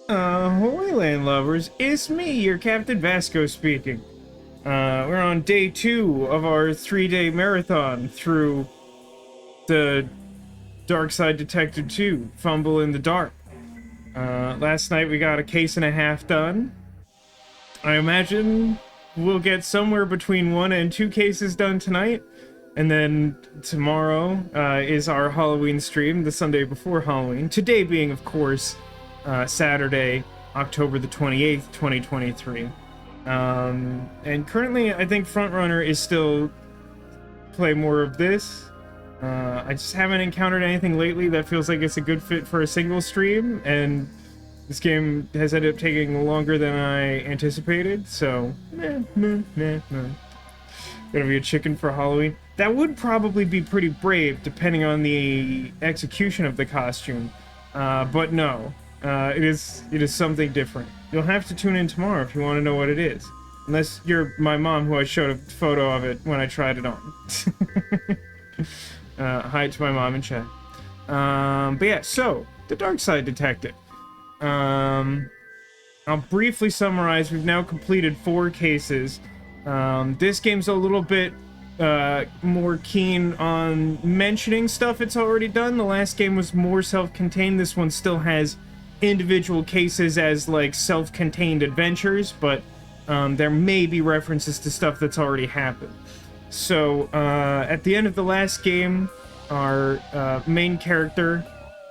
Ahoy, land lovers, it's me, your Captain Vasco speaking. We're on day 2 of our 3-day marathon through the Darkside Detective 2, Fumble in the Dark. Last night we got a case and a half done. I imagine we'll get somewhere between 1 and 2 cases done tonight. And then tomorrow is our Halloween stream, the Sunday before Halloween. Today being, of course, Saturday, October the 28th, 2023. And currently, I think Frontrunner is still play more of this. I just haven't encountered anything lately that feels like it's a good fit for a single stream, and this game has ended up taking longer than I anticipated, so gonna be a chicken for Halloween. That would probably be pretty brave, depending on the execution of the costume, but no. It is something different. You'll have to tune in tomorrow if you want to know what it is. Unless you're my mom, who I showed a photo of it when I tried it on. Hi to my mom in chat. But yeah, so, the Darkside Detective. I'll briefly summarize. We've now completed 4 cases. This game's a little bit more keen on mentioning stuff it's already done. The last game was more self-contained. This one still has individual cases as like self-contained adventures, but there may be references to stuff that's already happened. So at the end of the last game, our main character,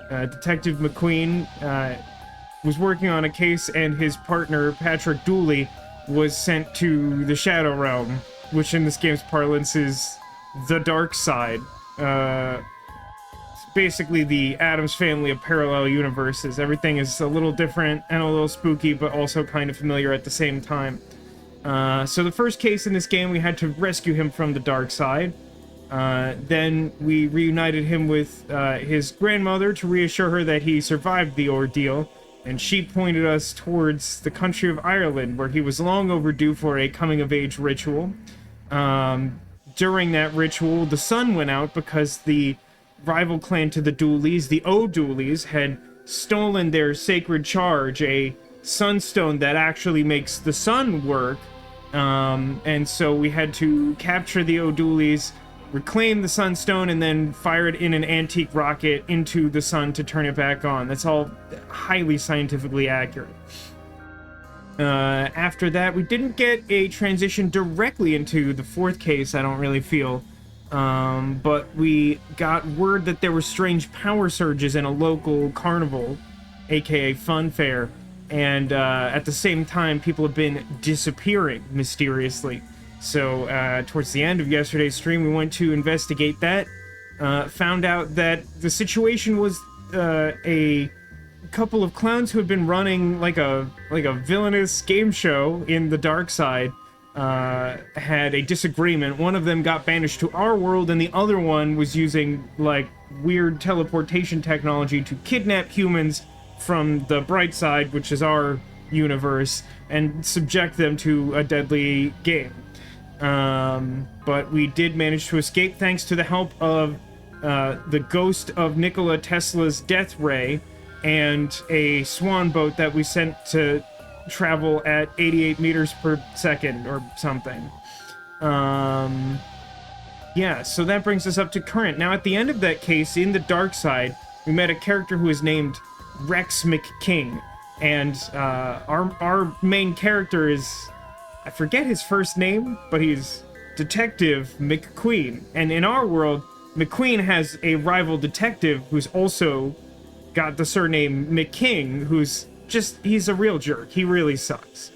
Detective McQueen, was working on a case, and his partner, Patrick Dooley, was sent to the Shadow Realm, which in this game's parlance is the dark side. Basically the Addams Family of parallel universes. Everything is a little different and a little spooky, but also kind of familiar at the same time. So the first case in this game, we had to rescue him from the dark side. Then we reunited him with his grandmother to reassure her that he survived the ordeal, and she pointed us towards the country of Ireland, where he was long overdue for a coming-of-age ritual. During that ritual, the sun went out because the rival clan to the Dooleys, the O'Dooleys, had stolen their sacred charge, a sunstone that actually makes the sun work, and so we had to capture the O'Dooleys, reclaim the sunstone, and then fire it in an antique rocket into the sun to turn it back on. That's all highly scientifically accurate. After that, we didn't get a transition directly into the 4th case, I don't really feel. But we got word that there were strange power surges in a local carnival, aka fun fair, and at the same time, people have been disappearing mysteriously. So towards the end of yesterday's stream, we went to investigate that. Found out that the situation was a couple of clowns who had been running like a villainous game show in the dark side. Had a disagreement. One of them got banished to our world, and the other one was using, like, weird teleportation technology to kidnap humans from the bright side, which is our universe, and subject them to a deadly game. But we did manage to escape thanks to the help of the ghost of Nikola Tesla's death ray and a swan boat that we sent to travel at 88 meters per second or something. Yeah, so that brings us up to current. Now, at the end of that case, in the dark side, we met a character who is named Rex McKing, and our main character is, I forget his first name, but he's Detective McQueen. And in our world, McQueen has a rival detective who's also got the surname McKing, who's he's a real jerk. He really sucks.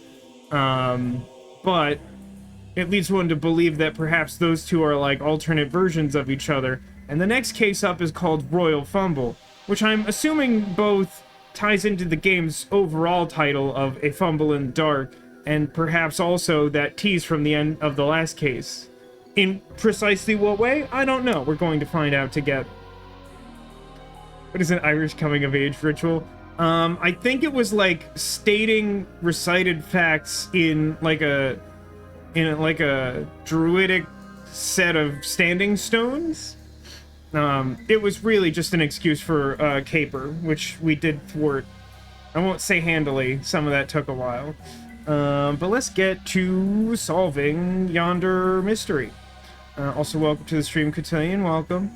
But it leads one to believe that perhaps those two are like alternate versions of each other. And the next case up is called Royal Fumble, which I'm assuming both ties into the game's overall title of A Fumble in the Dark, and perhaps also that tease from the end of the last case. In precisely what way? I don't know. We're going to find out together. What is an Irish coming-of-age ritual? I think it was like stating recited facts in like a druidic set of standing stones. It was really just an excuse for caper, which we did thwart. I won't say handily. Some of that took a while. But let's get to solving yonder mystery. Also, welcome to the stream, Cotillion. Welcome.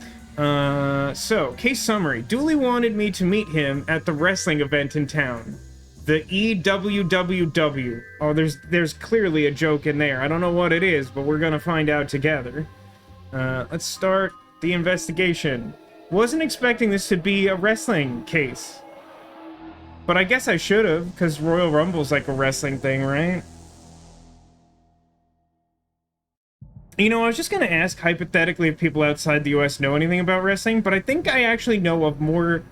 So, case summary. Dooley wanted me to meet him at the wrestling event in town. The EWWW. Oh, there's clearly a joke in there. I don't know what it is, but we're gonna find out together. Let's start the investigation. Wasn't expecting this to be a wrestling case. But I guess I should have, because Royal Rumble's like a wrestling thing, right? You know, I was just going to ask, hypothetically, if people outside the US know anything about wrestling, but I think I actually know of more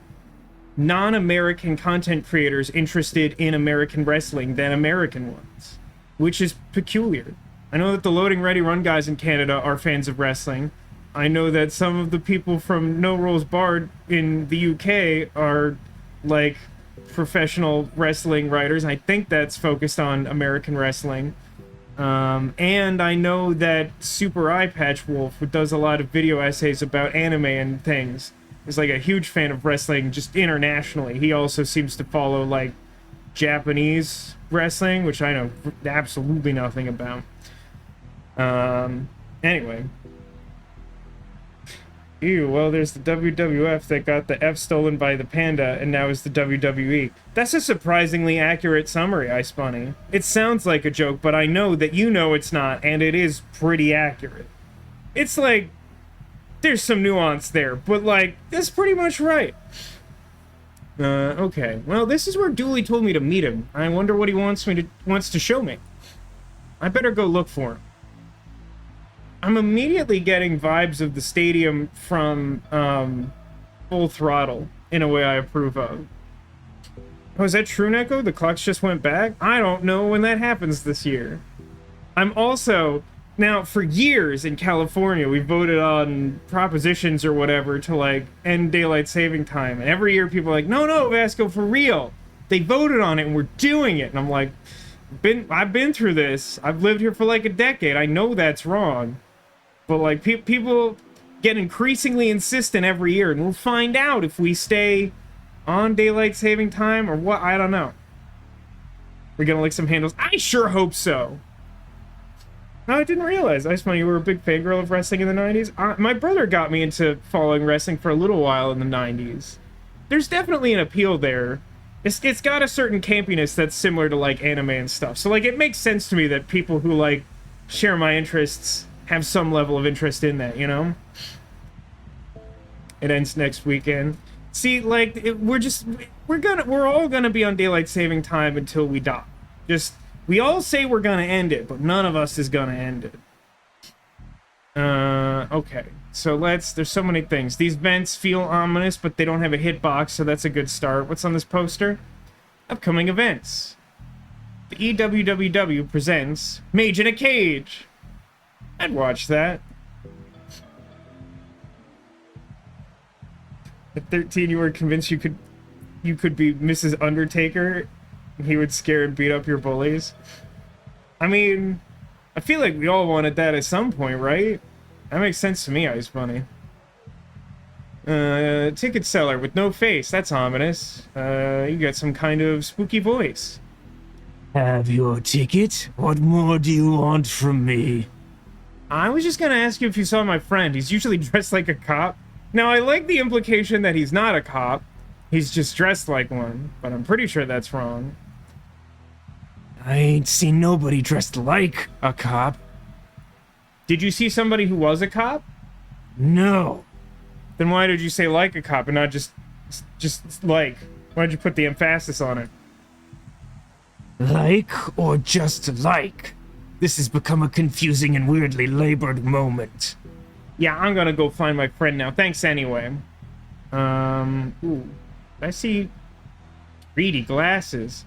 non-American content creators interested in American wrestling than American ones, which is peculiar. I know that the Loading Ready Run guys in Canada are fans of wrestling. I know that some of the people from No Rules Barred in the UK are, like, professional wrestling writers. I think that's focused on American wrestling. And I know that Super Eye Patch Wolf, who does a lot of video essays about anime and things, is like a huge fan of wrestling just internationally. He also seems to follow like Japanese wrestling, which I know absolutely nothing about. Anyway. Ew, well, there's the WWF that got the F stolen by the panda, and now is the WWE. That's a surprisingly accurate summary, Icepunny. It sounds like a joke, but I know that you know it's not, and it is pretty accurate. It's like, there's some nuance there, but like, that's pretty much right. Okay. Well, this is where Dooley told me to meet him. I wonder what he wants to show me. I better go look for him. I'm immediately getting vibes of the stadium from Full Throttle in a way I approve of. Oh, is that true, Neko? The clocks just went back? I don't know when that happens this year. I'm also... Now, for years in California, we voted on propositions or whatever to, like, end daylight saving time. And every year people are like, no, Vasco, for real. They voted on it and we're doing it. And I'm like, I've been through this. I've lived here for like a decade. I know that's wrong. But, like, people get increasingly insistent every year, and we'll find out if we stay on daylight saving time or what. I don't know. We're gonna lick some handles. I sure hope so. No, I didn't realize. I just know you were a big fangirl of wrestling in the 90s. My brother got me into following wrestling for a little while in the 90s. There's definitely an appeal there. It's got a certain campiness that's similar to, like, anime and stuff. So, like, it makes sense to me that people who, like, share my interests have some level of interest in that, you know? It ends next weekend. See, like, we're all gonna be on daylight saving time until we die. We all say we're gonna end it, but none of us is gonna end it. Okay. So there's so many things. These vents feel ominous, but they don't have a hitbox, so that's a good start. What's on this poster? Upcoming events. The EWWW presents Mage in a Cage. I'd watch that. At 13, you were convinced you could be Mrs. Undertaker, and he would scare and beat up your bullies. I mean, I feel like we all wanted that at some point, right? That makes sense to me, Ice Bunny. Ticket seller with no face. That's ominous. You got some kind of spooky voice. Have your ticket? What more do you want from me? I was just gonna ask you if you saw my friend. He's usually dressed like a cop. Now, I like the implication that he's not a cop. He's just dressed like one, but I'm pretty sure that's wrong. I ain't seen nobody dressed like a cop. Did you see somebody who was a cop? No. Then why did you say like a cop and not just like? Why'd you put the emphasis on it? Like or just like? This has become a confusing and weirdly labored moment. Yeah, I'm gonna go find my friend now. Thanks anyway. Ooh. I see 3D glasses.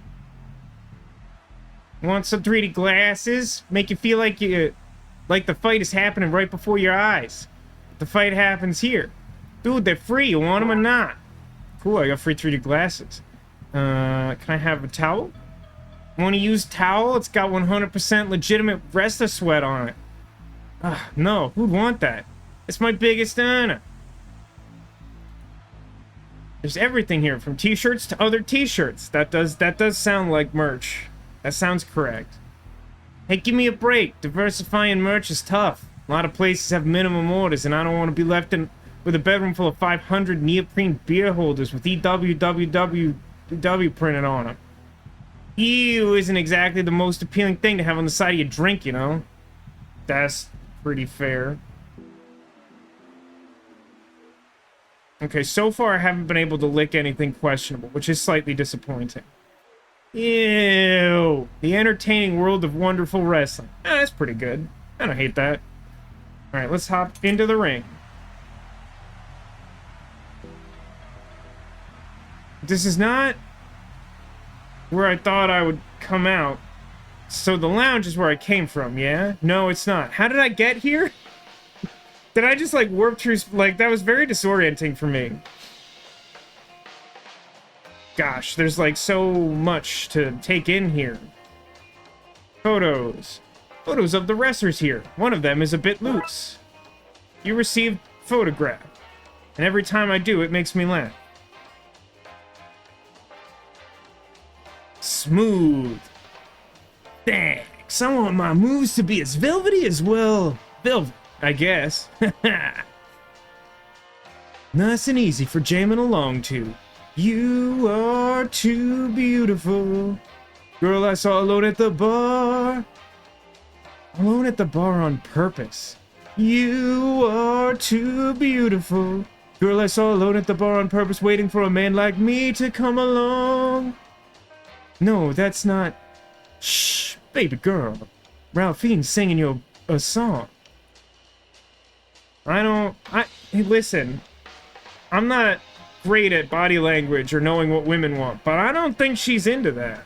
Want some 3D glasses? Make you feel like the fight is happening right before your eyes. The fight happens here. Dude, they're free. You want them or not? Cool, I got free 3D glasses. Can I have a towel? Want to use towel? It's got 100% legitimate wrestler sweat on it. No, who'd want that? It's my biggest honor. There's everything here, from t-shirts to other t-shirts. That does sound like merch. That sounds correct. Hey, give me a break. Diversifying merch is tough. A lot of places have minimum orders, and I don't want to be left in with a bedroom full of 500 neoprene beer holders with EWWWW printed on them. Ew isn't exactly the most appealing thing to have on the side of your drink, you know? That's pretty fair. Okay, so far I haven't been able to lick anything questionable, which is slightly disappointing. Ew! The entertaining world of wonderful wrestling. That's pretty good. I don't hate that. Alright, let's hop into the ring. This is not where I thought I would come out. So the lounge is where I came from, yeah? No, it's not. How did I get here? Did I just, like, warp through... Like, that was very disorienting for me. Gosh, there's, like, so much to take in here. Photos. Photos of the wrestlers here. One of them is a bit loose. You received photograph. And every time I do, it makes me laugh. Smooth. Thanks. I want my moves to be as velvety as well. Velvet, I guess. Nice and easy for jamming along to. You are too beautiful. Girl I saw alone at the bar. Alone at the bar on purpose. You are too beautiful. Girl I saw alone at the bar on purpose, waiting for a man like me to come along. No, that's not... Shh, baby girl. Ralphine singing you a song. Hey, listen. I'm not great at body language or knowing what women want, but I don't think she's into that.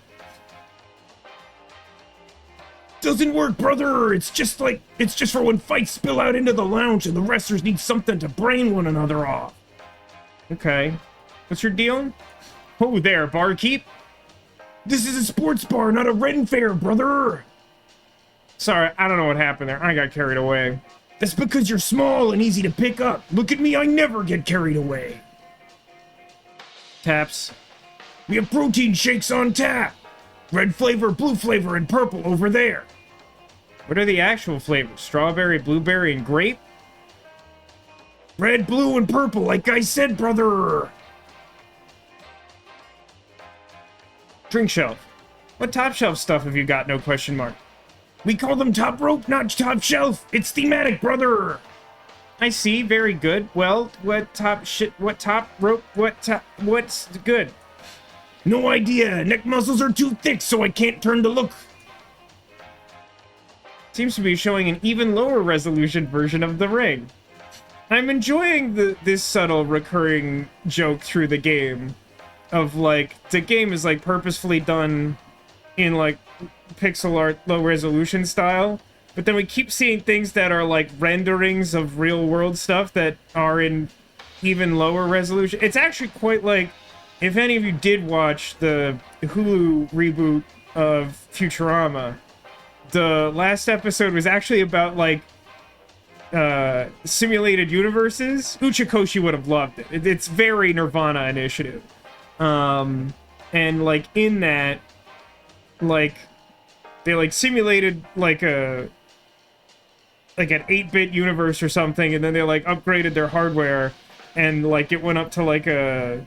Doesn't work, brother! It's just for when fights spill out into the lounge and the wrestlers need something to brain one another off. Okay. What's your deal? Oh there, barkeep. This is a sports bar, not a Ren fair, brother! Sorry, I don't know what happened there. I got carried away. That's because you're small and easy to pick up. Look at me, I never get carried away. Taps. We have protein shakes on tap. Red flavor, blue flavor, and purple over there. What are the actual flavors? Strawberry, blueberry, and grape? Red, blue, and purple, like I said, brother. Drink shelf. What top shelf stuff have you got? No question mark. We call them top rope, not top shelf. It's thematic, brother. I see. Very good. Well, what's good? No idea. Neck muscles are too thick, so I can't turn to look. Seems to be showing an even lower resolution version of the ring. I'm enjoying this subtle recurring joke through the game. Of, like, the game is, like, purposefully done in, like, pixel art, low resolution style. But then we keep seeing things that are, like, renderings of real-world stuff that are in even lower resolution. It's actually quite, like, if any of you did watch the Hulu reboot of Futurama, the last episode was actually about, like, simulated universes. Uchikoshi would have loved it. It's very Nirvana initiative. And, like, in that, like, they, like, simulated, like, an 8-bit universe or something, and then they, like, upgraded their hardware, and, like, it went up to, like, I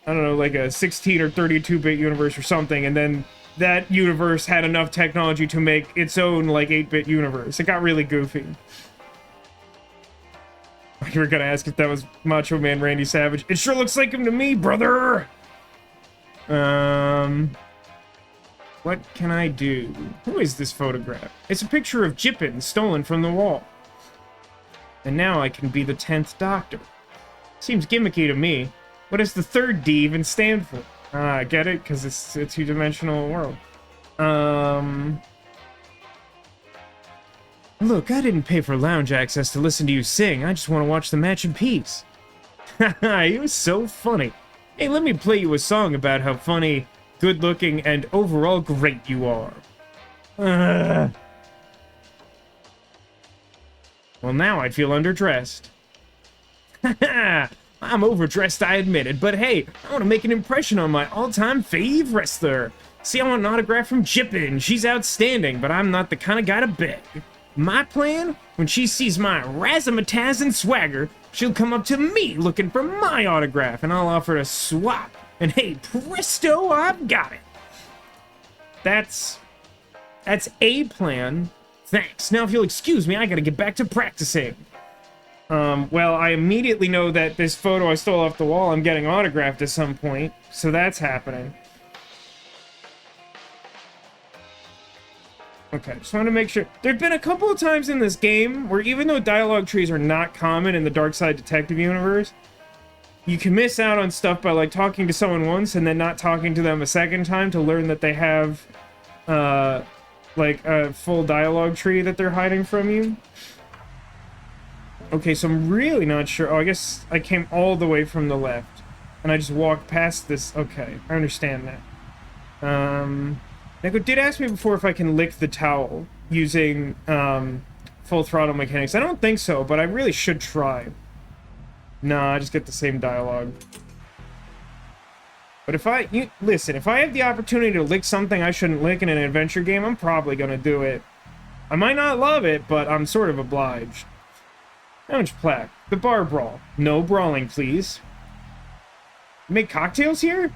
don't know, like a 16 or 32-bit universe or something, and then that universe had enough technology to make its own, like, 8-bit universe. It got really goofy. You were gonna ask if that was Macho Man Randy Savage. It sure looks like him to me, brother! What can I do? Who is this photograph? It's a picture of Jippin stolen from the wall. And now I can be the 10th Doctor. Seems gimmicky to me. What does the third D even stand for? I get it, because it's a two-dimensional world. Look, I didn't pay for lounge access to listen to you sing. I just want to watch the match in peace. Haha, you was so funny. Hey, let me play you a song about how funny, good-looking, and overall great you are. Well, now I feel underdressed. Haha, I'm overdressed, I admitted, but hey, I want to make an impression on my all-time fave wrestler. See, I want an autograph from Jippin. She's outstanding, but I'm not the kind of guy to beg. My plan? When she sees my razzmatazz and swagger, she'll come up to me looking for my autograph, and I'll offer a swap. And hey, presto, I've got it. That's a plan. Thanks. Now, if you'll excuse me, I gotta get back to practicing. Well, I immediately know that this photo I stole off the wall, I'm getting autographed at some point, so that's happening. Okay, just want to make sure. There've been a couple of times in this game where even though dialogue trees are not common in the Darkside Detective universe, you can miss out on stuff by, like, talking to someone once and then not talking to them a second time to learn that they have, like, a full dialogue tree that they're hiding from you. Okay, so I'm really not sure. Oh, I guess I came all the way from the left, and I just walked past this. Okay, I understand that. Neko did ask me before if I can lick the towel using, full throttle mechanics. I don't think so, but I really should try. Nah, I just get the same dialogue. But if listen, if I have the opportunity to lick something I shouldn't lick in an adventure game, I'm probably gonna do it. I might not love it, but I'm sort of obliged. Orange plaque. The bar brawl. No brawling, please. Make cocktails here?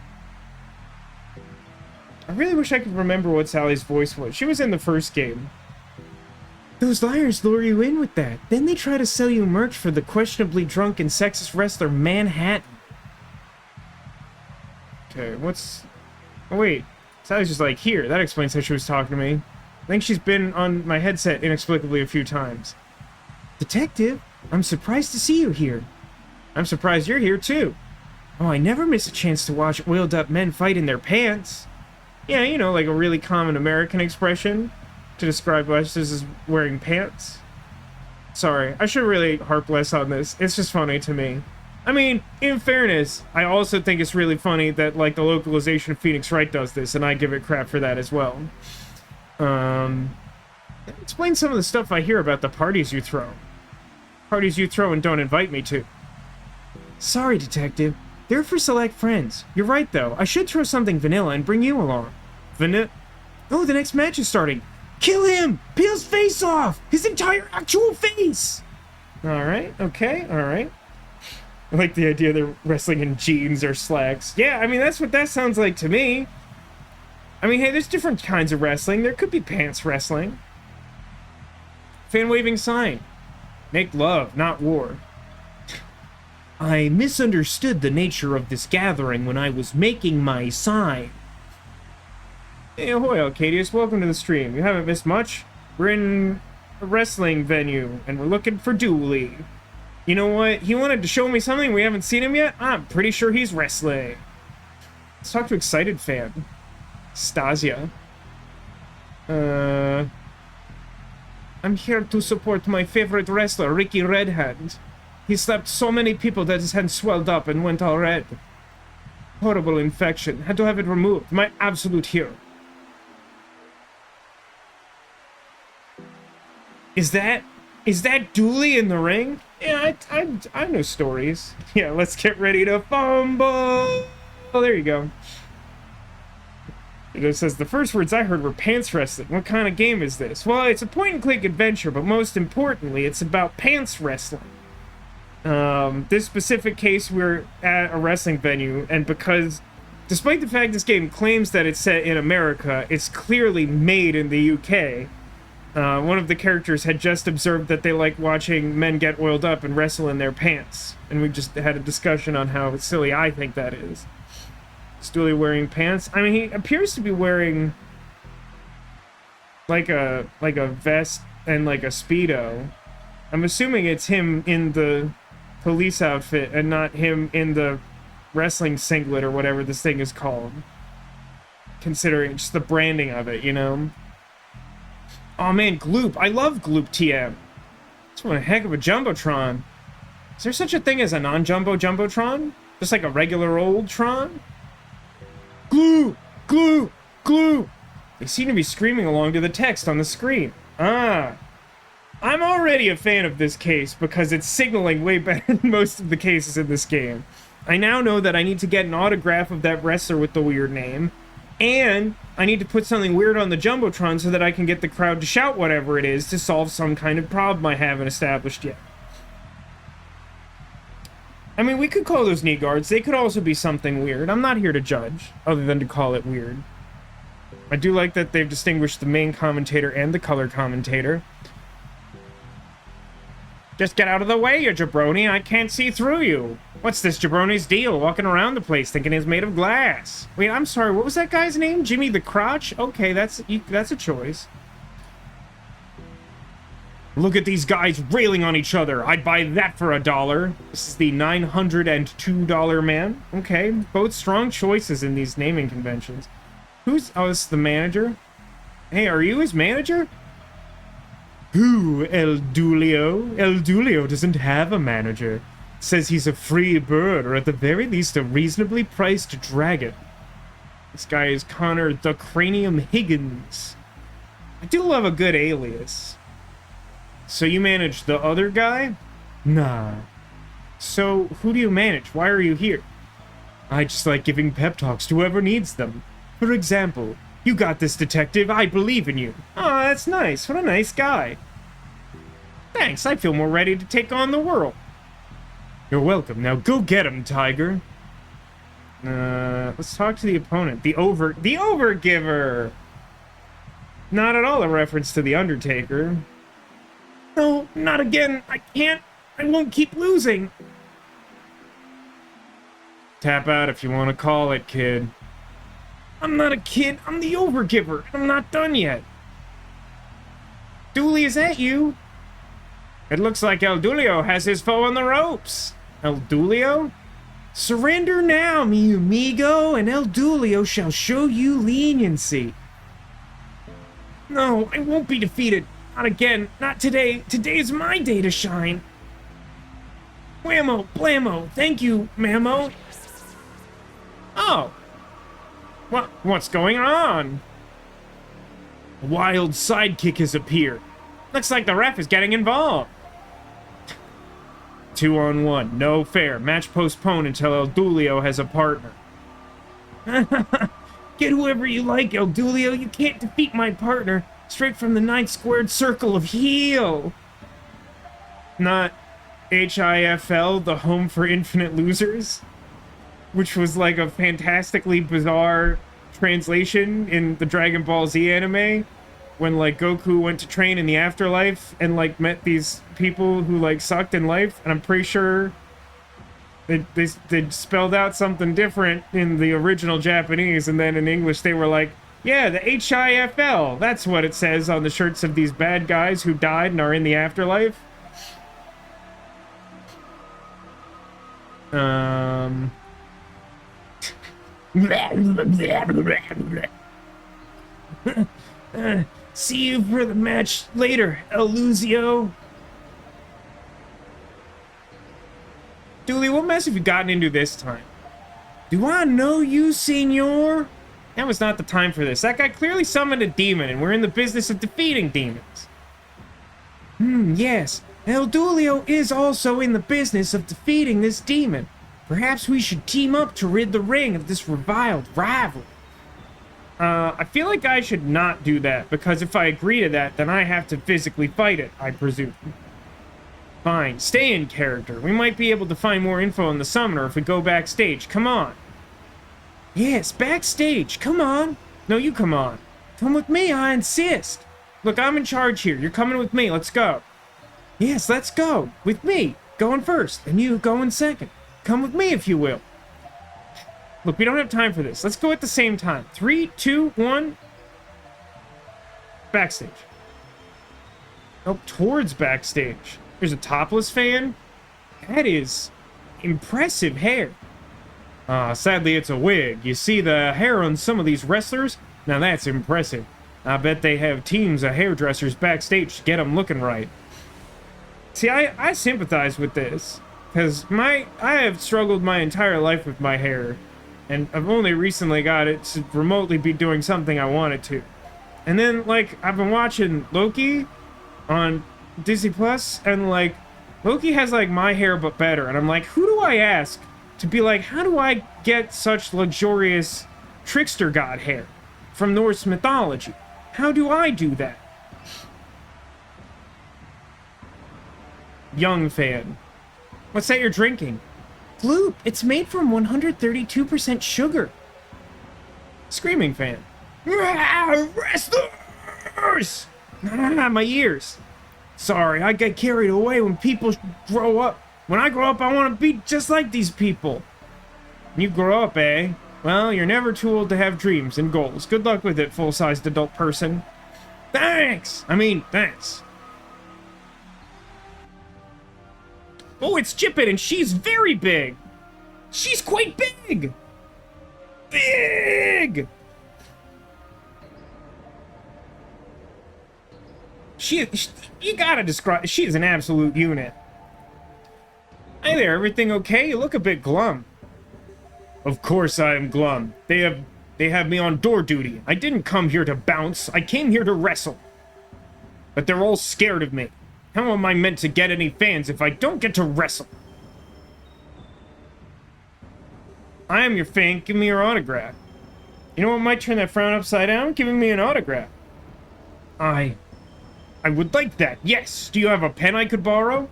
I really wish I could remember what Sally's voice was. She was in the first game. Those liars lure you in with that. Then they try to sell you merch for the questionably drunk and sexist wrestler Manhattan. Okay, what's... Oh, wait. Sally's just like, here. That explains how she was talking to me. I think she's been on my headset inexplicably a few times. Detective, I'm surprised to see you here. I'm surprised you're here, too. Oh, I never miss a chance to watch oiled-up men fight in their pants. Yeah, you know, like a really common American expression to describe us as wearing pants. Sorry, I should really harp less on this. It's just funny to me. I mean, in fairness, I also think it's really funny that, like, the localization of Phoenix Wright does this, and I give it crap for that as well. Explain some of the stuff I hear about the parties you throw. Parties you throw and don't invite me to. Sorry, Detective. They're for select friends. You're right, though. I should throw something vanilla and bring you along. Oh, the next match is starting. Kill him! Peel his face off! His entire actual face! Alright, okay, alright. I like the idea they're wrestling in jeans or slacks. Yeah, I mean, that's what that sounds like to me. I mean, hey, there's different kinds of wrestling. There could be pants wrestling. Fan-waving sign. Make love, not war. I misunderstood the nature of this gathering when I was making my sign. Hey, ahoy, Alcadius. Welcome to the stream. You haven't missed much. We're in a wrestling venue, and we're looking for Dooley. You know what? He wanted to show me something. We haven't seen him yet. I'm pretty sure he's wrestling. Let's talk to Excited Fan. Stasia. I'm here to support my favorite wrestler, Ricky Redhand. He slapped so many people that his hand swelled up and went all red. Horrible infection. Had to have it removed. My absolute hero. Is that Dooley in the ring? Yeah, I know stories. Yeah, let's get ready to fumble. Oh, there you go. It says, the first words I heard were pants wrestling. What kind of game is this? Well, it's a point-and-click adventure, but most importantly, it's about pants wrestling. This specific case, we're at a wrestling venue, and because, despite the fact this game claims that it's set in America, it's clearly made in the UK. One of the characters had just observed that they like watching men get oiled up and wrestle in their pants, and we just had a discussion on how silly I think that is. Is Dooley wearing pants? I mean, he appears to be wearing like a vest and like a Speedo. I'm assuming it's him in the police outfit and not him in the wrestling singlet or whatever this thing is called. Considering just the branding of it, you know? Oh man, Gloop. I love Gloop TM. It's one heck of a Jumbotron. Is there such a thing as a non-jumbo Jumbotron? Just like a regular old Tron? Gloop! Gloop! Gloop! They seem to be screaming along to the text on the screen. Ah. I'm already a fan of this case because it's signaling way better than most of the cases in this game. I now know that I need to get an autograph of that wrestler with the weird name, and I need to put something weird on the Jumbotron so that I can get the crowd to shout whatever it is to solve some kind of problem I haven't established yet. I mean, we could call those knee guards. They could also be something weird. I'm not here to judge, other than to call it weird. I do like that they've distinguished the main commentator and the color commentator. Just get out of the way, you jabroni. I can't see through you. What's this jabroni's deal, walking around the place thinking he's made of glass? Wait, I'm sorry, what was that guy's name? Jimmy the Crotch? Okay, that's a choice. Look at these guys railing on each other. I'd buy that for $1. This is the $902 man. Okay, both strong choices in these naming conventions. Oh, this is the manager? Hey, are you his manager? Who, El Dulio? El Dulio doesn't have a manager. Says he's a free bird, or at the very least a reasonably priced dragon. This guy is Connor the Cranium Higgins. I do love a good alias. So you manage the other guy? Nah. So who do you manage? Why are you here? I just like giving pep talks to whoever needs them. For example, you got this, detective. I believe in you. Aw, that's nice. What a nice guy. Thanks, I feel more ready to take on the world. You're welcome. Now go get him, Tiger. Let's talk to the opponent. The Overgiver! Not at all a reference to The Undertaker. No, not again. I can't. I won't keep losing. Tap out if you want to call it, kid. I'm not a kid. I'm the Overgiver. I'm not done yet. Dooley, is that you? It looks like El Dulio has his foe on the ropes. El Dulio? Surrender now, mi amigo, and El Dulio shall show you leniency. No, I won't be defeated. Not again. Not today. Today's my day to shine. Whammo, blammo. Thank you, Mammo. Oh. What's going on? A wild sidekick has appeared. Looks like the ref is getting involved. 2-on-1. No fair. Match postponed until El Dulio has a partner. Get whoever you like, El Dulio. You can't defeat my partner. Straight from the 9th squared circle of heel. Not HIFL, the home for infinite losers, which was like a fantastically bizarre translation in the Dragon Ball Z anime, when like Goku went to train in the afterlife and like met these people who like sucked in life, and I'm pretty sure they spelled out something different in the original Japanese, and then in English they were like, yeah, the HIFL, that's what it says on the shirts of these bad guys who died and are in the afterlife. See you for the match later, El Luzio. Dooley, what mess have you gotten into this time? Do I know you, senor? That was not the time for this. That guy clearly summoned a demon, and we're in the business of defeating demons. Yes. El Dulio is also in the business of defeating this demon. Perhaps we should team up to rid the ring of this reviled rival. I feel like I should not do that, because if I agree to that, then I have to physically fight it, I presume. Fine, stay in character. We might be able to find more info on the summoner if we go backstage. Come on. Yes, backstage. Come on. No, you come on. Come with me, I insist. Look, I'm in charge here. You're coming with me. Let's go. Yes, let's go. With me. Going first, and you going second. Come with me if you will. Look, we don't have time for this. Let's go at the same time. 3, 2, 1. Backstage. Oh, towards backstage. There's a topless fan. That is impressive hair. Sadly, it's a wig. You see the hair on some of these wrestlers? Now that's impressive. I bet they have teams of hairdressers backstage to get them looking right. See, I sympathize with this, because I have struggled my entire life with my hair, and I've only recently got it to remotely be doing something I wanted to. And then, like, I've been watching Loki on Disney Plus, and like Loki has like my hair but better, and I'm like, who do I ask to be like, how do I get such luxurious trickster god hair from Norse mythology? How do I do that? Young fan. What's that you're drinking? Gloop. It's made from 132% sugar. Screaming fan. Wrestlers! My ears. Sorry, I get carried away when people grow up. When I grow up, I want to be just like these people. You grow up, eh? Well, you're never too old to have dreams and goals. Good luck with it, full-sized adult person. Thanks! Thanks. Oh, it's Jippin, and she's very big. She's quite big. Big! You gotta describe, she is an absolute unit. Hey there, everything okay? You look a bit glum. Of course I am glum. They have me on door duty. I didn't come here to bounce. I came here to wrestle. But they're all scared of me. How am I meant to get any fans if I don't get to wrestle? I am your fan. Give me your autograph. You know what might turn that frown upside down? Giving me an autograph. I would like that. Yes. Do you have a pen I could borrow?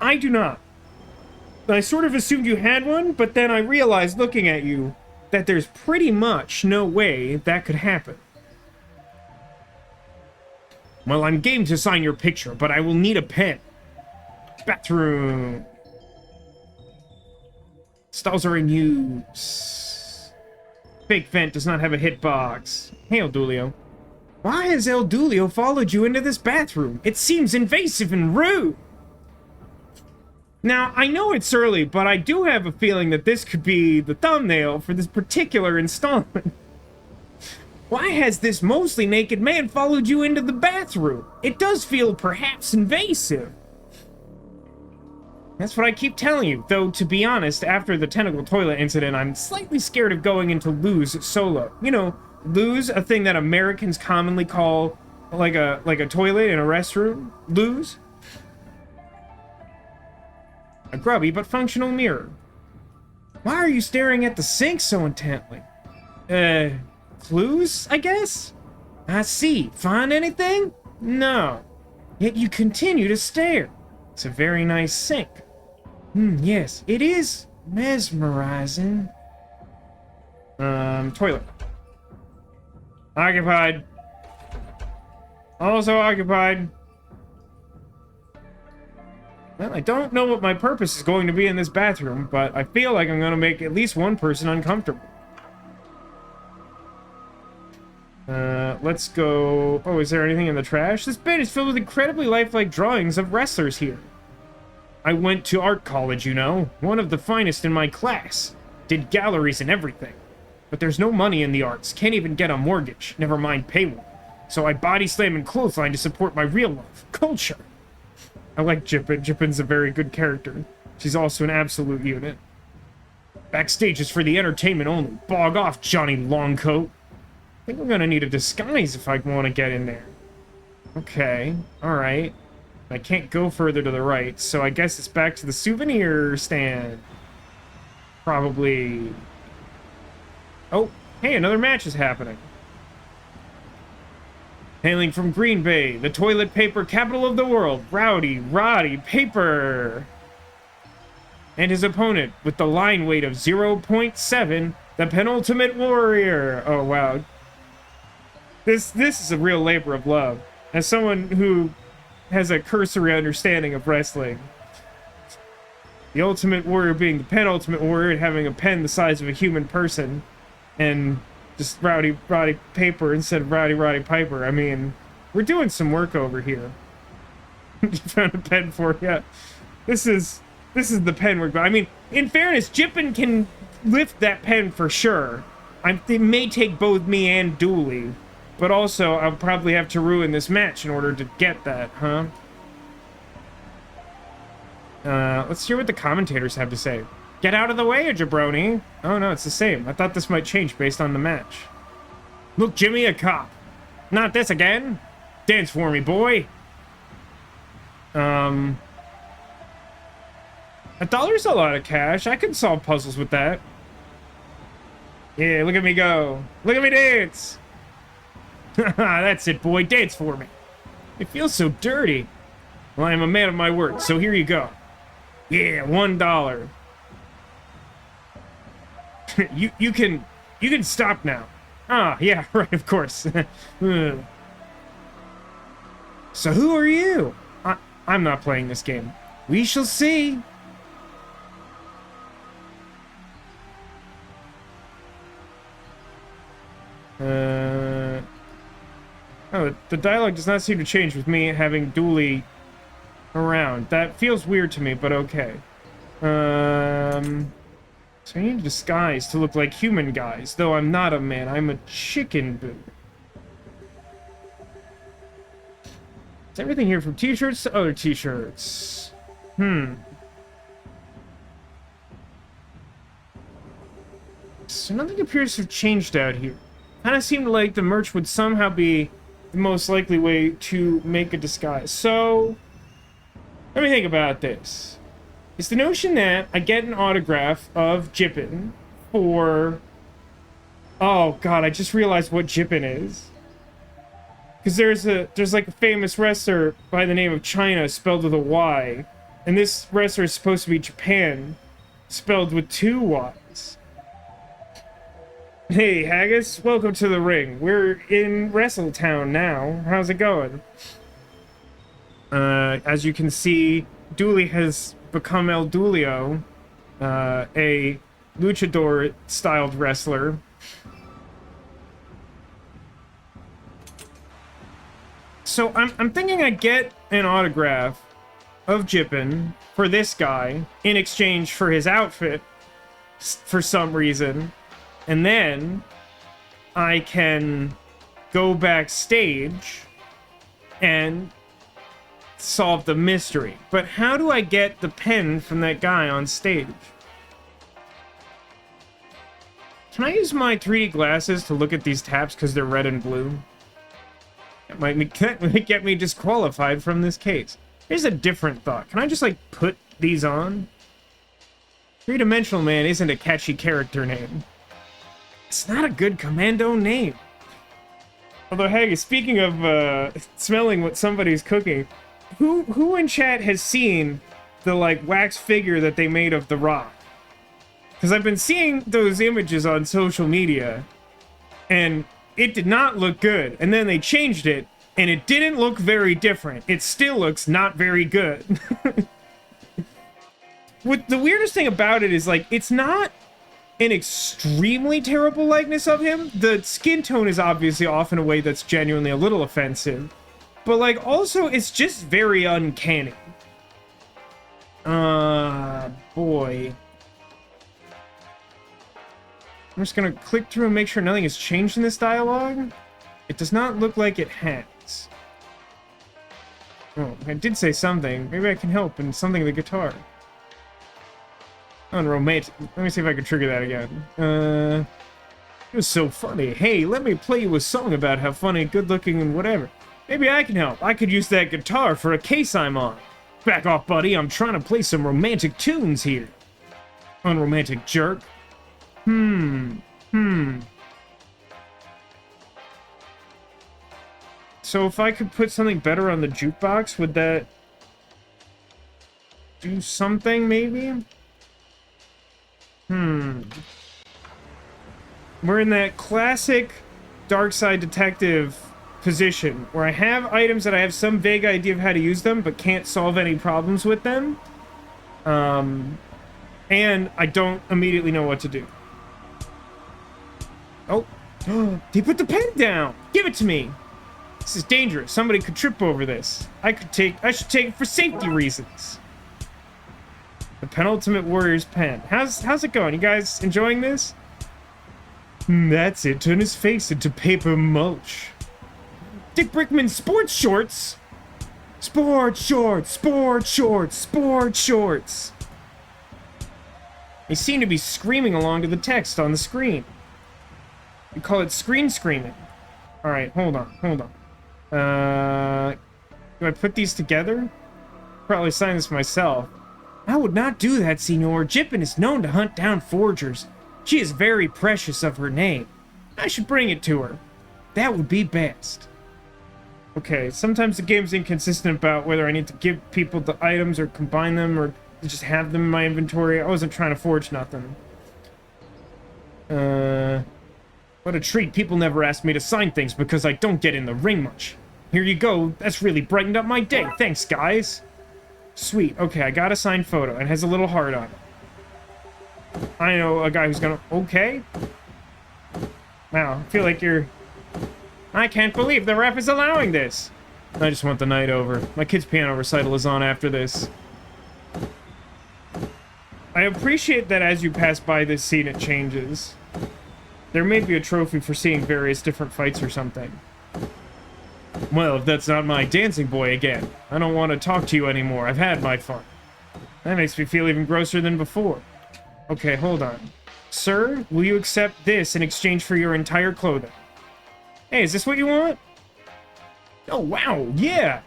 I do not. I sort of assumed you had one, but then I realized looking at you that there's pretty much no way that could happen. Well, I'm game to sign your picture, but I will need a pen. Bathroom. Stalls are in use. Fake vent does not have a hitbox. Hey, El Dulio. Why has El Dulio followed you into this bathroom? It seems invasive and rude. Now, I know it's early, but I do have a feeling that this could be the thumbnail for this particular installment. Why has this mostly naked man followed you into the bathroom? It does feel perhaps invasive. That's what I keep telling you, though to be honest, after the tentacle toilet incident, I'm slightly scared of going into loos solo. You know, loos, a thing that Americans commonly call like a toilet in a restroom. Loos. A grubby but functional mirror. Why are you staring at the sink so intently? Clues, I guess? I see. Find anything? No. Yet you continue to stare. It's a very nice sink. Yes, it is mesmerizing. Toilet. Occupied. Also occupied. Well, I don't know what my purpose is going to be in this bathroom, but I feel like I'm going to make at least one person uncomfortable. Let's go... Oh, is there anything in the trash? This bin is filled with incredibly lifelike drawings of wrestlers here. I went to art college, you know. One of the finest in my class. Did galleries and everything. But there's no money in the arts. Can't even get a mortgage. Never mind pay one. So I body slam and clothesline to support my real life. Culture. I like Jippin. Jippin's a very good character. She's also an absolute unit. Backstage is for the entertainment only. Bog off, Johnny Longcoat. I think I'm gonna need a disguise if I want to get in there. Okay, alright. I can't go further to the right, so I guess it's back to the souvenir stand. Probably... Oh, hey, another match is happening. Hailing from Green Bay, the toilet paper capital of the world, Rowdy Roddy Paper. And his opponent, with the line weight of 0.7, the penultimate warrior. Oh, wow. This is a real labor of love. As someone who has a cursory understanding of wrestling, the ultimate warrior being the penultimate warrior and having a pen the size of a human person, and just Rowdy Roddy Paper instead of Rowdy Roddy Piper. I mean, we're doing some work over here. You found a pen for you. This is the pen we're... I mean, in fairness, Jippin can lift that pen for sure. It may take both me and Dooley, but also I'll probably have to ruin this match in order to get that, huh? Let's hear what the commentators have to say. Get out of the way, jabroni. Oh no, it's the same. I thought this might change based on the match. Look, Jimmy, a cop. Not this again. Dance for me, boy. $1's a lot of cash. I could solve puzzles with that. Yeah, look at me go. Look at me dance. That's it, boy. Dance for me. It feels so dirty. Well, I am a man of my word, so here you go. Yeah, $1. you can stop now. Ah, yeah, right, of course. So who are you? I'm not playing this game. We shall see. Oh, the dialogue does not seem to change with me having Dooley around. That feels weird to me, but okay. So I need a disguise to look like human guys, though I'm not a man, I'm a chicken boo. Is everything here from t-shirts to other t-shirts? So nothing appears to have changed out here. Kinda seemed like the merch would somehow be the most likely way to make a disguise. So, let me think about this. It's the notion that I get an autograph of Jippin for... Oh god, I just realized what Jippin is. Because there's like a famous wrestler by the name of China spelled with a Y. And this wrestler is supposed to be Japan spelled with 2 Y's. Hey, Haggis, welcome to the ring. We're in Wrestletown now. How's it going? As you can see, Dooley has become El Dulio, a luchador-styled wrestler. So I'm thinking I get an autograph of Jippin for this guy in exchange for his outfit for some reason. And then I can go backstage and solve the mystery. But how do I get the pen from that guy on stage? Can I use my 3D glasses to look at these taps because they're red and blue? That might get me disqualified from this case. Here's a different thought. Can I just, like, put these on? Three-dimensional man isn't a catchy character name. It's not a good commando name. Although, hey, speaking of smelling what somebody's cooking, who in chat has seen the, like, wax figure that they made of The Rock? Because I've been seeing those images on social media, and it did not look good. And then they changed it, and it didn't look very different. It still looks not very good. What the weirdest thing about it is, like, it's not an extremely terrible likeness of him. The skin tone is obviously off in a way that's genuinely a little offensive. But, like, also, it's just very uncanny. Boy. I'm just gonna click through and make sure nothing has changed in this dialogue. It does not look like it has. Oh, I did say something. Maybe I can help in something with the guitar. Unromantic. Let me see if I can trigger that again. It was so funny. Hey, let me play you a song about how funny, good-looking, and whatever. Maybe I can help. I could use that guitar for a case I'm on. Back off, buddy. I'm trying to play some romantic tunes here. Unromantic jerk. So if I could put something better on the jukebox, would that do something, maybe? We're in that classic Darkside Detective position, where I have items that I have some vague idea of how to use them, but can't solve any problems with them. And I don't immediately know what to do. Oh, they put the pen down! Give it to me! This is dangerous. Somebody could trip over this. I should take it for safety reasons. The penultimate warrior's pen. How's it going? You guys enjoying this? That's it. Turn his face into paper mulch. Dick Brickman's sports shorts! Sports shorts! Sports shorts! Sports shorts! They seem to be screaming along to the text on the screen. We call it screen screaming. Alright, hold on. Do I put these together? probably sign this myself. I would not do that, Senor. Jippin is known to hunt down forgers. She is very precious of her name. I should bring it to her. That would be best. Okay, sometimes the game's inconsistent about whether I need to give people the items or combine them or just have them in my inventory. I wasn't trying to forge nothing. What a treat. People never ask me to sign things because I don't get in the ring much. Here you go. That's really brightened up my day. Thanks, guys. Sweet. Okay, I got a signed photo. It has a little heart on it. I know a guy who's gonna... Okay. Wow, I feel like you're... I can't believe the ref is allowing this. I just want the night over. My kid's piano recital is on after this. I appreciate that as you pass by this scene, it changes. There may be a trophy for seeing various different fights or something. Well, if that's not my dancing boy again, I don't want to talk to you anymore. I've had my fun. That makes me feel even grosser than before. Okay, hold on. Sir, will you accept this in exchange for your entire clothing? Hey, is this what you want? Oh, wow, yeah!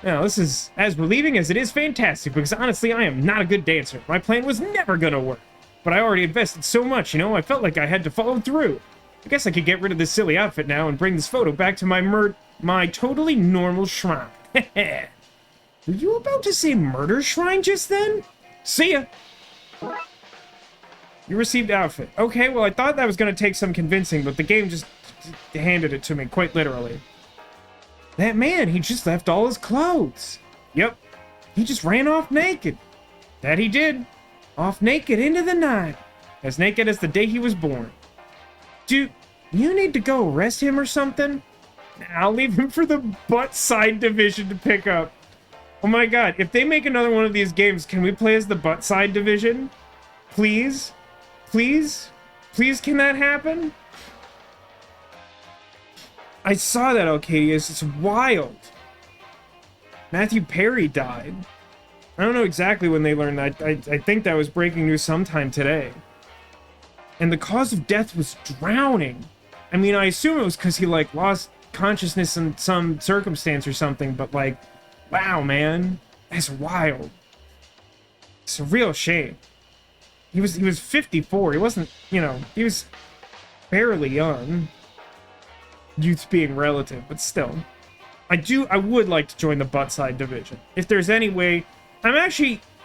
Now, this is as relieving as it is fantastic, because honestly, I am not a good dancer. My plan was never gonna work. But I already invested so much, you know, I felt like I had to follow through. I guess I could get rid of this silly outfit now and bring this photo back to my totally normal shrine. Were you about to say murder shrine just then? See ya! You received outfit. Okay, well, I thought that was gonna take some convincing, but the game just handed it to me, quite literally. That man, he just left all his clothes. Yep, he just ran off naked. That he did. Off naked into the night. As naked as the day he was born. Dude, you need to go arrest him or something? I'll leave him for the butt side division to pick up. Oh my god, if they make another one of these games, can we play as the butt side division? Please? Please? Please, can that happen? I saw that, Arcadius. It's wild. Matthew Perry died. I don't know exactly when they learned that. I think that was breaking news sometime today. And the cause of death was drowning. I mean, I assume it was because he, like, lost consciousness in some circumstance or something, but, like, wow, man. That's wild. It's a real shame. He was 54. He wasn't, you know, he was fairly young. Youth being relative, but still. I would like to join the butt side division. If there's any way...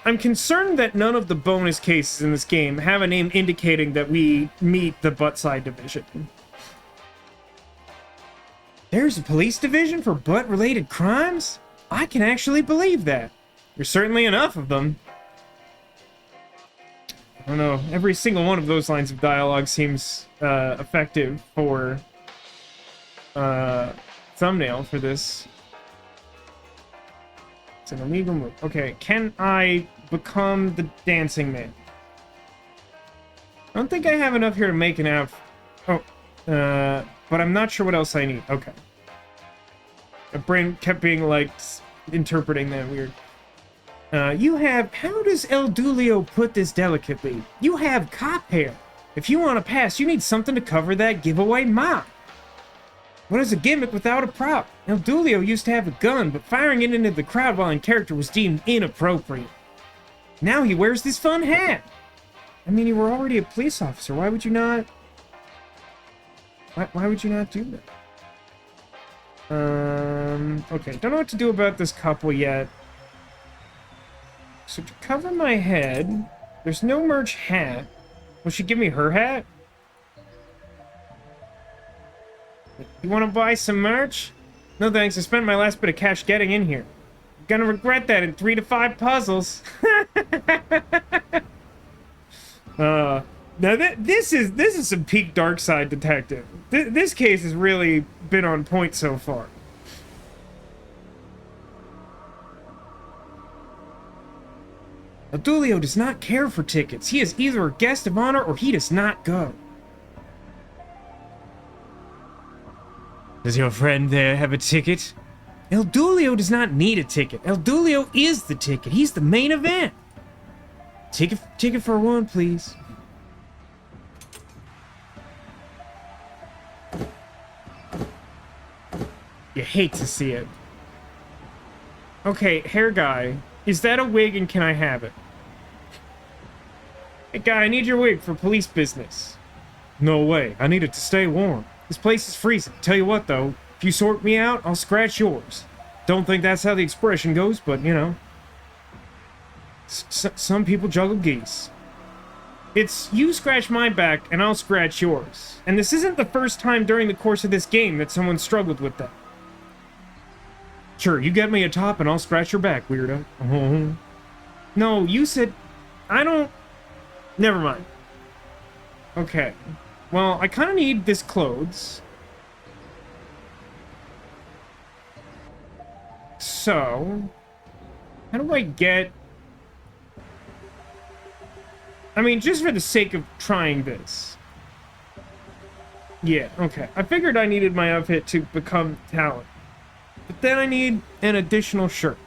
I'm concerned that none of the bonus cases in this game have a name indicating that we meet the butt side division. There's a police division for butt-related crimes? I can actually believe that. There's certainly enough of them. I don't know, every single one of those lines of dialogue seems effective for thumbnail for this. It's an illegal move. Okay, can I become the dancing man? I don't think I have enough here to make an outfit. Oh, but I'm not sure what else I need. Okay. My brain kept being, like, interpreting that weird. You have... How does El Dulio put this delicately? You have cop hair. If you want to pass, you need something to cover that giveaway mop. What is a gimmick without a prop? El Dulio used to have a gun, but firing it into the crowd while in character was deemed inappropriate. Now he wears this fun hat. I mean, you were already a police officer. Why would you not... Why would you not do that? Okay, don't know what to do about this couple yet. So to cover my head, there's no merch hat. Will she give me her hat? You want to buy some merch? No thanks, I spent my last bit of cash getting in here. I'm gonna regret that in 3 to 5 puzzles. Now this is some peak Darkside Detective. This case has really been on point so far. Adulio does not care for tickets. He is either a guest of honor or he does not go. Does your friend there have a ticket? El Dulio does not need a ticket. El Dulio is the ticket. He's the main event. Ticket for one, please. You hate to see it. Okay, hair guy. Is that a wig and can I have it? Hey, guy, I need your wig for police business. No way. I need it to stay warm. This place is freezing. Tell you what, though. If you sort me out, I'll scratch yours. Don't think that's how the expression goes, but, you know. Some people juggle geese. It's you scratch my back, and I'll scratch yours. And this isn't the first time during the course of this game that someone struggled with that. Sure, you get me a top, and I'll scratch your back, weirdo. No, you said... I don't... Never mind. Okay. Well, I kind of need this clothes. So... How do I get... I mean, just for the sake of trying this. Yeah, okay. I figured I needed my outfit to become talent. But then I need an additional shirt.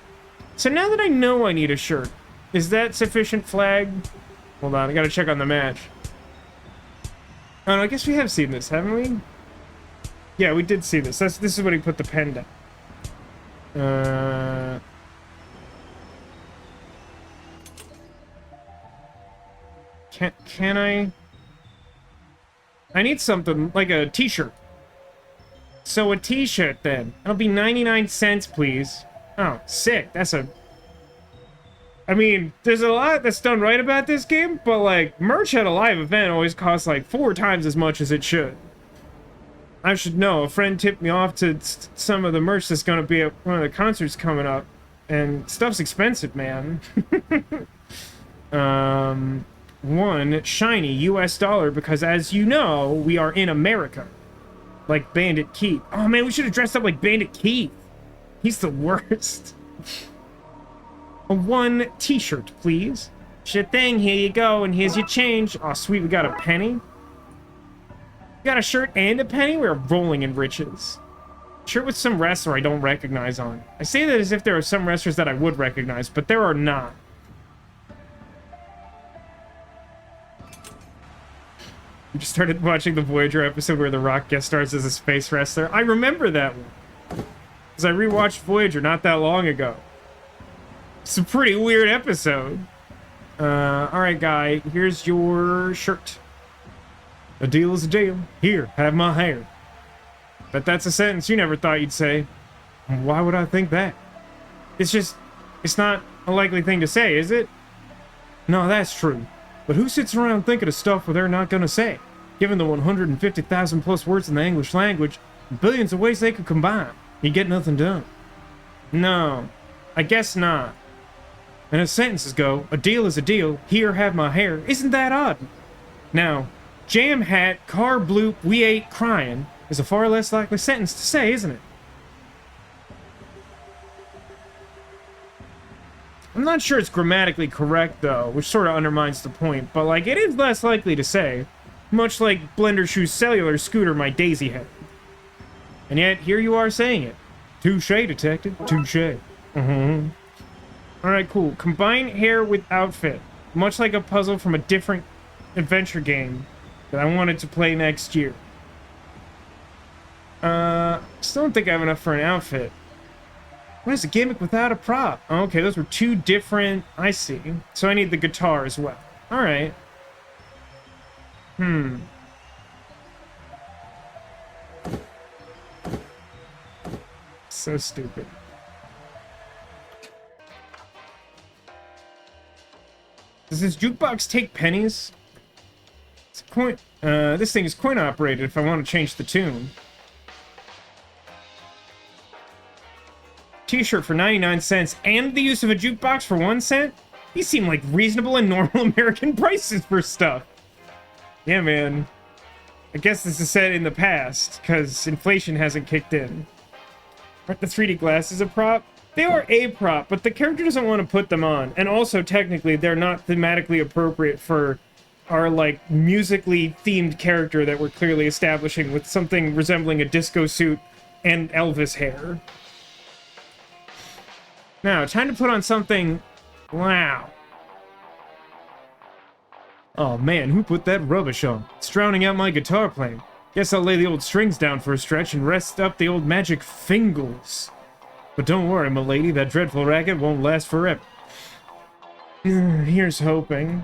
So now that I know I need a shirt, is that sufficient flag? Hold on, I gotta check on the match. Oh, no, I guess we have seen this, haven't we? Yeah, we did see this. This is when he put the pen down. Can I? I need something, like a t-shirt. So a t-shirt, then. It'll be 99 cents, please. Oh, sick. That's a... I mean, there's a lot that's done right about this game, but, like, merch at a live event always costs, like, 4 times as much as it should. I should know. A friend tipped me off to some of the merch that's gonna be at one of the concerts coming up. And stuff's expensive, man. One shiny US dollar, because as you know, we are in America. Like Bandit Keith. Oh man, we should have dressed up like Bandit Keith. He's the worst. A 1 t-shirt, please. Shit thing, here you go, and here's your change. Oh sweet, we got a penny. We got a shirt and a penny? We're rolling in riches. Shirt with some wrestler I don't recognize on. I say that as if there are some wrestlers that I would recognize, but there are not. We just started watching the Voyager episode where The Rock guest stars as a space wrestler. I remember that one. Because I rewatched Voyager not that long ago. It's a pretty weird episode. Alright, guy. Here's your shirt. A deal is a deal. Here, have my hair. Bet that's a sentence you never thought you'd say. Why would I think that? It's not a likely thing to say, is it? No, that's true. But who sits around thinking of stuff where they're not gonna say? Given the 150,000 plus words in the English language, and billions of ways they could combine, you get nothing done. No, I guess not. And as sentences go, a deal is a deal, here have my hair, isn't that odd? Now, jam hat, car bloop, we ain't crying, is a far less likely sentence to say, isn't it? I'm not sure it's grammatically correct, though, which sort of undermines the point, but, like, it is less likely to say, much like Blender Shoe's cellular scooter my daisy head. And yet, here you are saying it. Touche, detective, touche. Alright, cool. Combine hair with outfit, much like a puzzle from a different adventure game that I wanted to play next year. Still don't think I have enough for an outfit. What is a gimmick without a prop? Oh, okay, those were 2 different... I see. So I need the guitar as well. Alright. So stupid. Does this jukebox take pennies? It's a coin... this thing is coin operated if I want to change the tune. T-shirt for 99 cents and the use of a jukebox for 1 cent? These seem like reasonable and normal American prices for stuff. Yeah, man. I guess this is set in the past, because inflation hasn't kicked in. Aren't the 3D glasses a prop? They are a prop, but the character doesn't want to put them on. And also, technically, they're not thematically appropriate for our, like, musically themed character that we're clearly establishing with something resembling a disco suit and Elvis hair. Now, time to put on something... Wow. Oh man, who put that rubbish on? It's drowning out my guitar playing. Guess I'll lay the old strings down for a stretch and rest up the old magic fingers. But don't worry, m'lady, that dreadful racket won't last forever. Here's hoping.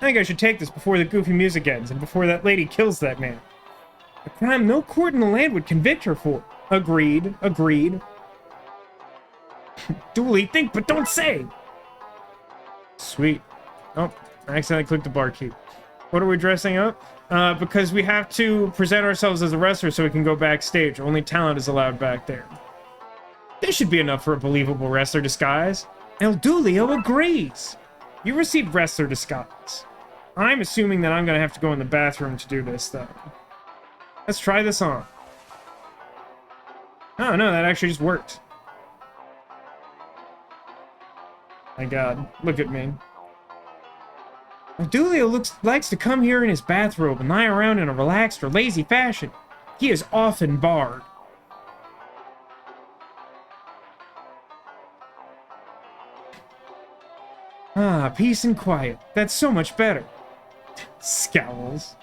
I think I should take this before the goofy music ends and before that lady kills that man. A crime no court in the land would convict her for. Agreed. Agreed. Dooley, think but don't say! Sweet. Oh, I accidentally clicked the bar key. What are we dressing up? Because we have to present ourselves as a wrestler so we can go backstage. Only talent is allowed back there. This should be enough for a believable wrestler disguise. El Dulio agrees. You received wrestler disguise. I'm assuming that I'm going to have to go in the bathroom to do this, though. Let's try this on. Oh, no, that actually just worked. My god, look at me. Dulio likes to come here in his bathrobe and lie around in a relaxed or lazy fashion. He is often barred. Ah, peace and quiet. That's so much better. Scowls.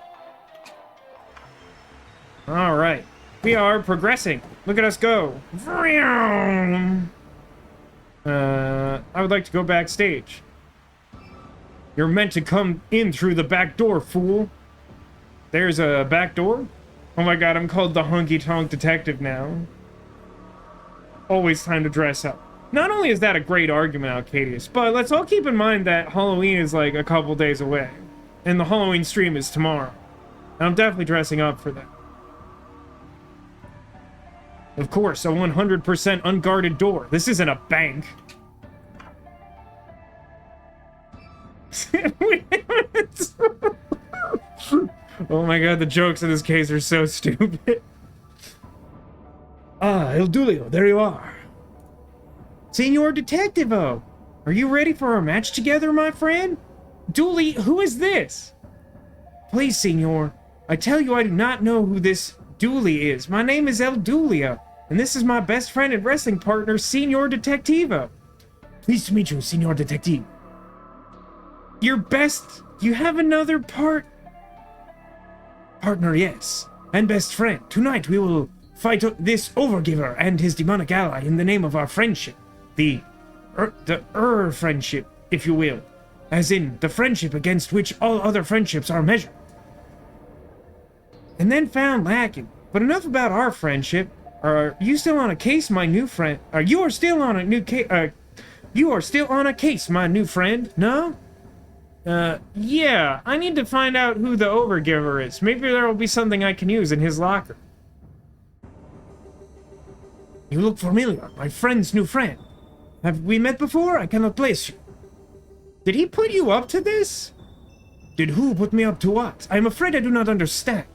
Alright. We are progressing. Look at us go. I would like to go backstage. You're meant to come in through the back door, fool. There's a back door? Oh my god, I'm called the honky-tonk detective now. Always time to dress up. Not only is that a great argument, Alcadius, but let's all keep in mind that Halloween is like a couple days away. And the Halloween stream is tomorrow. And I'm definitely dressing up for that. Of course, a 100% unguarded door. This isn't a bank. Oh my god, the jokes in this case are so stupid. Ah, El Dulio, there you are. Senor Detectivo, are you ready for our match together, my friend? Dooley, who is this? Please, senor, I tell you I do not know who this Dooley is. My name is El Dulio, and this is my best friend and wrestling partner, Senor Detectivo. Pleased to meet you, Senor Detective. Your best... You have another partner, yes. And best friend. Tonight we will fight this overgiver and his demonic ally in the name of our friendship. The friendship, if you will. As in, the friendship against which all other friendships are measured. And then found lacking. But enough about our friendship. Are you still on a case, my new friend? You are still on a new case. You are still on a case, my new friend. No? Yeah. I need to find out who the overgiver is. Maybe there will be something I can use in his locker. You look familiar. My friend's new friend. Have we met before? I cannot place you. Did he put you up to this? Did who put me up to what? I'm afraid I do not understand.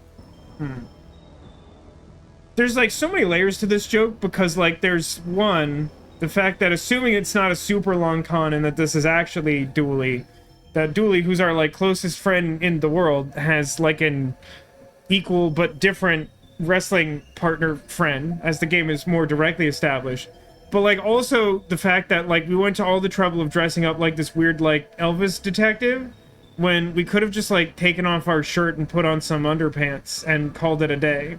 There's, like, so many layers to this joke, because, like, there's, one, the fact that assuming it's not a super long con and that this is actually Dooley, that Dooley, who's our, like, closest friend in the world, has, like, an equal but different wrestling partner friend, as the game is more directly established. But, like, also the fact that, like, we went to all the trouble of dressing up like this weird, like, Elvis detective, when we could have just, like, taken off our shirt and put on some underpants and called it a day.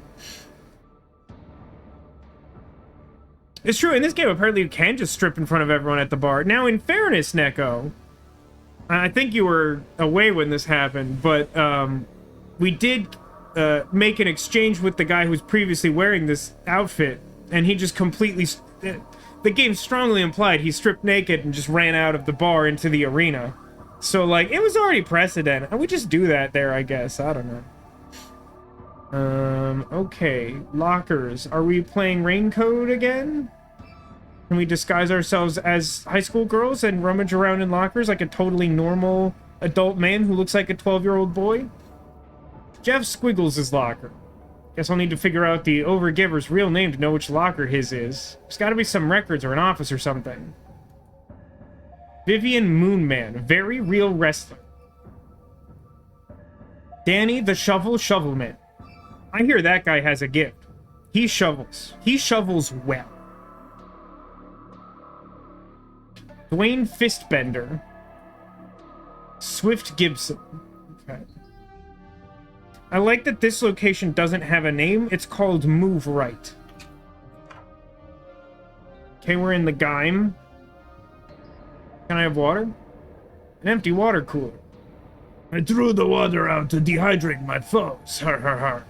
It's true, in this game, apparently you can just strip in front of everyone at the bar. Now, in fairness, Neko, I think you were away when this happened, but, we did, make an exchange with the guy who's previously wearing this outfit, and he just completely... the game strongly implied he stripped naked and just ran out of the bar into the arena. So, like, it was already precedent. And we just do that there, I guess. I don't know. Okay. Lockers. Are we playing Raincoat again? Can we disguise ourselves as high school girls and rummage around in lockers like a totally normal adult man who looks like a 12-year-old boy? Jeff Squiggles' locker. Guess I'll need to figure out the overgiver's real name to know which locker his is. There's gotta be some records or an office or something. Vivian Moonman, very real wrestler. Danny the Shovelman. I hear that guy has a gift. He shovels. He shovels well. Dwayne Fistbender. Swift Gibson. Okay. I like that this location doesn't have a name. It's called Move Right. Okay, we're in the Geim. Can I have water? An empty water cooler. I threw the water out to dehydrate my foes. Har har har.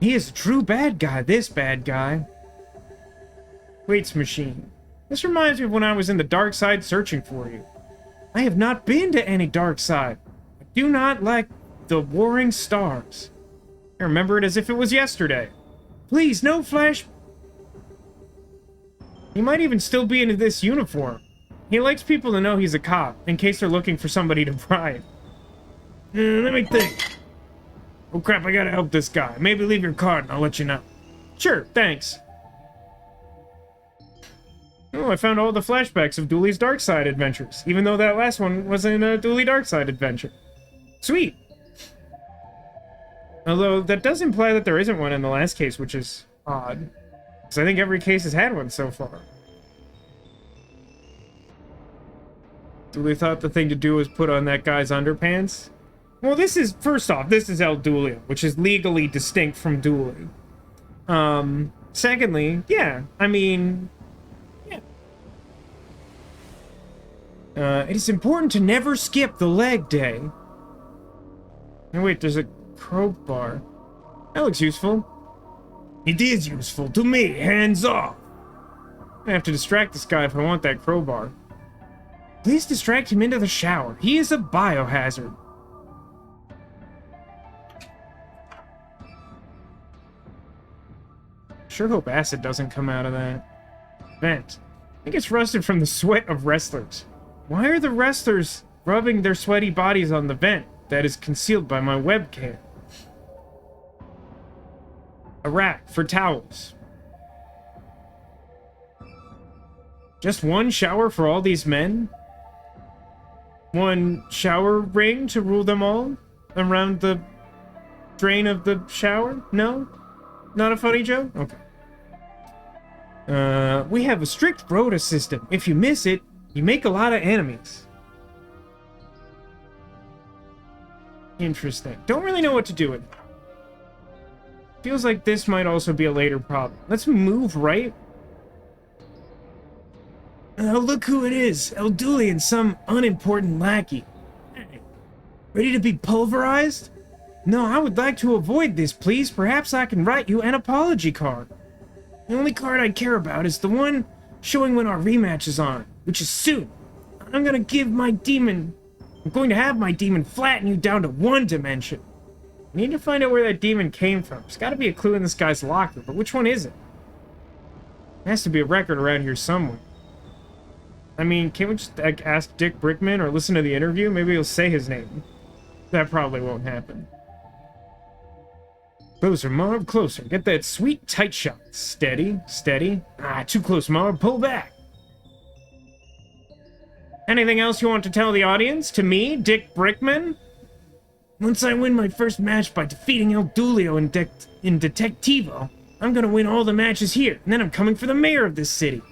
He is a true bad guy, this bad guy. Weights machine. This reminds me of when I was in the dark side searching for you. I have not been to any dark side. I do not like the warring stars. I remember it as if it was yesterday. Please, no flash. He might even still be in this uniform. He likes people to know he's a cop, in case they're looking for somebody to bribe. Let me think. Oh crap, I gotta help this guy. Maybe leave your card and I'll let you know. Sure, thanks. Oh, I found all the flashbacks of Dooley's Darkside adventures, even though that last one wasn't a Dooley Darkside adventure. Sweet! Although, that does imply that there isn't one in the last case, which is odd. Because I think every case has had one so far. Dooley thought the thing to do was put on that guy's underpants. Well, this is, first off, this is El Dooley, which is legally distinct from Dooley. Secondly, yeah, I mean, yeah. It is important to never skip the leg day. Oh, wait, there's a crowbar. That looks useful. It is useful to me. Hands off. I have to distract this guy if I want that crowbar. Please distract him into the shower. He is a biohazard. Sure hope acid doesn't come out of that vent. I think it's rusted from the sweat of wrestlers. Why are the wrestlers rubbing their sweaty bodies on the vent that is concealed by my webcam? A rack for towels. Just one shower for all these men? One shower ring to rule them all around the drain of the shower? No? Not a funny joke? Okay. We have a strict rota system. If you miss it, you make a lot of enemies. Interesting. Don't really know what to do with it. Feels like this might also be a later problem. Let's move right. Oh, look who it is. El Dooley and some unimportant lackey. Ready to be pulverized? No, I would like to avoid this, please. Perhaps I can write you an apology card. The only card I care about is the one showing when our rematch is on, which is soon. I'm going to have my demon flatten you down to one dimension. I need to find out where that demon came from. There's got to be a clue in this guy's locker, but which one is it? There has to be a record around here somewhere. I mean, can't we just ask Dick Brickman or listen to the interview? Maybe he'll say his name. That probably won't happen. Closer, Marv, closer. Get that sweet tight shot. Steady, steady. Ah, too close, Marv. Pull back. Anything else you want to tell the audience? To me, Dick Brickman? Once I win my first match by defeating El Doolio in Detectivo, I'm gonna win all the matches here, and then I'm coming for the mayor of this city.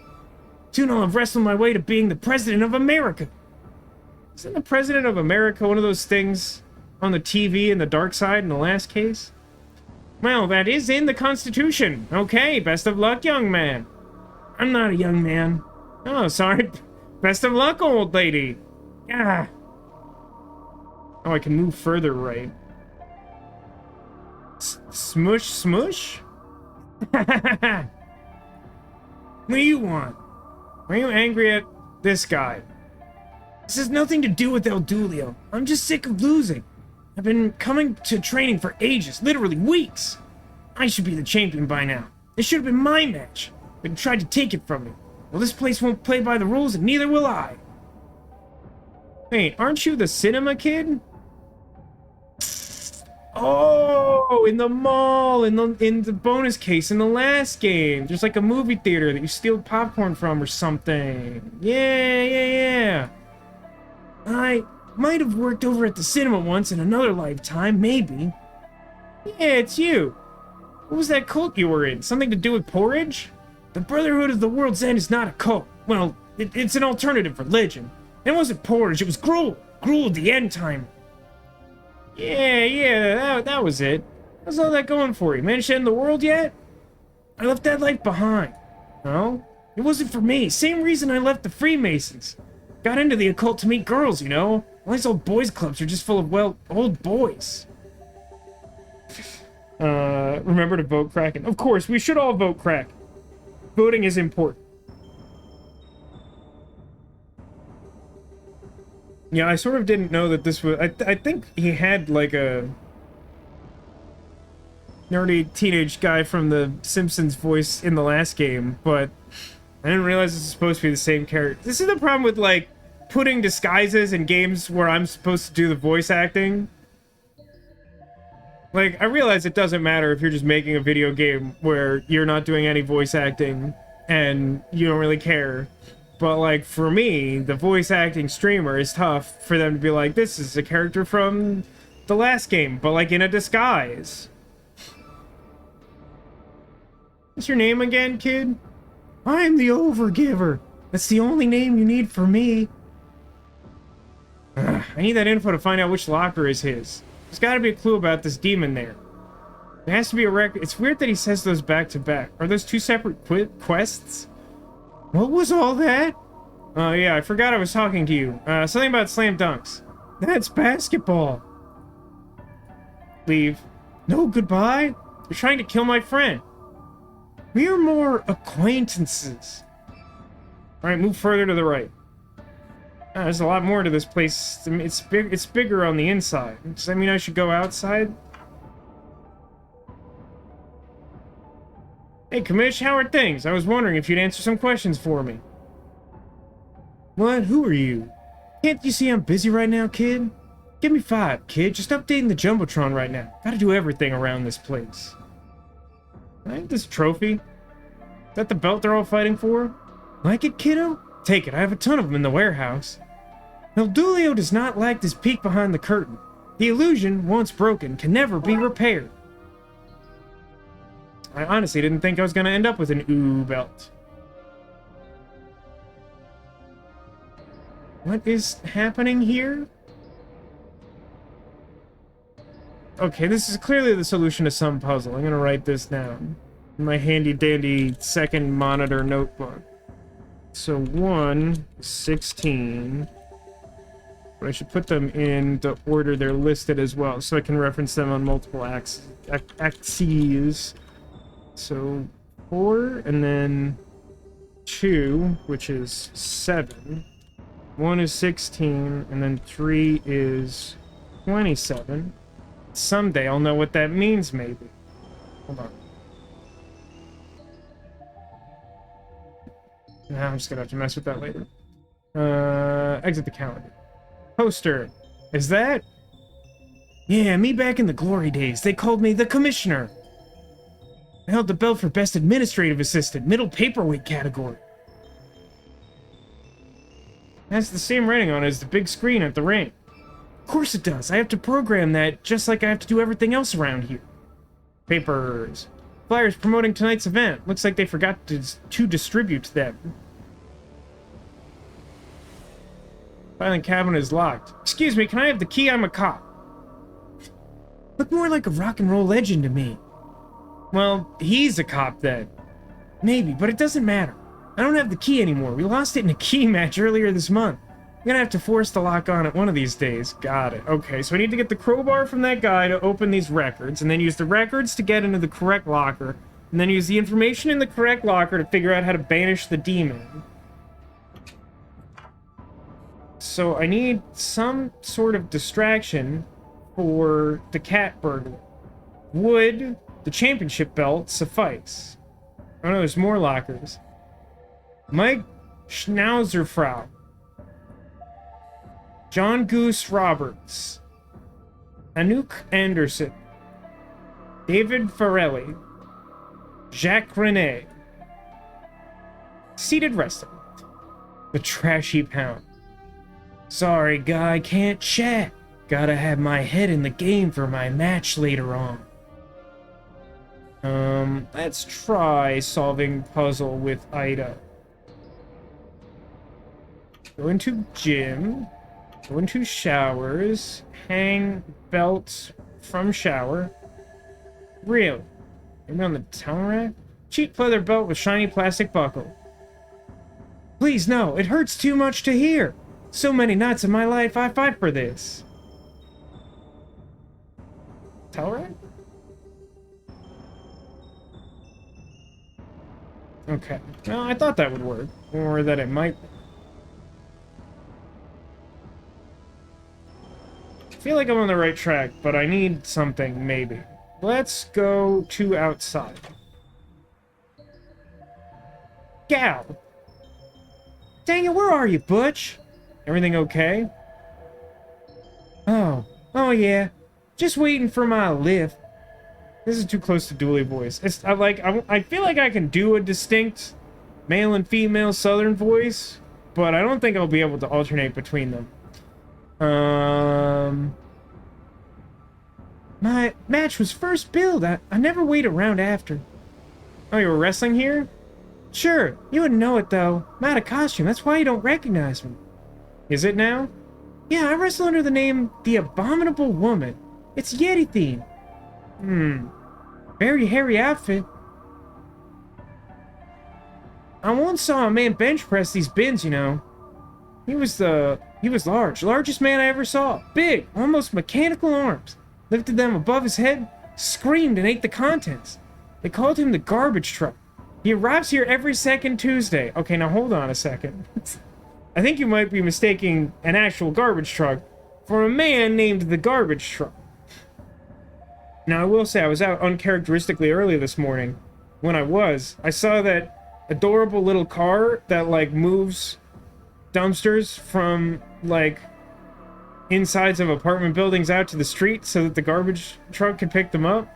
Soon I'll have wrestled my way to being the President of America. Isn't the President of America one of those things on the TV in the dark side in the last case? Well, that is in the Constitution. Okay, best of luck, young man. I'm not a young man. Oh, sorry. Best of luck, old lady. Ah. Oh, I can move further right. Smush, smush? What do you want? Why are you angry at this guy? This has nothing to do with El Doolio. I'm just sick of losing. I've been coming to training for ages, literally weeks. I should be the champion by now. This should have been my match, but you tried to take it from me. Well, this place won't play by the rules, and neither will I. Wait, aren't you the cinema kid? Oh, in the mall, in the bonus case, in the last game. There's like a movie theater that you steal popcorn from or something. Yeah. I might have worked over at the cinema once in another lifetime, maybe. Yeah, it's you. What was that cult you were in? Something to do with porridge? The Brotherhood of the World's End is not a cult. Well, it's an alternative religion. It wasn't porridge, it was gruel. Gruel the end timer. Yeah, that was it. How's all that going for you? Managed to end the world yet? I left that life behind. No? It wasn't for me. Same reason I left the Freemasons. Got into the occult to meet girls, you know? All these old boys clubs are just full of, well, old boys. Remember to vote Kraken. Of course, we should all vote Kraken. Voting is important. Yeah, I sort of didn't know that this was... I think he had, like, a... nerdy teenage guy from The Simpsons voice in the last game, but I didn't realize this is supposed to be the same character. This is the problem with, like, putting disguises in games where I'm supposed to do the voice acting. Like, I realize it doesn't matter if you're just making a video game where you're not doing any voice acting and you don't really care. But, like, for me, the voice acting streamer is tough for them to be like, this is a character from the last game, but, like, in a disguise. What's your name again, kid? I'm the Overgiver. That's the only name you need for me. I need that info to find out which locker is his. There's gotta be a clue about this demon there. There has to be a record. It's weird that he says those back to back. Are those two separate quests? What was all that? Oh, yeah, I forgot I was talking to you. Something about slam dunks. That's basketball. Leave. No goodbye? You're trying to kill my friend. We're more acquaintances. Alright, move further to the right. There's a lot more to this place. I mean, it's bigger on the inside. Does that mean I should go outside? Hey, Commish, how are things? I was wondering if you'd answer some questions for me. What? Who are you? Can't you see I'm busy right now, kid? Give me 5, kid. Just updating the Jumbotron right now. Gotta do everything around this place. I have this trophy. Is that the belt they're all fighting for? Like it, kiddo? Take it. I have a ton of them in the warehouse. Now, Dooley does not like this peek behind the curtain. The illusion, once broken, can never be repaired. I honestly didn't think I was going to end up with an ooh belt. What is happening here? Okay, this is clearly the solution to some puzzle. I'm going to write this down in my handy-dandy second monitor notebook. So 1, 16... But I should put them in the order they're listed as well, so I can reference them on multiple axes. So 4, and then 2, which is 7. 1 is 16, and then 3 is 27. Someday I'll know what that means, maybe. Hold on. Nah, I'm just gonna have to mess with that later. Exit the calendar. Poster. Is that? Yeah, me back in the glory days. They called me the Commissioner. I held the belt for Best Administrative Assistant, middle paperweight category. It has the same writing on it as the big screen at the ring. Of course it does. I have to program that just like I have to do everything else around here. Papers. Flyers promoting tonight's event. Looks like they forgot to distribute them. Filing cabinet is locked. Excuse me, can I have the key? I'm a cop. Look more like a rock and roll legend to me. Well, he's a cop then. Maybe, but it doesn't matter. I don't have the key anymore. We lost it in a key match earlier this month. I'm gonna have to force the lock on it one of these days. Got it. Okay, so I need to get the crowbar from that guy to open these records, and then use the records to get into the correct locker, and then use the information in the correct locker to figure out how to banish the demon. So I need some sort of distraction for the cat burglar. Would the championship belt suffice? Oh no, there's more lockers. Mike Schnauzerfrau. John Goose Roberts. Anouk Anderson. David Farrelly. Jacques Rene. Seated restaurant. The Trashy Pound. Sorry, guy, can't chat. Gotta have my head in the game for my match later on. Let's try solving puzzle with Ida. Go into gym. Go into showers. Hang belt from shower. Really? Maybe on the towel rack? Cheap leather belt with shiny plastic buckle. Please, no. It hurts too much to hear. So many nights of my life I fight for this. Tell right? Okay. Well, I thought that would work. Or that it might. I feel like I'm on the right track, but I need something, maybe. Let's go to outside. Gal! Dang it, where are you, Butch? Everything okay? Oh yeah. Just waiting for my lift. This is too close to Dooley voice. I feel like I can do a distinct male and female southern voice, but I don't think I'll be able to alternate between them. My match was first billed. I never wait around after. Oh, you were wrestling here? Sure, you wouldn't know it though. I'm out of costume, that's why you don't recognize me. Is it now? Yeah, I wrestle under the name The Abominable Woman. It's Yeti theme. Very hairy outfit. I once saw a man bench press these bins, you know. He was large. Largest man I ever saw. Big, almost mechanical arms. Lifted them above his head, screamed and ate the contents. They called him the garbage truck. He arrives here every second Tuesday. Okay, now hold on a second. I think you might be mistaking an actual garbage truck for a man named the garbage truck. Now, I will say I was out uncharacteristically early this morning. When I saw that adorable little car that, like, moves dumpsters from, like, insides of apartment buildings out to the street so that the garbage truck can pick them up.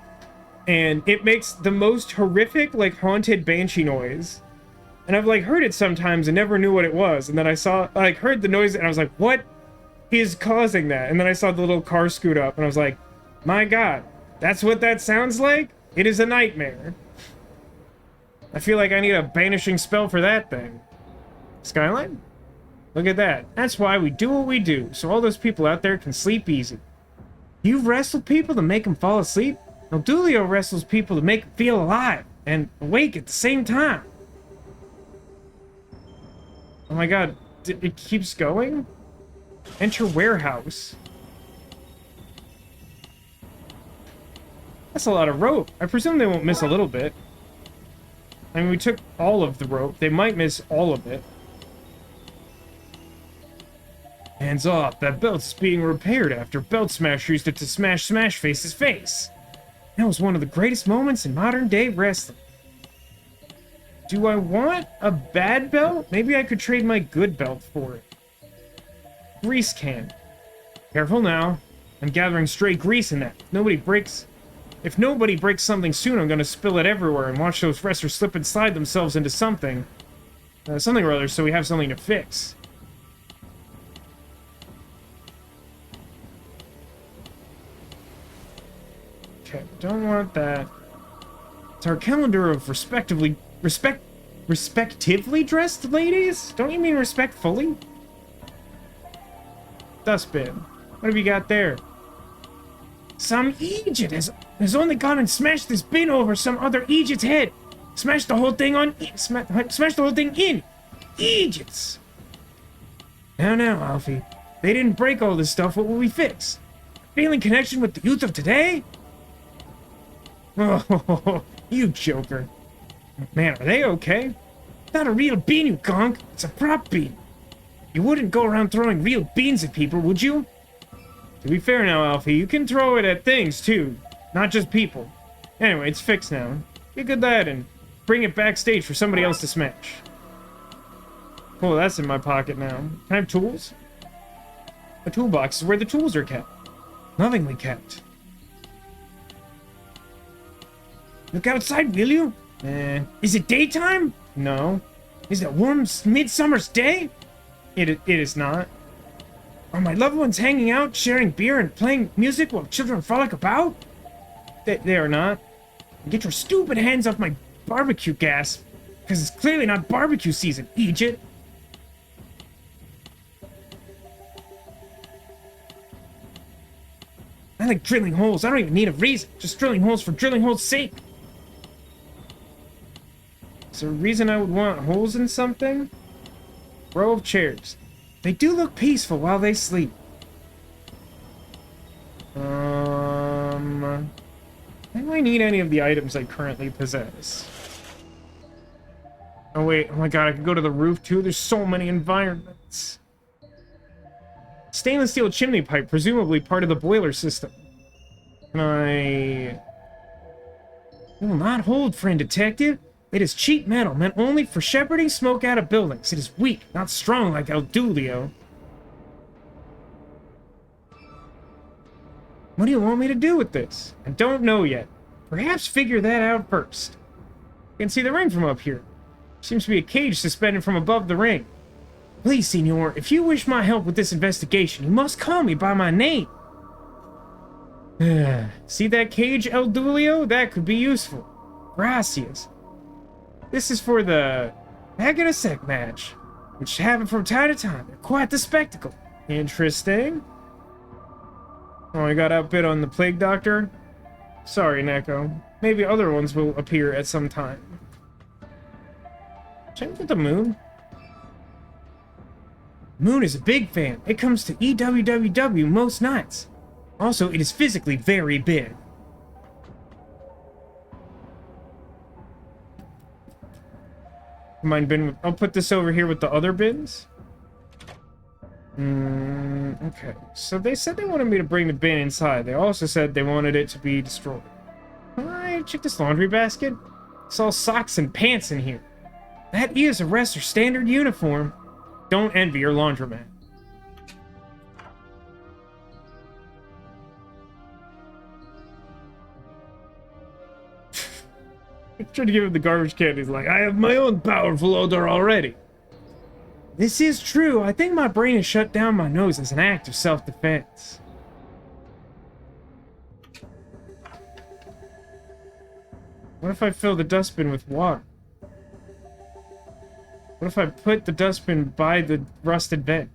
And it makes the most horrific, like, haunted banshee noise. And I've, like, heard it sometimes and never knew what it was. And then I heard the noise and I was like, what is causing that? And then I saw the little car scoot up and I was like, my God, that's what that sounds like? It is a nightmare. I feel like I need a banishing spell for that thing. Skyline? Look at that. That's why we do what we do, so all those people out there can sleep easy. You wrestle people to make them fall asleep? Now, Dooley wrestles people to make them feel alive and awake at the same time. Oh my God, it keeps going? Enter warehouse. That's a lot of rope. I presume they won't miss a little bit. I mean, we took all of the rope. They might miss all of it. Hands off. That belt's being repaired after Belt Smash used it to smash Face's face. That was one of the greatest moments in modern-day wrestling. Do I want a bad belt? Maybe I could trade my good belt for it. Grease can. Careful now. I'm gathering stray grease in that. If nobody breaks something soon, I'm gonna spill it everywhere and watch those wrestlers slip and slide themselves into something. Something or other, so we have something to fix. Okay, don't want that. It's our calendar of respectively dressed ladies? Don't you mean respectfully? Dustbin. What have you got there? Some Egypt has only gone and smashed this bin over some other Egypt's head. Smashed the whole thing smashed the whole thing in. Egypts. Now, Alfie. They didn't break all this stuff. What will we fix? Failing connection with the youth of today? Oh, you joker. Man, are they okay? Not a real bean, you gonk. It's a prop bean. You wouldn't go around throwing real beans at people, would you? To be fair now, Alfie, you can throw it at things, too. Not just people. Anyway, it's fixed now. Get good at that and bring it backstage for somebody else to smash. Oh, that's in my pocket now. Can I have tools? A toolbox is where the tools are kept. Lovingly kept. Look outside, will you? Is it daytime? No. Is it warm midsummer's day? It is not. Are my loved ones hanging out, sharing beer, and playing music while children frolic about? They are not. Get your stupid hands off my barbecue gas, because it's clearly not barbecue season, Egypt. I like drilling holes. I don't even need a reason. Just drilling holes for drilling holes' sake. Is there a reason I would want holes in something? Row of chairs. They do look peaceful while they sleep. I don't really need any of the items I currently possess. Oh wait, oh my god, I could go to the roof too? There's so many environments. Stainless steel chimney pipe, presumably part of the boiler system. Can I... It will not hold, friend detective. It is cheap metal, meant only for shepherding smoke out of buildings. It is weak, not strong like El Dooley. What do you want me to do with this? I don't know yet. Perhaps figure that out first. You can see the ring from up here. Seems to be a cage suspended from above the ring. Please, senor, if you wish my help with this investigation, you must call me by my name. See that cage, El Dooley? That could be useful. Gracias. This is for the Back in a Sec match, which happen from time to time. They're quite the spectacle. Interesting. Oh, I got outbid on the Plague Doctor? Sorry, Neko. Maybe other ones will appear at some time. Check with the moon. Moon is a big fan. It comes to EWWW most nights. Also, it is physically very big. Mine bin. I'll put this over here with the other bins. Okay. So they said they wanted me to bring the bin inside. They also said they wanted it to be destroyed. Alright, check this laundry basket. It's all socks and pants in here. That is a wrestler's standard uniform. Don't envy your laundromat. I tried to give him the garbage can. He's like, I have my own powerful odor already. This is true. I think my brain has shut down my nose as an act of self-defense. What if I fill the dustbin with water? What if I put the dustbin by the rusted bed?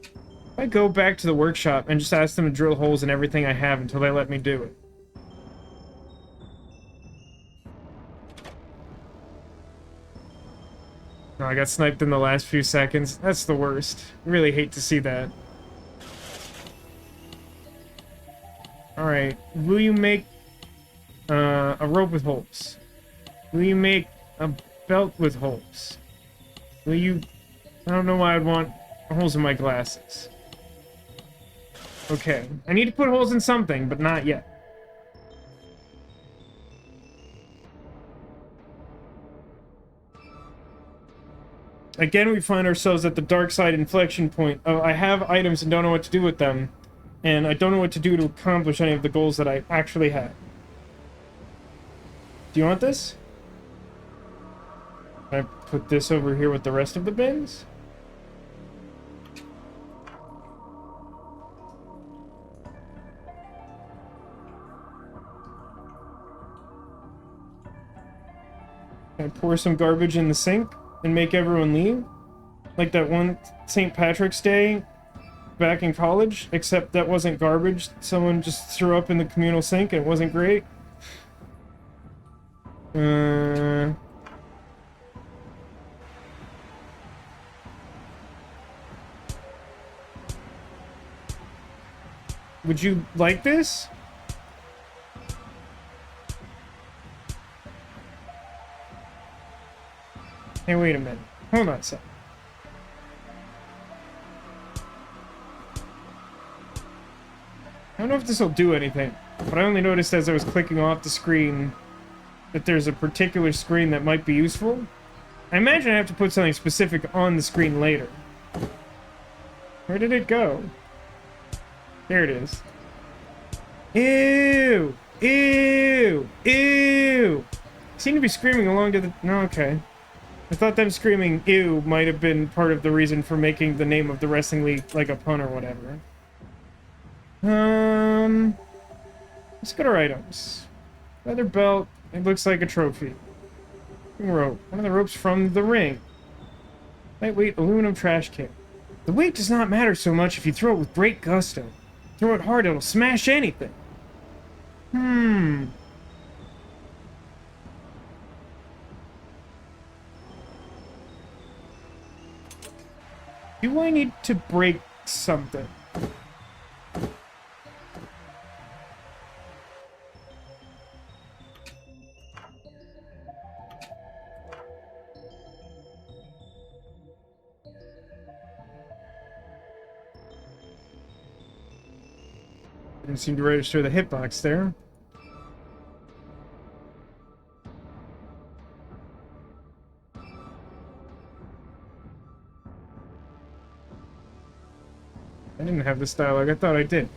If I go back to the workshop and just ask them to drill holes in everything I have until they let me do it. No, I got sniped in the last few seconds. That's the worst. I really hate to see that. Alright, will you make a rope with holes? Will you make a belt with holes? Will you... I don't know why I'd want holes in my glasses. Okay, I need to put holes in something, but not yet. Again, we find ourselves at the dark side inflection point. I have items and don't know what to do with them. And I don't know what to do to accomplish any of the goals that I actually have. Do you want this? Can I put this over here with the rest of the bins? Can I pour some garbage in the sink and make everyone leave? Like that one St. Patrick's Day back in college, except that wasn't garbage. Someone just threw up in the communal sink and it wasn't great. Would you like this? Hey, wait a minute. Hold on a sec. I don't know if this will do anything, but I only noticed as I was clicking off the screen that there's a particular screen that might be useful. I imagine I have to put something specific on the screen later. Where did it go? There it is. Ew! Ew! Ew! I seem to be screaming along to the... No, okay. I thought them screaming ew might have been part of the reason for making the name of the wrestling league like a pun or whatever. Let's go to our items. Leather belt. It looks like a trophy. Rope. One of the ropes from the ring. Lightweight aluminum trash can. The weight does not matter so much if you throw it with great gusto. Throw it hard, it'll smash anything. Do I need to break something? Didn't seem to register the hitbox there. I didn't have this dialogue. I thought I did.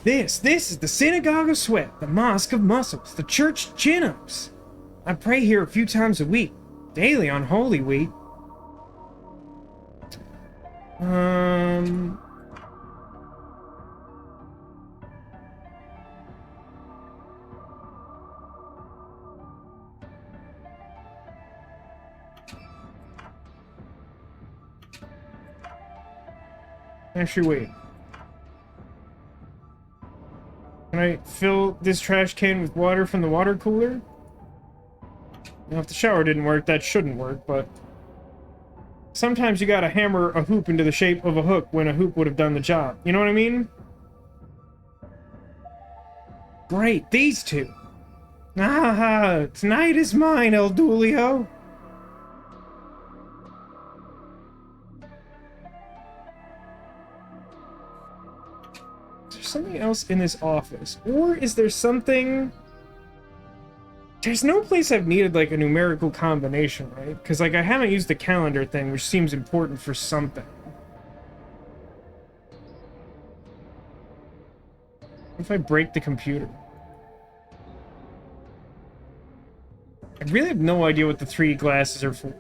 This is the Synagogue of Sweat, the Mosque of Muscles, the Church of Chin-Ups. I pray here a few times a week, daily on Holy Week. Actually, wait. Can I fill this trash can with water from the water cooler? Now, if the shower didn't work, that shouldn't work, but... Sometimes you gotta hammer a hoop into the shape of a hook when a hoop would have done the job. You know what I mean? Great, these two! Ah, tonight is mine, El Dulio! Something else in this office, or is there something? There's no place I've needed like a numerical combination, right? Because like I haven't used the calendar thing, which seems important for something. What if I break the computer? I really have no idea what the 3 glasses are for.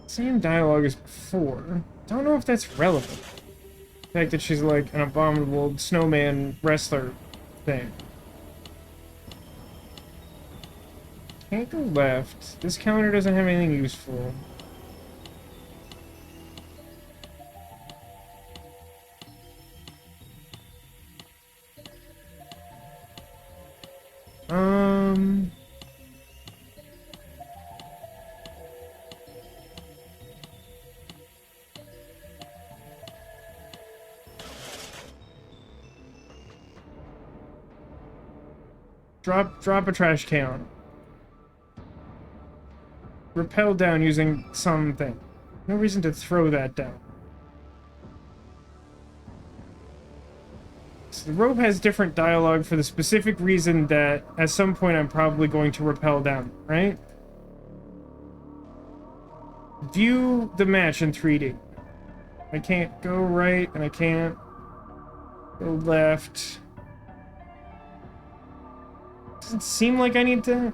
Same dialogue as before. Don't know if that's relevant. The fact that she's like an abominable snowman wrestler thing. Can't go left. This calendar doesn't have anything useful. Drop a trash can. Rappel down using something. No reason to throw that down. So the rope has different dialogue for the specific reason that at some point I'm probably going to rappel down, right? View the match in 3D. I can't go right and I can't go left. Doesn't seem like I need to.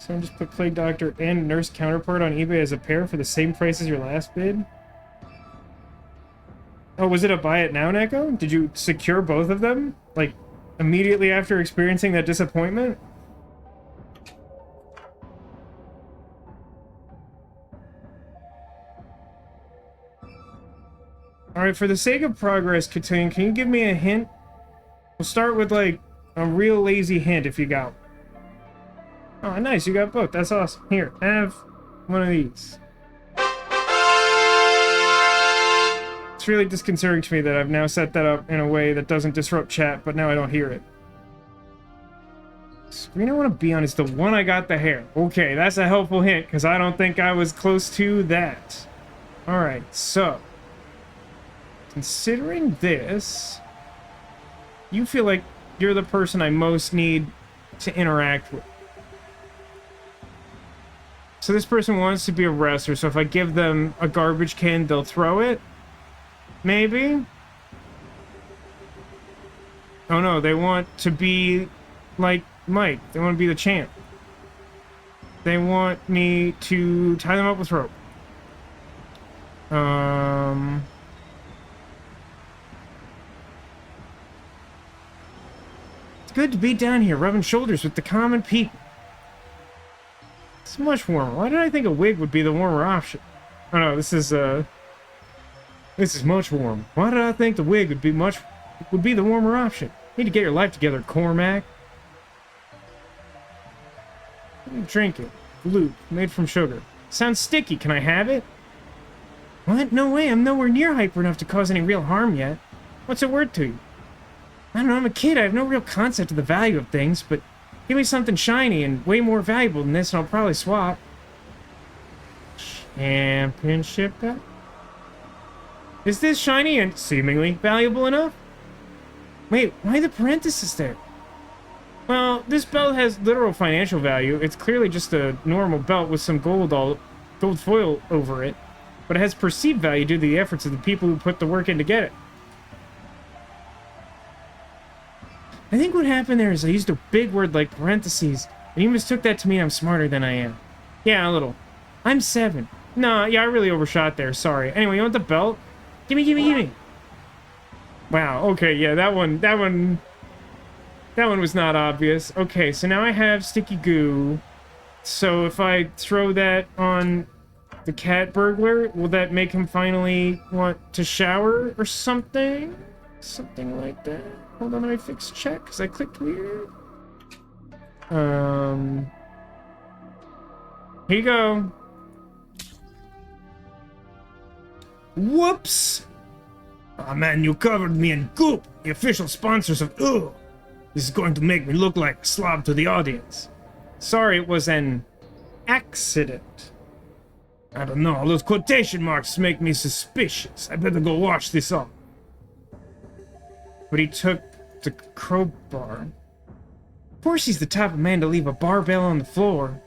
Someone just put Plague Doctor and Nurse Counterpart on eBay as a pair for the same price as your last bid? Oh, was it a buy it now, Neko? Did you secure both of them? Like, immediately after experiencing that disappointment? Alright, for the sake of progress, Katane, can you give me a hint? We'll start with, like, a real lazy hint if you got one. Oh, nice, you got both. That's awesome. Here, have one of these. It's really disconcerting to me that I've now set that up in a way that doesn't disrupt chat, but now I don't hear it. Screen I want to be on is the one I got the hair. Okay, that's a helpful hint, because I don't think I was close to that. Alright, so... considering this... you feel like you're the person I most need to interact with. So this person wants to be a wrestler, so if I give them a garbage can, they'll throw it? Maybe? Oh no, they want to be like Mike. They want to be the champ. They want me to tie them up with rope. It's good to be down here, rubbing shoulders with the common people. It's much warmer. Why did I think a wig would be the warmer option? Oh no, this is much warmer. Why did I think the wig would be much would be the warmer option. Need to get your life together, Cormac. Drink it. Loop, made from sugar. Sounds sticky. Can I have it? What? No way. I'm nowhere near hyper enough to cause any real harm yet. What's it worth to you? I don't know. I'm a kid. I have no real concept of the value of things, but give me something shiny and way more valuable than this, and I'll probably swap. Championship belt? Is this shiny and seemingly valuable enough? Wait, why the parenthesis there? Well, this belt has literal financial value. It's clearly just a normal belt with some gold foil over it, but it has perceived value due to the efforts of the people who put the work in to get it. I think what happened there is I used a big word like parentheses, and you mistook that to mean I'm smarter than I am. Yeah, a little. I'm 7. Nah, yeah, I really overshot there, sorry. Anyway, you want the belt? Gimme. Wow, okay, yeah, that one was not obvious. Okay, so now I have sticky goo. So if I throw that on the cat burglar, will that make him finally want to shower or something? Something like that. Hold on, let me fix check, because I clicked weird. Here you go. Whoops! Aw, man, you covered me in goop, the official sponsors of Ugh. This is going to make me look like a slob to the audience. Sorry, it was an accident. I don't know, those quotation marks make me suspicious. I better go wash this off. But he took the crowbar. Of course he's the type of man to leave a barbell on the floor.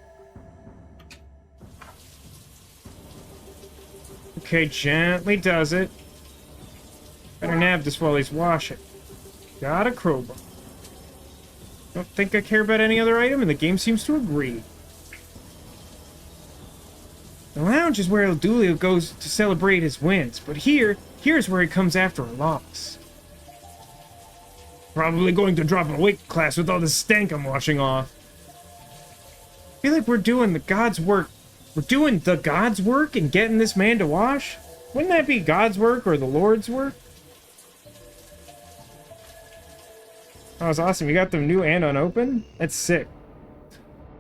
Okay, gently does it. Better nab this while he's washing. Got a crowbar. Don't think I care about any other item, and the game seems to agree. The lounge is where Dooley goes to celebrate his wins, but here's where he comes after a loss. Probably going to drop a weight class with all the stank I'm washing off. I feel like we're doing the God's work. We're doing the God's work and getting this man to wash? Wouldn't that be God's work or the Lord's work? Oh, that's awesome. You got them new and unopened? That's sick.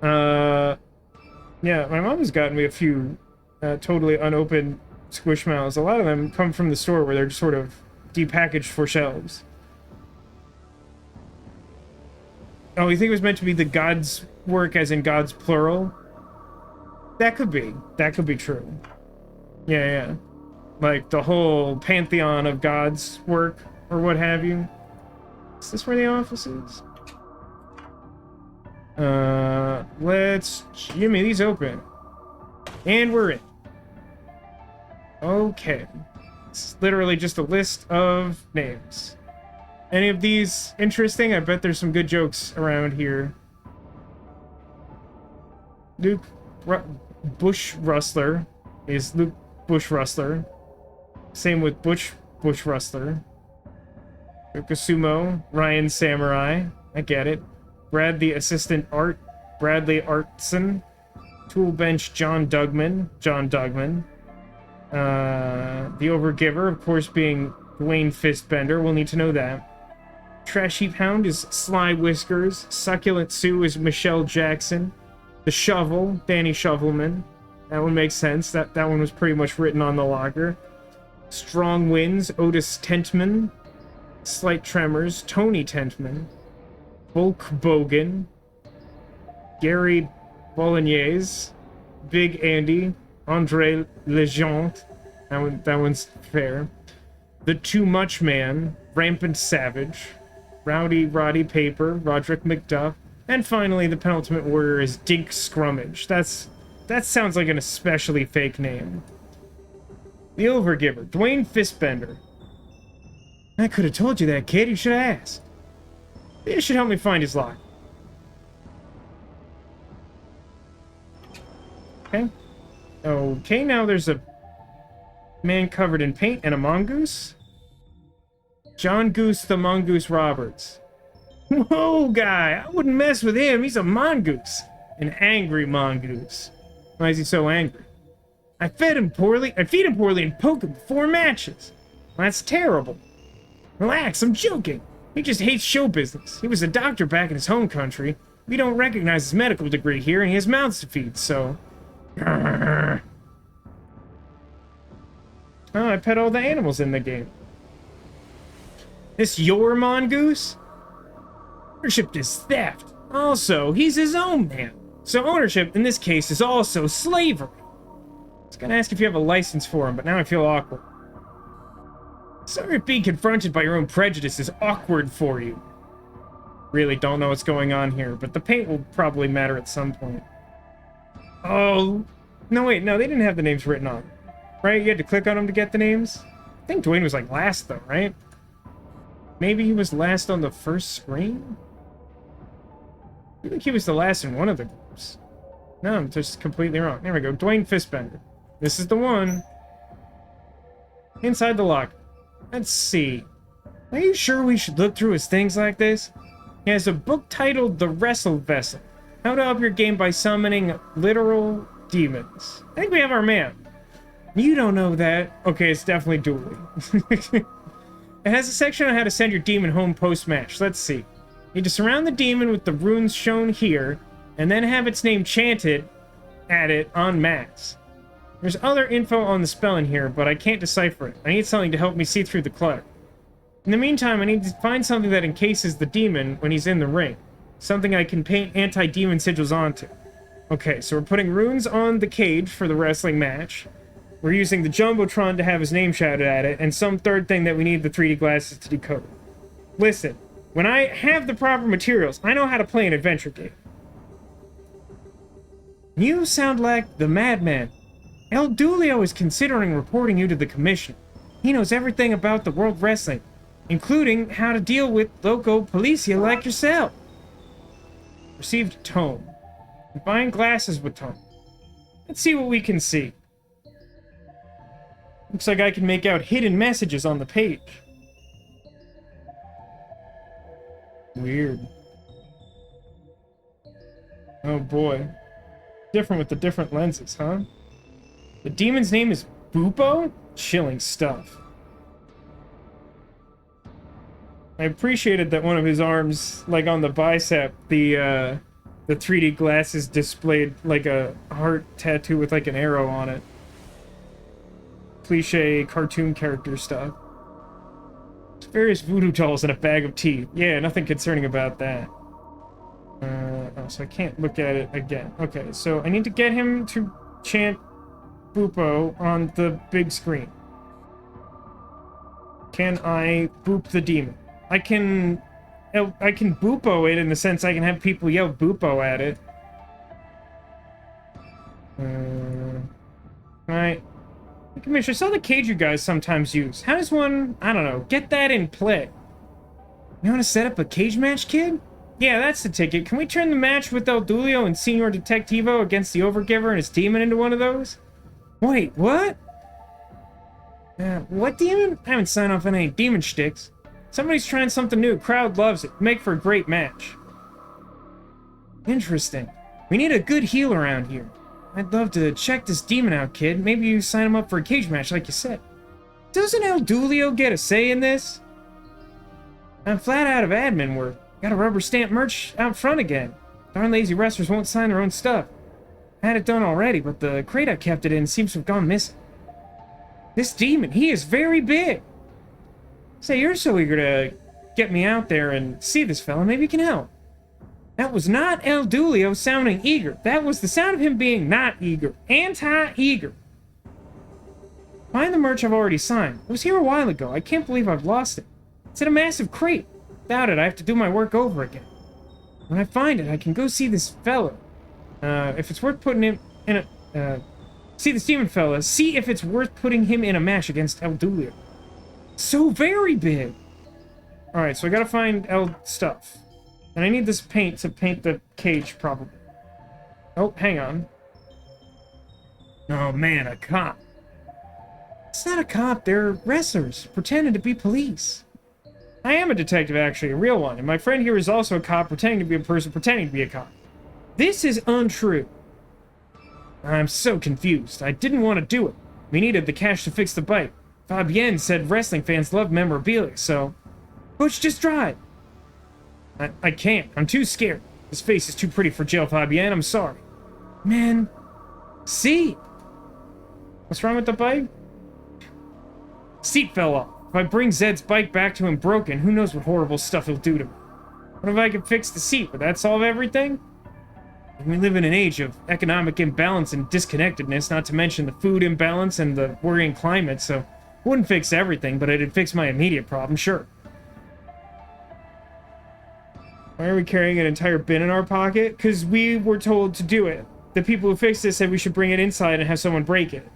Yeah, my mom has gotten me a few totally unopened Squishmallows. A lot of them come from the store where they're just sort of depackaged for shelves. Oh, you think it was meant to be the God's work as in God's plural? That could be. That could be true. Yeah. Like the whole pantheon of God's work or what have you. Is this where the office is? Let's jimmy these open. And we're in. Okay. It's literally just a list of names. Any of these interesting? I bet there's some good jokes around here. Luke Bush Rustler is Luke Bush Rustler. Same with Bush Rustler. Sumo, Ryan Samurai. I get it. Brad the Assistant Art, Bradley Artson. Toolbench John Dugman. The Overgiver, of course, being Dwayne Fistbender. We'll need to know that. Trash Heap Hound is Sly Whiskers. Succulent Sue is Michelle Jackson. The Shovel, Danny Shovelman. That one makes sense. That one was pretty much written on the locker. Strong Winds, Otis Tentman. Slight Tremors, Tony Tentman. Bulk Bogan. Gary Bolognese. Big Andy. Andre Legend. That one's fair. The Too Much Man. Rampant Savage. Rowdy Roddy Paper. Roderick McDuff. And finally, the penultimate warrior is Dink Scrummage. That sounds like an especially fake name. The Overgiver, Dwayne Fistbender. I could have told you that, kid. You should have asked. You should help me find his lock. Okay. Okay, now there's a man covered in paint and a mongoose. John Goose the Mongoose Roberts. Whoa, guy! I wouldn't mess with him. He's a mongoose. An angry mongoose. Why is he so angry? I feed him poorly and poke him before matches. Well, that's terrible. Relax, I'm joking. He just hates show business. He was a doctor back in his home country. We don't recognize his medical degree here, and he has mouths to feed, so... Oh, I pet all the animals in the game. This your mongoose? Ownership is theft. Also, he's his own man. So ownership, in this case, is also slavery. I was gonna ask if you have a license for him, but now I feel awkward. Sorry if being confronted by your own prejudice is awkward for you. Really don't know what's going on here, but the paint will probably matter at some point. Oh, no wait, no, they didn't have the names written on. Right, you had to click on them to get the names? I think Dwayne was like last though, right? Maybe he was last on the first screen? I think he was the last in one of the groups. No, I'm just completely wrong. There we go, Dwayne Fistbender. This is the one. Inside the locker. Let's see. Are you sure we should look through his things like this? He has a book titled The Wrestle Vessel. How to up your game by summoning literal demons. I think we have our man. You don't know that. Okay, it's definitely Dooley. It has a section on how to send your demon home post-match. Let's see. You need to surround the demon with the runes shown here, and then have its name chanted at it en masse. There's other info on the spell in here, but I can't decipher it. I need something to help me see through the clutter. In the meantime, I need to find something that encases the demon when he's in the ring. Something I can paint anti-demon sigils onto. Okay, so we're putting runes on the cage for the wrestling match. We're using the Jumbotron to have his name shouted at it, and some third thing that we need the 3D glasses to decode. Listen, when I have the proper materials, I know how to play an adventure game. You sound like the madman. El Dooley is considering reporting you to the commission. He knows everything about the World Wrestling, including how to deal with local policia like yourself. Received tome. Combine glasses with tome. Let's see what we can see. Looks like I can make out hidden messages on the page. Weird. Oh boy. Different with the different lenses, huh? The demon's name is Boopo? Chilling stuff. I appreciated that one of his arms, like on the bicep, the 3D glasses displayed like a heart tattoo with like an arrow on it. Cliche cartoon character stuff. There's various voodoo dolls and a bag of teeth. Yeah, nothing concerning about that. Oh, so I can't look at it again. Okay, so I need to get him to chant Boopo on the big screen. Can I boop the demon? I can Boopo it in the sense I can have people yell Boopo at it. Right. Commissioner, I saw the cage you guys sometimes use. How does one, I don't know, get that in play? You want to set up a cage match, kid? Yeah, that's the ticket. Can we turn the match with El Dulio and Senor Detectivo against the Overgiver and his demon into one of those? Wait, what? What demon? I haven't signed off on any demon shticks. Somebody's trying something new. Crowd loves it. Make for a great match. Interesting. We need a good heel around here. I'd love to check this demon out, kid. Maybe you sign him up for a cage match like you said. Doesn't El Dulio get a say in this? I'm flat out of admin work. Got a rubber stamp merch out front again. Darn lazy wrestlers won't sign their own stuff. I had it done already, but the crate I kept it in seems to have gone missing. This demon, he is very big. Say, you're so eager to get me out there and see this fella. Maybe you can help. That was not El Dulio sounding eager. That was the sound of him being not eager. Anti-eager. Find the merch I've already signed. It was here a while ago. I can't believe I've lost it. It's in a massive crate. Without it, I have to do my work over again. When I find it, I can go see this fella. If it's worth putting him in a... see this demon fella. See if it's worth putting him in a match against El Dulio. So very big. Alright, so I gotta find El stuff. And I need this paint to paint the cage, probably. Oh, hang on. Oh man, a cop. It's not a cop, they're wrestlers, pretending to be police. I am a detective, actually, a real one, and my friend here is also a cop pretending to be a person pretending to be a cop. This is untrue. I'm so confused. I didn't want to do it. We needed the cash to fix the bike. Fabienne said wrestling fans love memorabilia, so Butch, just drive. I can't. I'm too scared. His face is too pretty for jail, Fabienne. I'm sorry. Man. See? What's wrong with the bike? Seat fell off. If I bring Zed's bike back to him broken, who knows what horrible stuff he'll do to me. What if I could fix the seat? Would that solve everything? We live in an age of economic imbalance and disconnectedness, not to mention the food imbalance and the worrying climate, so it wouldn't fix everything, but it'd fix my immediate problem, sure. Why are we carrying an entire bin in our pocket? Because we were told to do it. The people who fixed it said we should bring it inside and have someone break it.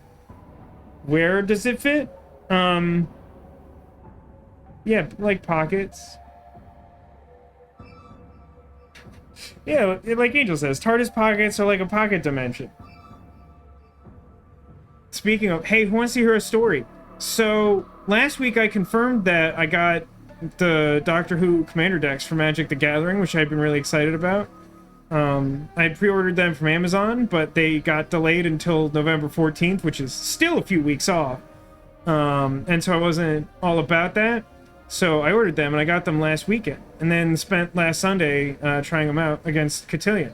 Where does it fit? Yeah, like pockets. Yeah, like Angel says, TARDIS pockets are like a pocket dimension. Speaking of, hey, who wants to hear a story? So, last week I confirmed that I got the Doctor Who Commander decks for Magic the Gathering, which I've been really excited about. I had pre-ordered them from Amazon, but they got delayed until November 14th, which is still a few weeks off. And so I wasn't all about that. So I ordered them, and I got them last weekend. And then spent last Sunday trying them out against Cotillion.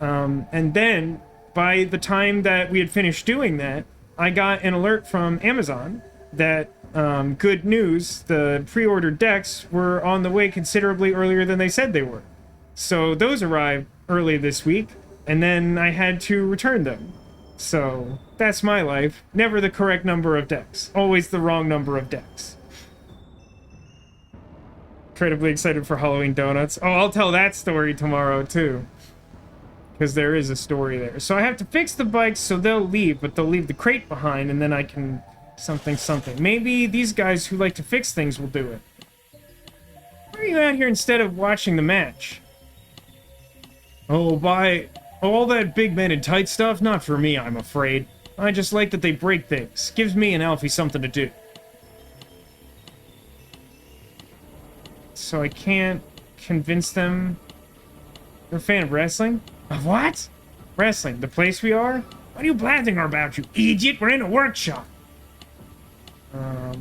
And then, by the time that we had finished doing that, I got an alert from Amazon that, good news, the pre-ordered decks were on the way considerably earlier than they said they were. So those arrived early this week, and then I had to return them. So, that's my life. Never the correct number of decks. Always the wrong number of decks. Incredibly excited for Halloween donuts. Oh, I'll tell that story tomorrow, too. Because there is a story there. So I have to fix the bikes so they'll leave, but they'll leave the crate behind, and then I can... something. Maybe these guys who like to fix things will do it. Why are you out here instead of watching the match? Oh, all that big men in tight stuff? Not for me, I'm afraid. I just like that they break things. Gives me and Alfie something to do. So I can't convince them... You're a fan of wrestling? Of what? Wrestling, the place we are? What are you blathering about, you idiot? We're in a workshop. How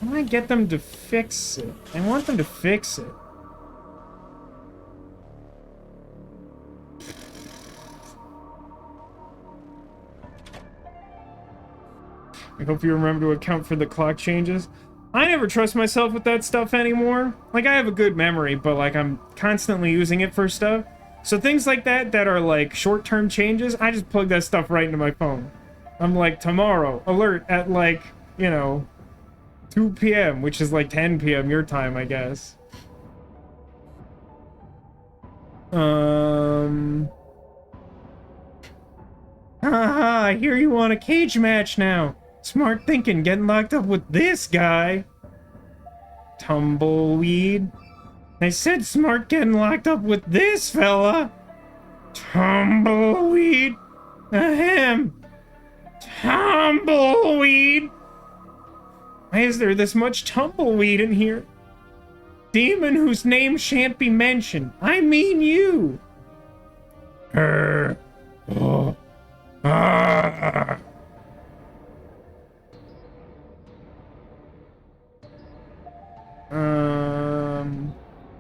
do I get them to fix it? I want them to fix it. I hope you remember to account for the clock changes. I never trust myself with that stuff anymore. Like, I have a good memory, but, like, I'm constantly using it for stuff. So things like that are, like, short-term changes, I just plug that stuff right into my phone. I'm like, tomorrow, alert at, like, you know, 2 p.m., which is, like, 10 p.m. your time, I guess. Haha, I hear you want a cage match now. Smart thinking, getting locked up with this guy. Tumbleweed. I said smart getting locked up with this fella. Tumbleweed. Ahem. Tumbleweed. Why is there this much tumbleweed in here? Demon whose name shan't be mentioned. I mean you. Oh. Ah.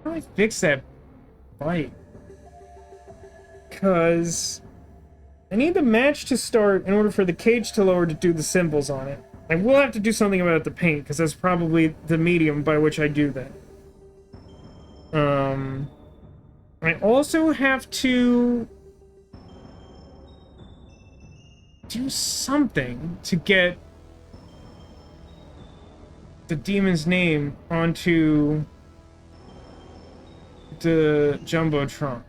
How do I fix that bite? Because I need the match to start in order for the cage to lower to do the symbols on it. I will have to do something about the paint, because that's probably the medium by which I do that. I also have to do something to get the demon's name onto the Jumbotron.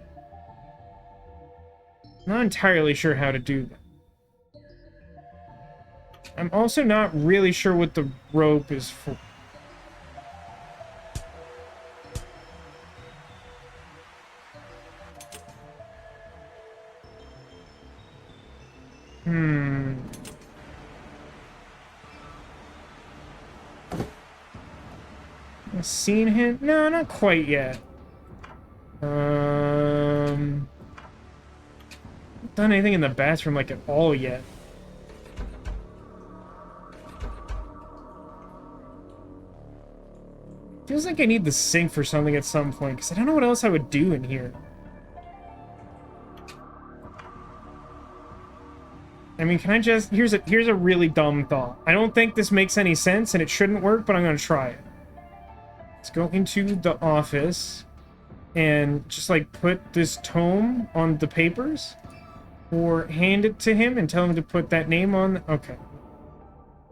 I'm not entirely sure how to do that. I'm also not really sure what the rope is for. A scene hint? No, not quite yet. Haven't done anything in the bathroom like at all yet. Feels like I need the sink for something at some point, because I don't know what else I would do in here. I mean, can I just... Here's a really dumb thought. I don't think this makes any sense, and it shouldn't work, but I'm gonna try it. Let's go into the office, and just, like, put this tome on the papers, or hand it to him and tell him to put that name on... Okay.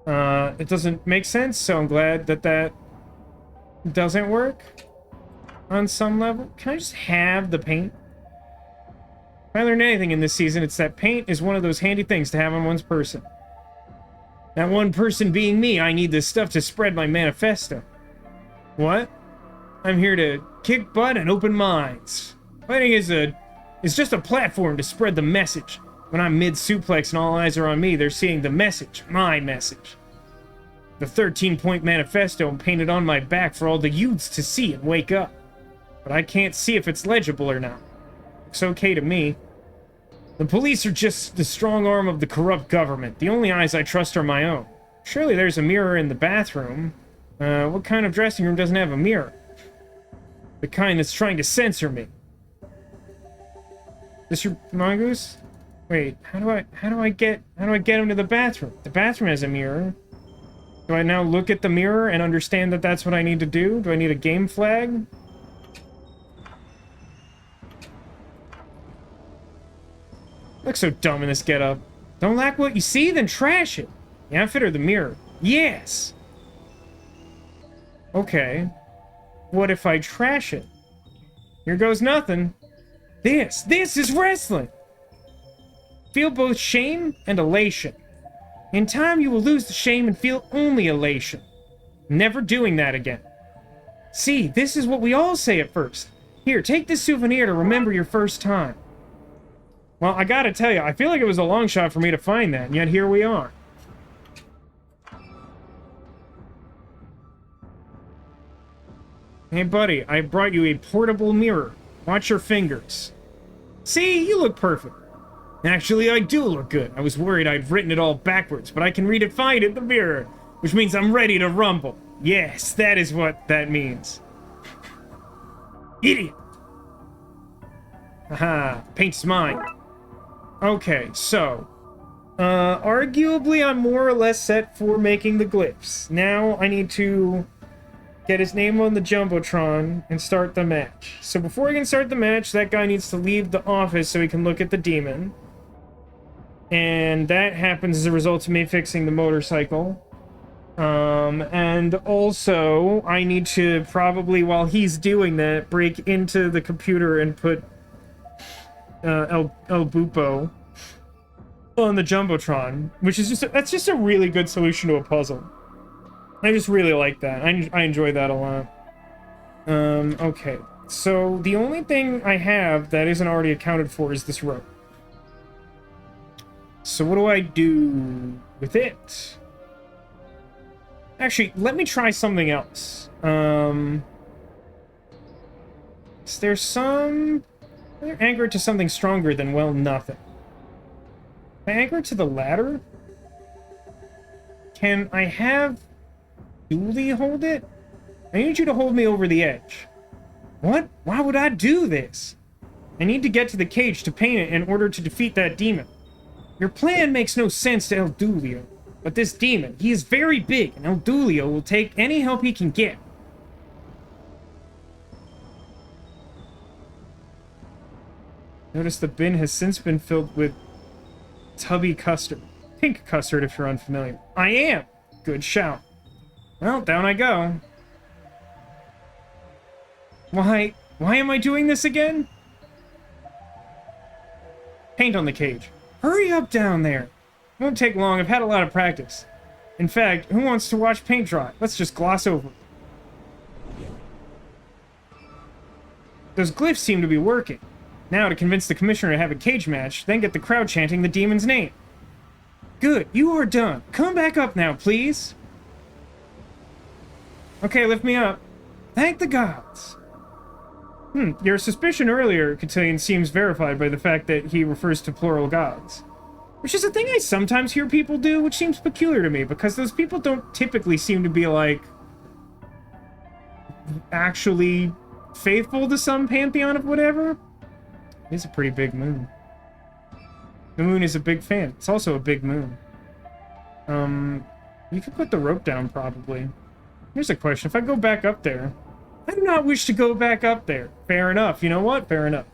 It doesn't make sense, so I'm glad that that doesn't work on some level. Can I just have the paint? If I learned anything in this season, it's that paint is one of those handy things to have on one's person. That one person being me, I need this stuff to spread my manifesto. What? I'm here to kick butt and open minds. Fighting is just a platform to spread the message. When I'm mid-suplex and all eyes are on me, they're seeing the message, my message. The 13-point manifesto painted on my back for all the youths to see and wake up. But I can't see if it's legible or not. Looks okay to me. The police are just the strong arm of the corrupt government. The only eyes I trust are my own. Surely there's a mirror in the bathroom. What kind of dressing room doesn't have a mirror? The kind that's trying to censor me. This your mongoose? Wait, how do I get him to the bathroom? The bathroom has a mirror. Do I now look at the mirror and understand that that's what I need to do? Do I need a game flag? Look so dumb in this getup. Don't like what you see, then trash it. The outfit or the mirror? Yes. Okay. What if I trash it? Here goes nothing. This is wrestling. Feel both shame and elation. In time, you will lose the shame and feel only elation. Never doing that again. See, this is what we all say at first. Here, take this souvenir to remember your first time. Well, I gotta tell you, I feel like it was a long shot for me to find that, and yet here we are. Hey, buddy, I brought you a portable mirror. Watch your fingers. See, you look perfect. Actually, I do look good. I was worried I'd written it all backwards, but I can read it fine in the mirror, which means I'm ready to rumble. Yes, that is what that means. Idiot. Haha, paint's mine. Okay, so, arguably I'm more or less set for making the glyphs. Now I need to get his name on the Jumbotron and start the match. So before we can start the match, that guy needs to leave the office so he can look at the demon. And that happens as a result of me fixing the motorcycle. And also, I need to probably, while he's doing that, break into the computer and put El Bupo on the Jumbotron, which is that's just a really good solution to a puzzle. I just really like that. I enjoy that a lot. Okay. So, the only thing I have that isn't already accounted for is this rope. So what do I do with it? Actually, let me try something else. Is there some... anchor it to something stronger than, well, nothing. Can I anchor it to the ladder? Can I have Dooley hold it? I need you to hold me over the edge. What? Why would I do this? I need to get to the cage to paint it in order to defeat that demon. Your plan makes no sense to El Dulio, but this demon, he is very big, and El Dulio will take any help he can get. Notice the bin has since been filled with tubby custard. Pink custard, if you're unfamiliar. I am! Good shout. Well, down I go. Why am I doing this again? Paint on the cage. Hurry up down there. It won't take long. I've had a lot of practice. In fact, who wants to watch paint dry? Let's just gloss over it. Those glyphs seem to be working. Now to convince the commissioner to have a cage match, then get the crowd chanting the demon's name. Good, you are done. Come back up now, please. Okay, lift me up. Thank the gods. Your suspicion earlier, Cotillion, seems verified by the fact that he refers to plural gods. Which is a thing I sometimes hear people do, which seems peculiar to me, because those people don't typically seem to be, like, actually faithful to some pantheon of whatever. It's a pretty big moon. The moon is a big fan. It's also a big moon. You could put the rope down, probably. Here's a question. If I go back up there... I do not wish to go back up there. Fair enough. You know what? Fair enough.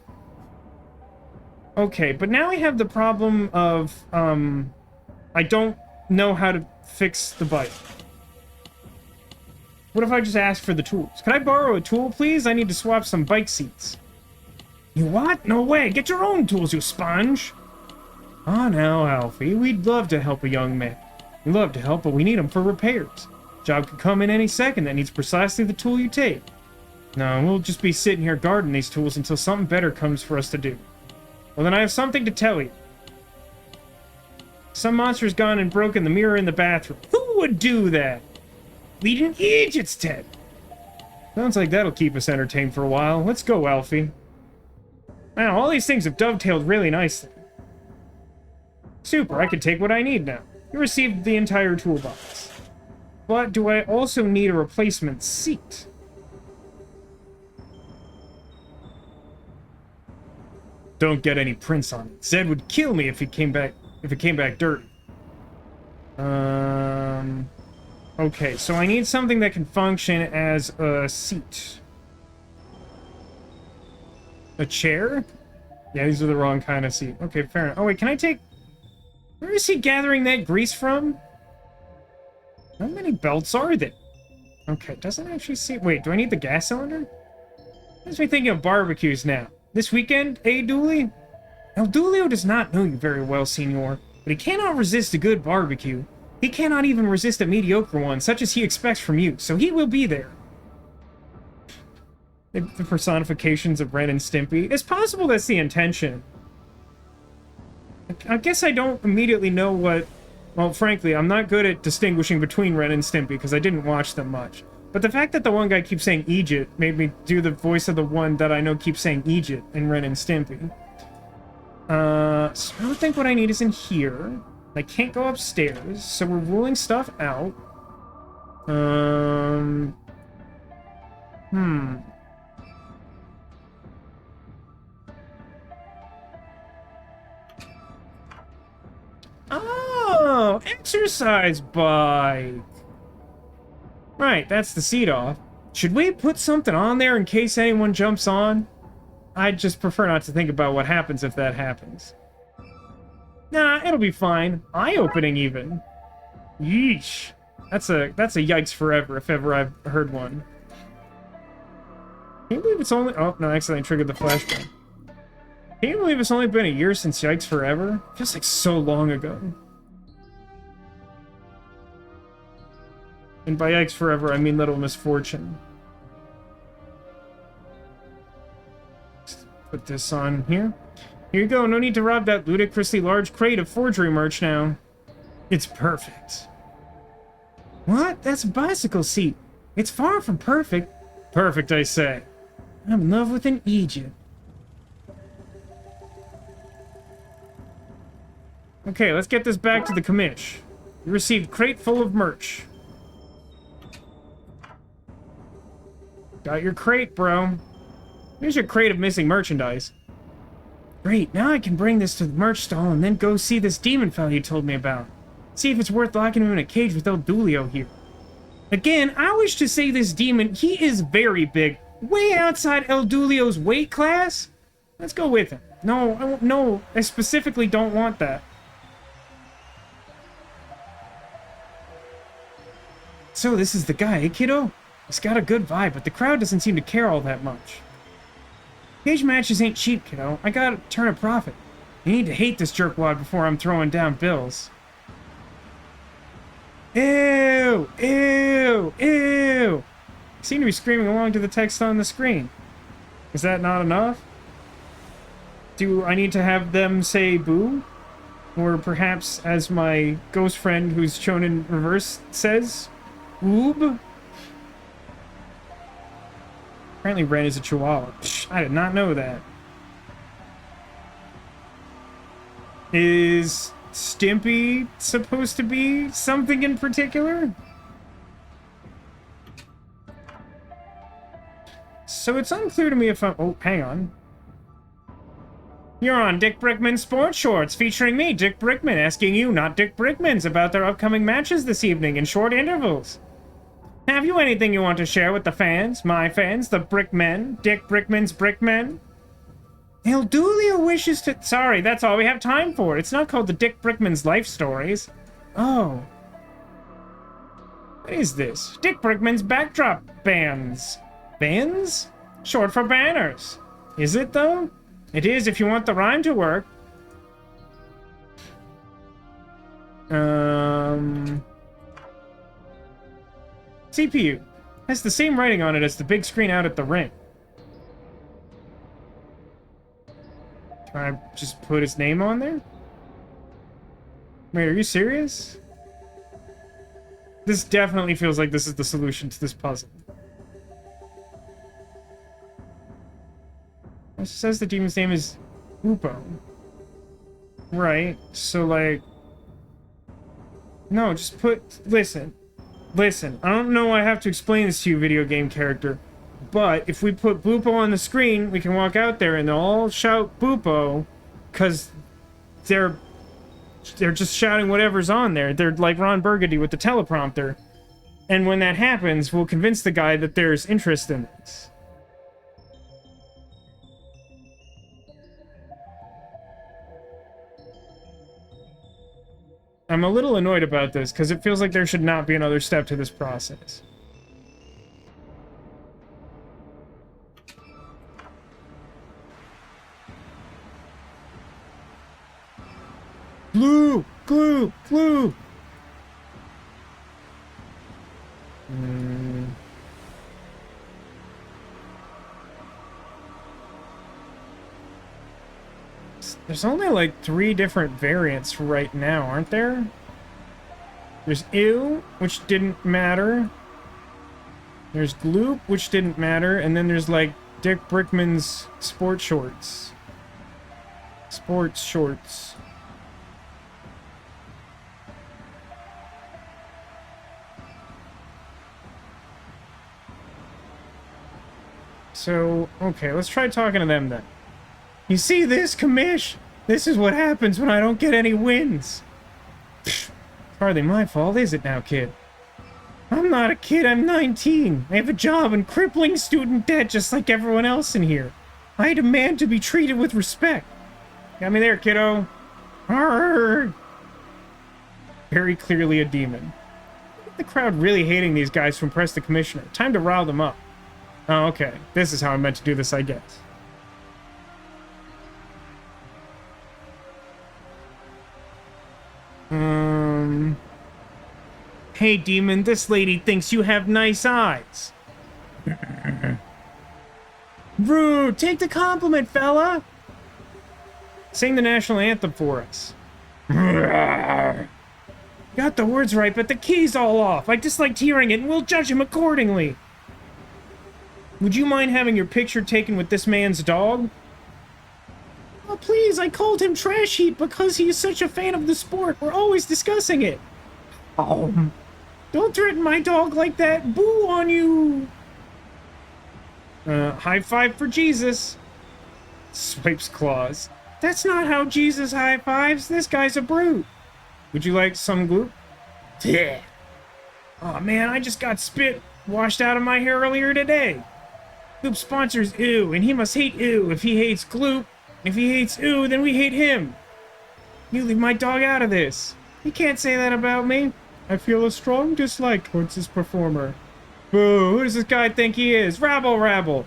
Okay, but now I have the problem of, I don't know how to fix the bike. What if I just ask for the tools? Can I borrow a tool, please? I need to swap some bike seats. You what? No way. Get your own tools, you sponge. Ah, now, Alfie. We'd love to help a young man. We'd love to help, but we need him for repairs. Job could come in any second that needs precisely the tool you take. No, we'll just be sitting here guarding these tools until something better comes for us to do. Well, then I have something to tell you. Some monster's gone and broken the mirror in the bathroom. Who would do that? Bleeding idiots, Ted. Sounds like that'll keep us entertained for a while. Let's go, Alfie. Wow, all these things have dovetailed really nicely. Super, I can take what I need now. You received the entire toolbox. But do I also need a replacement seat? Don't get any prints on it. Zed would kill me if it came back dirty. Okay, so I need something that can function as a seat. A chair? Yeah, these are the wrong kind of seat. Okay, fair enough. Oh wait, can I take... Where is he gathering that grease from? How many belts are there? Okay, doesn't actually see... Wait, do I need the gas cylinder? Makes me thinking of barbecues now. This weekend, eh, Dooley? El Dulio does not know you very well, senor, but he cannot resist a good barbecue. He cannot even resist a mediocre one, such as he expects from you, so he will be there. The personifications of Ren and Stimpy. It's possible that's the intention. I guess I don't immediately know what... Well, frankly, I'm not good at distinguishing between Ren and Stimpy, because I didn't watch them much. But the fact that the one guy keeps saying Egypt made me do the voice of the one that I know keeps saying Egypt in Ren and Stimpy. So I don't think what I need is in here. I can't go upstairs, so we're ruling stuff out. Oh, exercise bike. Right, that's the seat off. Should we put something on there in case anyone jumps on? I'd just prefer not to think about what happens if that happens. Nah, it'll be fine. Eye-opening, even. Yeesh. That's a yikes forever, if ever I've heard one. Can you believe it's only... Oh, no, I accidentally triggered the flashbang. Can you believe it's only been a year since Yikes Forever? Feels like so long ago. And by Yikes Forever, I mean Little Misfortune. Let's put this on here. Here you go. No need to rob that ludicrously large crate of forgery merch now. It's perfect. What? That's a bicycle seat. It's far from perfect. Perfect, I say. I'm in love with an Egypt. Okay, let's get this back to the commish. You received crate full of merch. Got your crate, bro. Here's your crate of missing merchandise. Great, now I can bring this to the merch stall and then go see this demon fellow you told me about. See if it's worth locking him in a cage with El Dulio here. Again, I wish to say this demon, he is very big. Way outside El Dulio's weight class? Let's go with him. No, I specifically don't want that. So this is the guy, eh, kiddo? He's got a good vibe, but the crowd doesn't seem to care all that much. Cage matches ain't cheap, kiddo. I gotta turn a profit. You need to hate this jerkwad before I'm throwing down bills. Ew! Ew! Ew! You seem to be screaming along to the text on the screen. Is that not enough? Do I need to have them say boo? Or perhaps, as my ghost friend who's shown in reverse says, oob? Apparently Ren is a chihuahua. Psh, I did not know that. Is Stimpy supposed to be something in particular? So it's unclear to me if I'm... Oh, hang on. You're on Dick Brickman's Sports Shorts, featuring me, Dick Brickman, asking you, not Dick Brickman's, about their upcoming matches this evening in short intervals. Have you anything you want to share with the fans, my fans, the Brickmen, Dick Brickman's Brickmen? El Dooley wishes to... Sorry, that's all we have time for. It's not called the Dick Brickman's Life Stories. Oh. What is this? Dick Brickman's Backdrop Bands. Bands? Short for banners. Is it, though? It is if you want the rhyme to work. CPU. Has the same writing on it as the big screen out at the ring. Can I just put his name on there? Wait, are you serious? This definitely feels like this is the solution to this puzzle. It says the demon's name is Upo. Right, so like... No, just put... Listen, I don't know why I have to explain this to you, video game character, but if we put Boopo on the screen, we can walk out there and they'll all shout Boopo, because they're just shouting whatever's on there. They're like Ron Burgundy with the teleprompter. And when that happens, we'll convince the guy that there's interest in this. I'm a little annoyed about this, because it feels like there should not be another step to this process. Glue! Glue! Glue! There's only like 3 different variants right now, aren't there? There's Ew, which didn't matter. There's Gloop, which didn't matter. And then there's like Dick Brickman's Sports Shorts. Sports Shorts. So, okay, let's try talking to them then. You see this, Commish? This is what happens when I don't get any wins. Pfft, hardly my fault, is it now, kid? I'm not a kid, I'm 19. I have a job and crippling student debt just like everyone else in here. I demand to be treated with respect. Got me there, kiddo. Arrgh. Very clearly a demon. The crowd really hating these guys to impress the commissioner. Time to rile them up. Oh, okay. This is how I'm meant to do this, I guess. Hey, demon, this lady thinks you have nice eyes. Rude! Take the compliment, fella! Sing the national anthem for us. Got the words right, but the key's all off. I disliked hearing it, and we'll judge him accordingly. Would you mind having your picture taken with this man's dog? Oh, please, I called him Trash Heap because he is such a fan of the sport. We're always discussing it. Oh. Don't threaten my dog like that. Boo on you. High five for Jesus. Swipes claws. That's not how Jesus high fives. This guy's a brute. Would you like some glue? Yeah. Oh man, I just got spit washed out of my hair earlier today. Gloop sponsors Ew, and he must hate Ew if he hates Gloop. If he hates Ew, then we hate him. You leave my dog out of this. You can't say that about me. I feel a strong dislike towards this performer. Boo, who does this guy think he is? Rabble, rabble.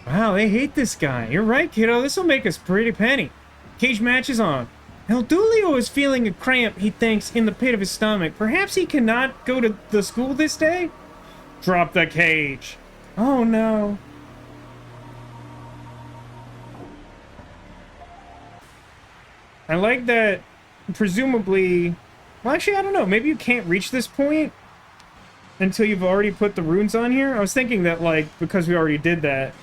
Wow, they hate this guy. You're right, kiddo. This'll make us pretty penny. Cage match is on. El Dulio is feeling a cramp, he thinks, in the pit of his stomach. Perhaps he cannot go to the school this day? Drop the cage. Oh, no. I like that, presumably... Well, actually, I don't know. Maybe you can't reach this point until you've already put the runes on here. I was thinking that, like, because we already did that,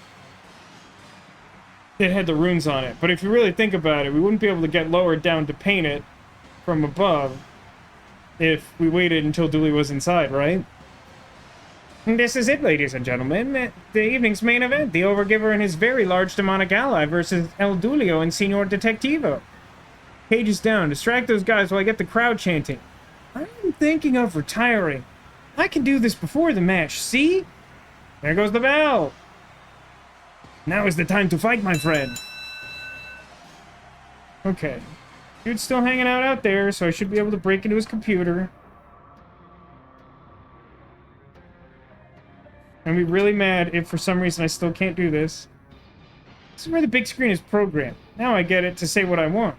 it had the runes on it. But if you really think about it, we wouldn't be able to get lower down to paint it from above if we waited until Dooley was inside, right? This is it, ladies and gentlemen. The evening's main event. The Overgiver and his very large demonic ally versus El Dulio and Senor Detectivo. Cages down. Distract those guys while I get the crowd chanting. I'm thinking of retiring. I can do this before the match, see? There goes the bell. Now is the time to fight, my friend. Okay. Dude's still hanging out there, so I should be able to break into his computer. I'm gonna be really mad if for some reason I still can't do this. This is where the big screen is programmed. Now I get it to say what I want.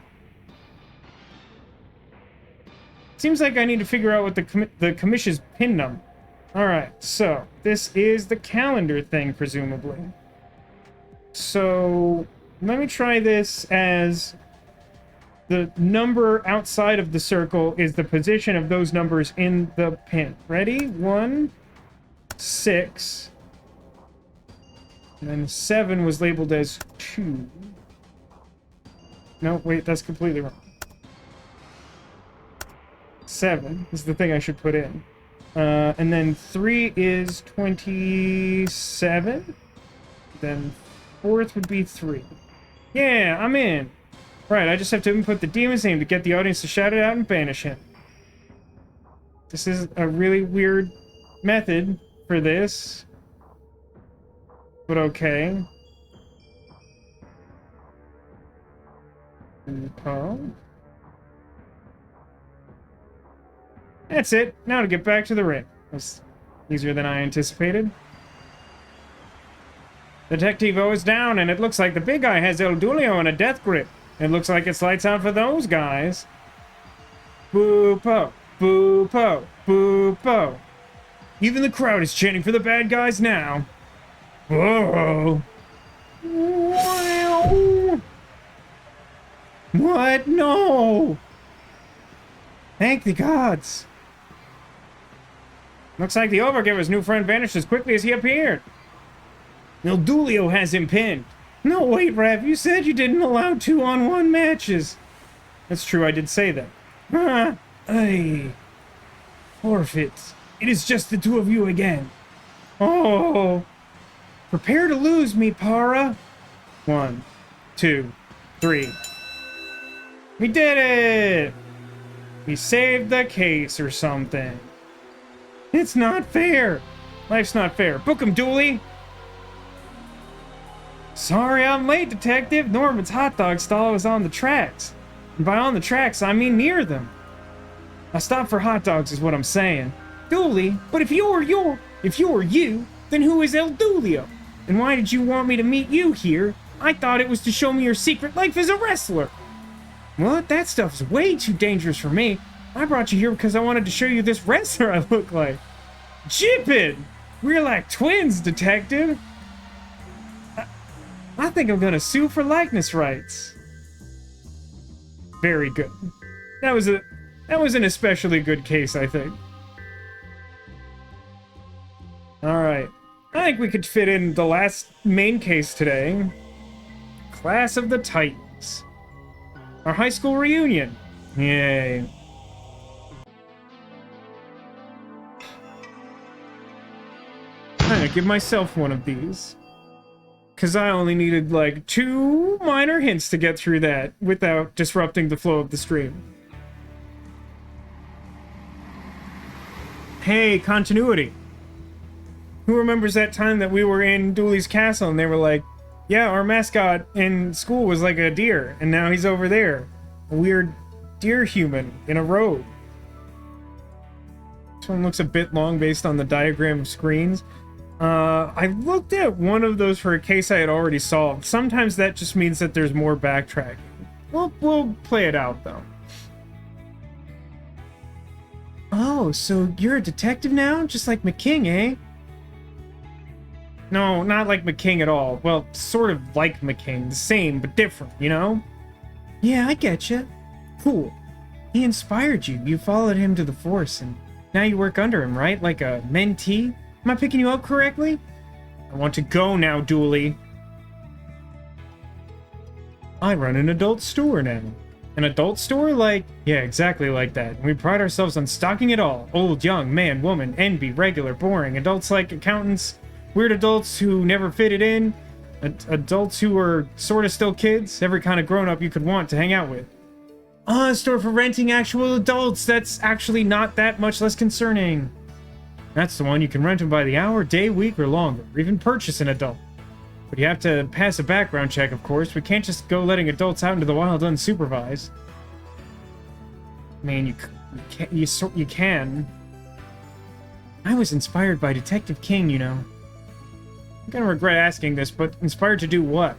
Seems like I need to figure out what the commission's pin number. Alright, so this is the calendar thing, presumably. So let me try this as the number outside of the circle is the position of those numbers in the pin. Ready? 1, 6. And then 7 was labeled as 2. No, wait, that's completely wrong. 7 is the thing I should put in. And then 3 is 27. Then 4th would be 3. Yeah, I'm in. Right, I just have to input the demon's name to get the audience to shout it out and banish him. This is a really weird method for this. But okay. Oh. That's it. Now to get back to the ring. That's easier than I anticipated. Detectivo is down, and it looks like the big guy has El Dulio in a death grip. It looks like it's lights out for those guys. Boo-po, boo-po, boo-po. Even the crowd is chanting for the bad guys now. Whoa. Wow. What? No. Thank the gods. Looks like the Overgiver's new friend vanished as quickly as he appeared. El Dulio has him pinned. No, wait, Rev, you said you didn't allow 2-on-1 matches. That's true, I did say that. Huh? Ay. Forfeit. It is just the two of you again. Oh. Prepare to lose me, Para. 1, 2, 3. We did it! We saved the case or something. It's not fair. Life's not fair. Book him, Dooley. Sorry I'm late, Detective. Norman's hot dog stall was on the tracks. And by on the tracks, I mean near them. I stopped for hot dogs is what I'm saying. Dooley, but if you're you, then who is El Dulio? And why did you want me to meet you here? I thought it was to show me your secret life as a wrestler. What? That stuff's way too dangerous for me. I brought you here because I wanted to show you this wrestler I look like. Jippin'! We're like twins, Detective. I think I'm gonna sue for likeness rights. Very good. That was an especially good case, I think. Alright. I think we could fit in the last main case today. Class of the Titans. Our high school reunion. Yay. I'm gonna give myself one of these. Because I only needed, like, 2 minor hints to get through that without disrupting the flow of the stream. Hey, continuity. Who remembers that time that we were in Dooley's castle and they were like, yeah, our mascot in school was like a deer, and now he's over there. A weird deer human in a robe. This one looks a bit long based on the diagram of screens. I looked at one of those for a case I had already solved. Sometimes that just means that there's more backtracking. We'll play it out, though. Oh, so you're a detective now? Just like McKing, eh? No, not like McKing at all. Well, sort of like McKing. The same, but different, you know? Yeah, I getcha. Cool. He inspired you. You followed him to the Force, and now you work under him, right? Like a mentee? Am I picking you up correctly? I want to go now, Dooley. I run an adult store now. An adult store? Like, yeah, exactly like that. And we pride ourselves on stocking it all. Old, young, man, woman, NB, regular, boring. Adults like accountants, weird adults who never fitted in, adults who are sort of still kids, every kind of grown-up you could want to hang out with. A store for renting actual adults. That's actually not that much less concerning. That's the one. You can rent them by the hour, day, week, or longer, or even purchase an adult. But you have to pass a background check, of course. We can't just go letting adults out into the wild unsupervised. I mean, you can. I was inspired by Detective King, you know. I'm gonna regret asking this, but inspired to do what?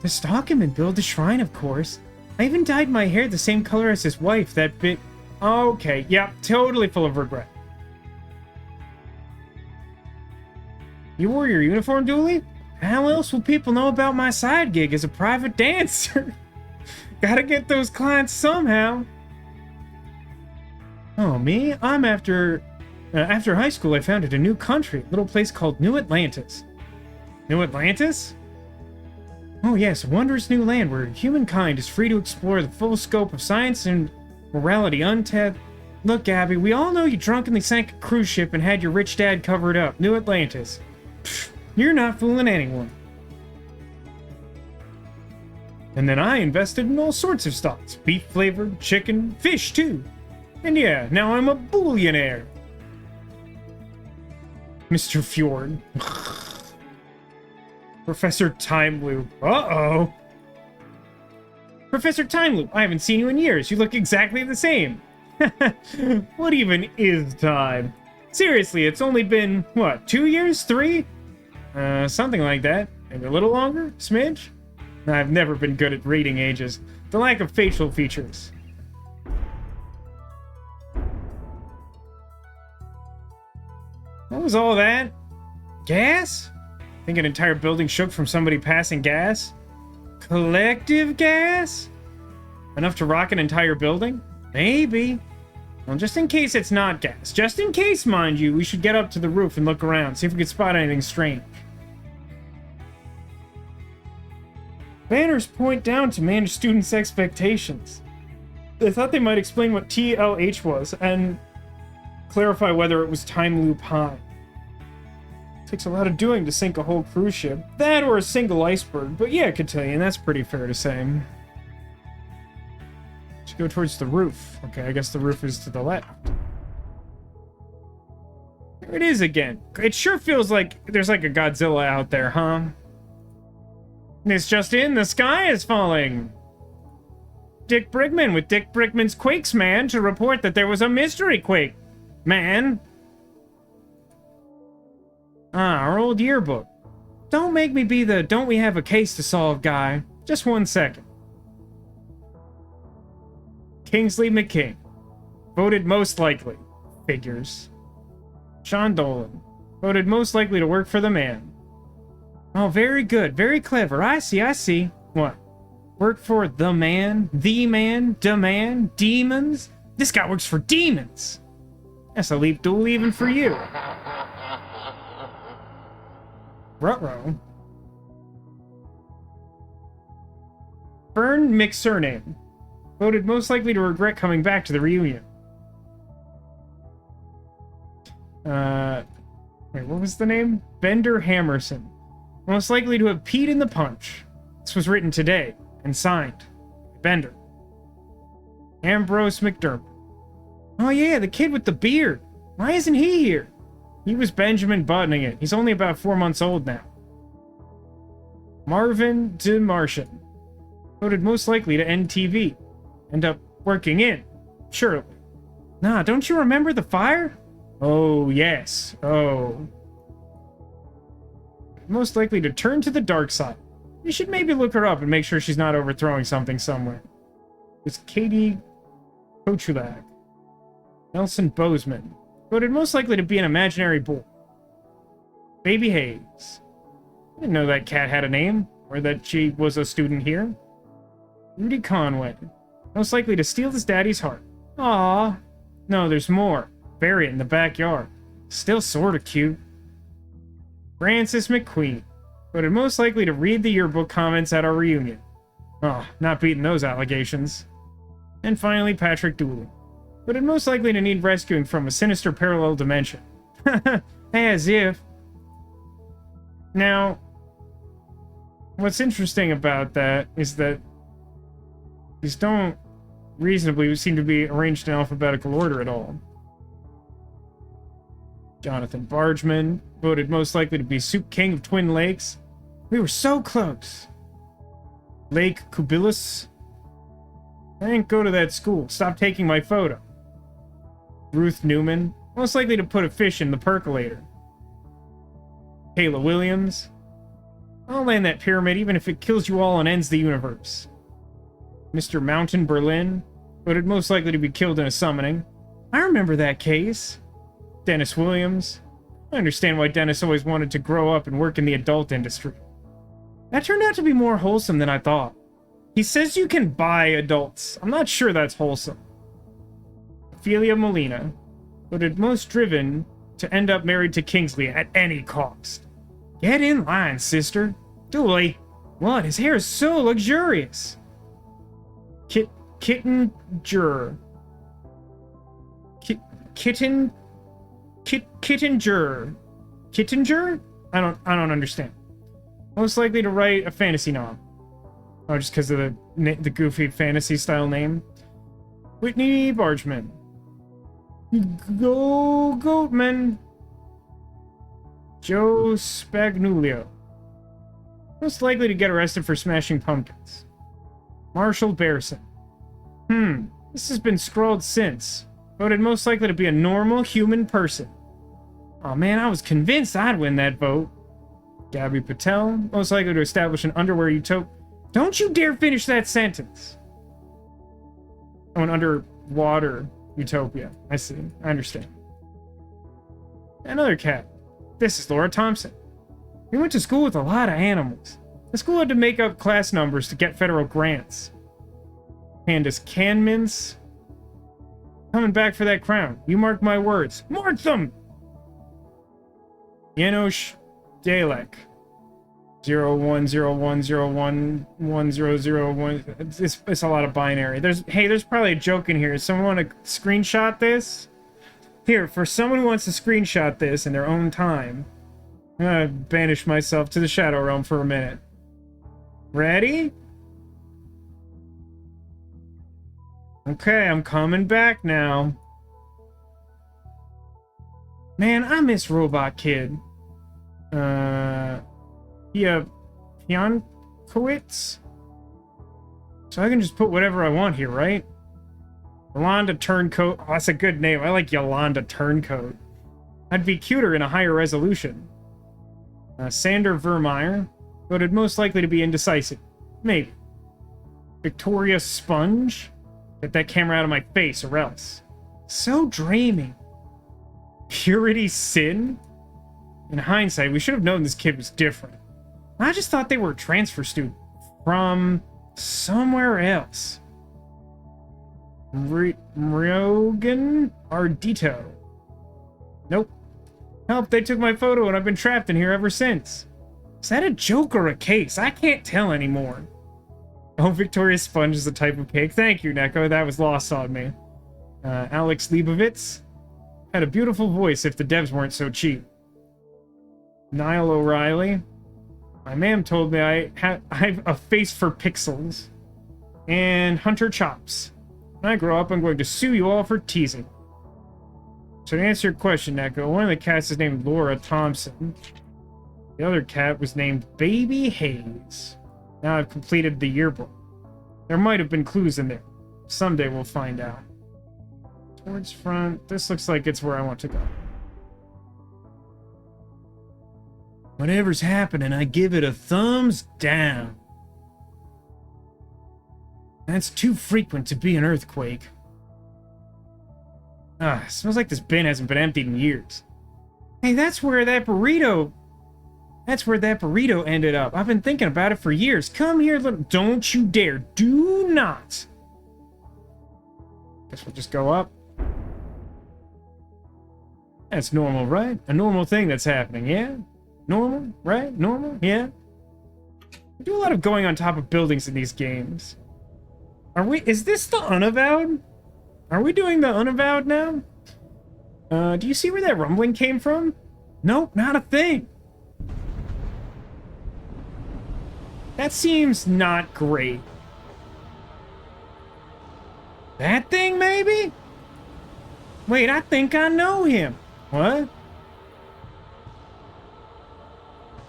To stalk him and build a shrine, of course. I even dyed my hair the same color as his wife, that bit... Okay, yeah, totally full of regret. You wore your uniform, Dooley? How else will people know about my side gig as a private dancer? Gotta get those clients somehow. Oh, me? I'm after high school, I founded a new country, a little place called New Atlantis. New Atlantis? Oh yes, a wondrous new land where humankind is free to explore the full scope of science and morality untapped. Look, Abby, we all know you drunkenly sank a cruise ship and had your rich dad cover it up. New Atlantis. Pfft, you're not fooling anyone. And then I invested in all sorts of stocks. Beef-flavored, chicken, fish, too. And yeah, now I'm a billionaire. Mr. Fjord. Professor Time Loop. Uh-oh. Professor Time Loop, I haven't seen you in years. You look exactly the same. What even is time? Seriously, it's only been, what, 2 years? 3? Something like that. Maybe a little longer? Smidge? I've never been good at rating ages. The lack of facial features. What was all that? Gas? Think an entire building shook from somebody passing gas? Collective gas? Enough to rock an entire building? Maybe. Well, just in case it's not gas. Just in case, mind you, we should get up to the roof and look around, see if we can spot anything strange. Banners point down to manage students' expectations. I thought they might explain what TLH was, and clarify whether it was Time Loop High. Takes a lot of doing to sink a whole cruise ship. That or a single iceberg, but yeah, Cotillion, that's pretty fair to say. Should go towards the roof. Okay, I guess the roof is to the left. There it is again. It sure feels like there's like a Godzilla out there, huh? It's just in, the sky is falling. Dick Brigman with Dick Brigman's Quakes Man to report that there was a mystery quake. Man. Ah, our old yearbook. Don't make me be the don't we have a case to solve guy. Just 1 second. Kingsley McKing. Voted most likely. Figures. Sean Dolan. Voted most likely to work for the man. Oh, very good. Very clever. I see. What? Work for the man? The man? Demand? Demons? This guy works for demons. That's a leap duel even for you. Ruh-roh. Fern McSurname. Voted most likely to regret coming back to the reunion. Wait, what was the name? Bender Hammerson. Most likely to have peed in the punch. This was written today and signed. Bender. Ambrose McDermott. Oh yeah, the kid with the beard. Why isn't he here? He was Benjamin buttoning it. He's only about 4 months old now. Marvin DeMartian. Voted most likely to end TV. End up working in. Surely. Nah, don't you remember the fire? Oh, yes. Oh. Most likely to turn to the dark side. You should maybe look her up and make sure she's not overthrowing something somewhere. It's Katie Kochulak. Nelson Bozeman. Voted most likely to be an imaginary bull. Baby Hayes. I didn't know that cat had a name, or that she was a student here. Rudy Conway. Most likely to steal his daddy's heart. Aww. No, there's more. Bury it in the backyard. Still sorta cute. Francis McQueen. Voted most likely to read the yearbook comments at our reunion. Oh, not beating those allegations. And finally, Patrick Dooley. But it's most likely to need rescuing from a sinister parallel dimension. As if. Now, what's interesting about that is that these don't reasonably seem to be arranged in alphabetical order at all. Jonathan Bargeman, voted most likely to be Soup King of Twin Lakes. We were so close. Lake Kubilus. I didn't go to that school. Stop taking my photo. Ruth Newman, most likely to put a fish in the percolator. Kayla Williams. I'll land that pyramid even if it kills you all and ends the universe. Mr. Mountain Berlin, voted most likely to be killed in a summoning. I remember that case. Dennis Williams. I understand why Dennis always wanted to grow up and work in the adult industry. That turned out to be more wholesome than I thought. He says you can buy adults. I'm not sure that's wholesome. Ophelia Molina, voted most driven to end up married to Kingsley at any cost. Get in line, sister. Dooley. What? His hair is so luxurious. Kittinger. Kittinger? I don't understand. Most likely to write a fantasy novel. Oh, just because of the goofy fantasy style name. Whitney Bargeman. Go Goatman. Joe Spagnulio. Most likely to get arrested for smashing pumpkins. Marshall Bearson. This has been scrolled since. Voted most likely to be a normal human person. Oh man, I was convinced I'd win that vote. Gabby Patel. Most likely to establish an underwear utopia. Don't you dare finish that sentence. Oh, an underwater utopia. I see. I understand. Another cat. This is Laura Thompson. We went to school with a lot of animals. The school had to make up class numbers to get federal grants. Candace Canmans. Coming back for that crown. You mark my words. Mark them! Janosch Dalek. 0101011001. It's a lot of binary. There's probably a joke in here. Someone want to screenshot this? Here, for someone who wants to screenshot this in their own time, I'm gonna banish myself to the Shadow Realm for a minute. Ready? Okay, I'm coming back now. Man, I miss Robot Kid. Pionkowitz? So I can just put whatever I want here, right? Yolanda Turncoat. Oh, that's a good name. I like Yolanda Turncoat. I'd be cuter in a higher resolution. Sander Vermeyer. Voted most likely to be indecisive. Maybe. Victoria Sponge. Get that camera out of my face or else. So dreaming. Purity Sin? In hindsight, we should have known this kid was different. I just thought they were a transfer student from somewhere else. Mryogan Ardito. Nope. Help, they took my photo and I've been trapped in here ever since. Is that a joke or a case? I can't tell anymore. Oh, Victoria Sponge is a type of cake. Thank you, Neko. That was lost on me. Alex Leibovitz. Had a beautiful voice if the devs weren't so cheap. Niall O'Reilly. My ma'am told me I have a face for pixels. And Hunter Chops. When I grow up, I'm going to sue you all for teasing. So to answer your question, Neko, one of the cats is named Laura Thompson. The other cat was named Baby Hayes. Now I've completed the yearbook. There might have been clues in there. Someday we'll find out. Towards front. This looks like it's where I want to go. Whatever's happening, I give it a thumbs down. That's too frequent to be an earthquake. It smells like this bin hasn't been emptied in years. Hey, that's where that burrito ended up. I've been thinking about it for years. Come here, little... Don't you dare. Do not. Guess we'll just go up. That's normal, right? A normal thing that's happening, yeah? Normal, right? Normal, yeah? We do a lot of going on top of buildings in these games. Is this the unavowed? Are we doing the unavowed now? Do you see where that rumbling came from? Nope, not a thing. That seems not great. That thing, maybe? Wait, I think I know him. What?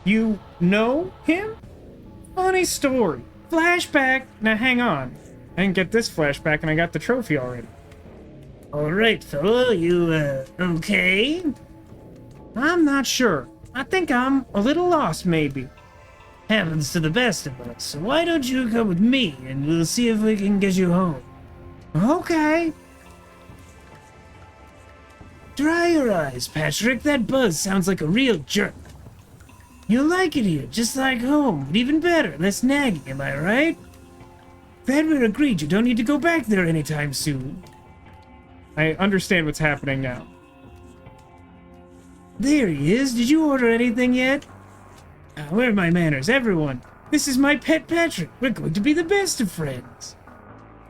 You know him? Funny story. Flashback. Now, hang on. I didn't get this flashback and I got the trophy already. Alright, fella, you, okay? I'm not sure. I think I'm a little lost, maybe. Happens to the best of us, so why don't you come with me and we'll see if we can get you home. Okay. Dry your eyes, Patrick. That buzz sounds like a real jerk. You'll like it here, just like home, but even better, less nagging, am I right? Glad we're agreed you don't need to go back there anytime soon. I understand what's happening now. There he is. Did you order anything yet? Where are my manners, everyone? This is my pet Patrick. We're going to be the best of friends.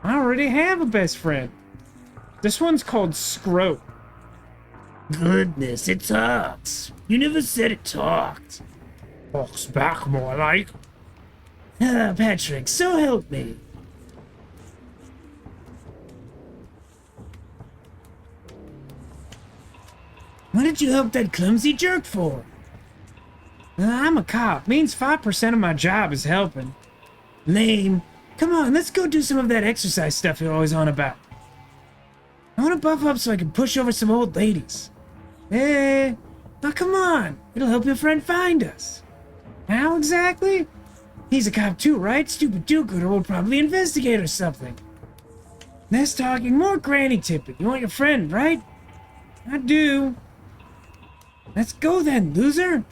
I already have a best friend. This one's called Scroat. Goodness, it talks. You never said it talked. Talks back more like. Patrick, so help me. What did you help that clumsy jerk for? I'm a cop. Means 5% of my job is helping. Lame. Come on, let's go do some of that exercise stuff you're always on about. I want to buff up so I can push over some old ladies. Now come on. It'll help your friend find us. How exactly? He's a cop too, right? Stupid do-gooder will probably investigate or something. Less talking, more granny tipping. You want your friend, right? I do. Let's go then, loser.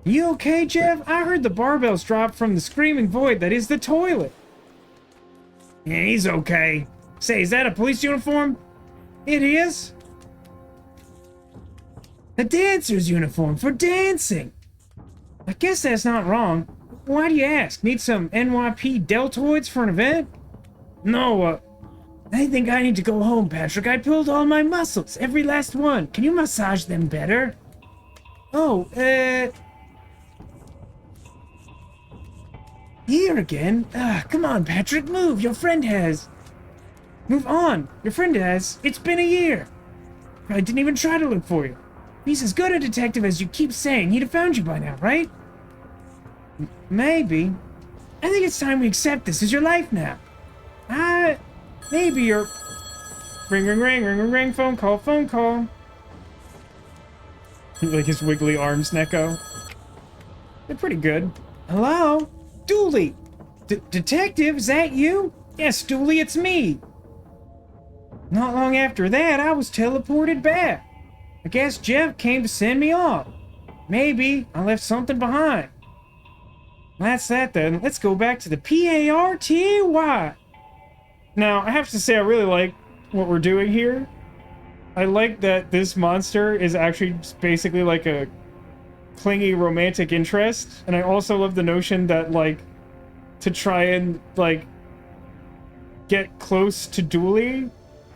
You okay, Jeff? I heard the barbells drop from the screaming void that is the toilet. Yeah, he's okay. Say, is that a police uniform? It is. A dancer's uniform for dancing. I guess that's not wrong. Why do you ask? Need some NYP deltoids for an event? No, I think I need to go home, Patrick. I pulled all my muscles, every last one. Can you massage them better? Oh, here again? Come on, Patrick, move. Your friend has. Move on. Your friend has. It's been a year. I didn't even try to look for you. He's as good a detective as you keep saying. He'd have found you by now, right? Maybe. I think it's time we accept this as your life now. Maybe you're... Ring, ring, ring, ring, ring, ring, phone call, phone call. Like his wiggly arms, Neko. They're pretty good. Hello? Dooley! Detective, is that you? Yes, Dooley, it's me. Not long after that, I was teleported back. I guess Jeff came to send me off. Maybe I left something behind. That's that then. Let's go back to the PARTY. Now, I have to say I really like what we're doing here. I like that this monster is actually basically like a clingy romantic interest. And I also love the notion that, like, to try and, like, get close to Dooley,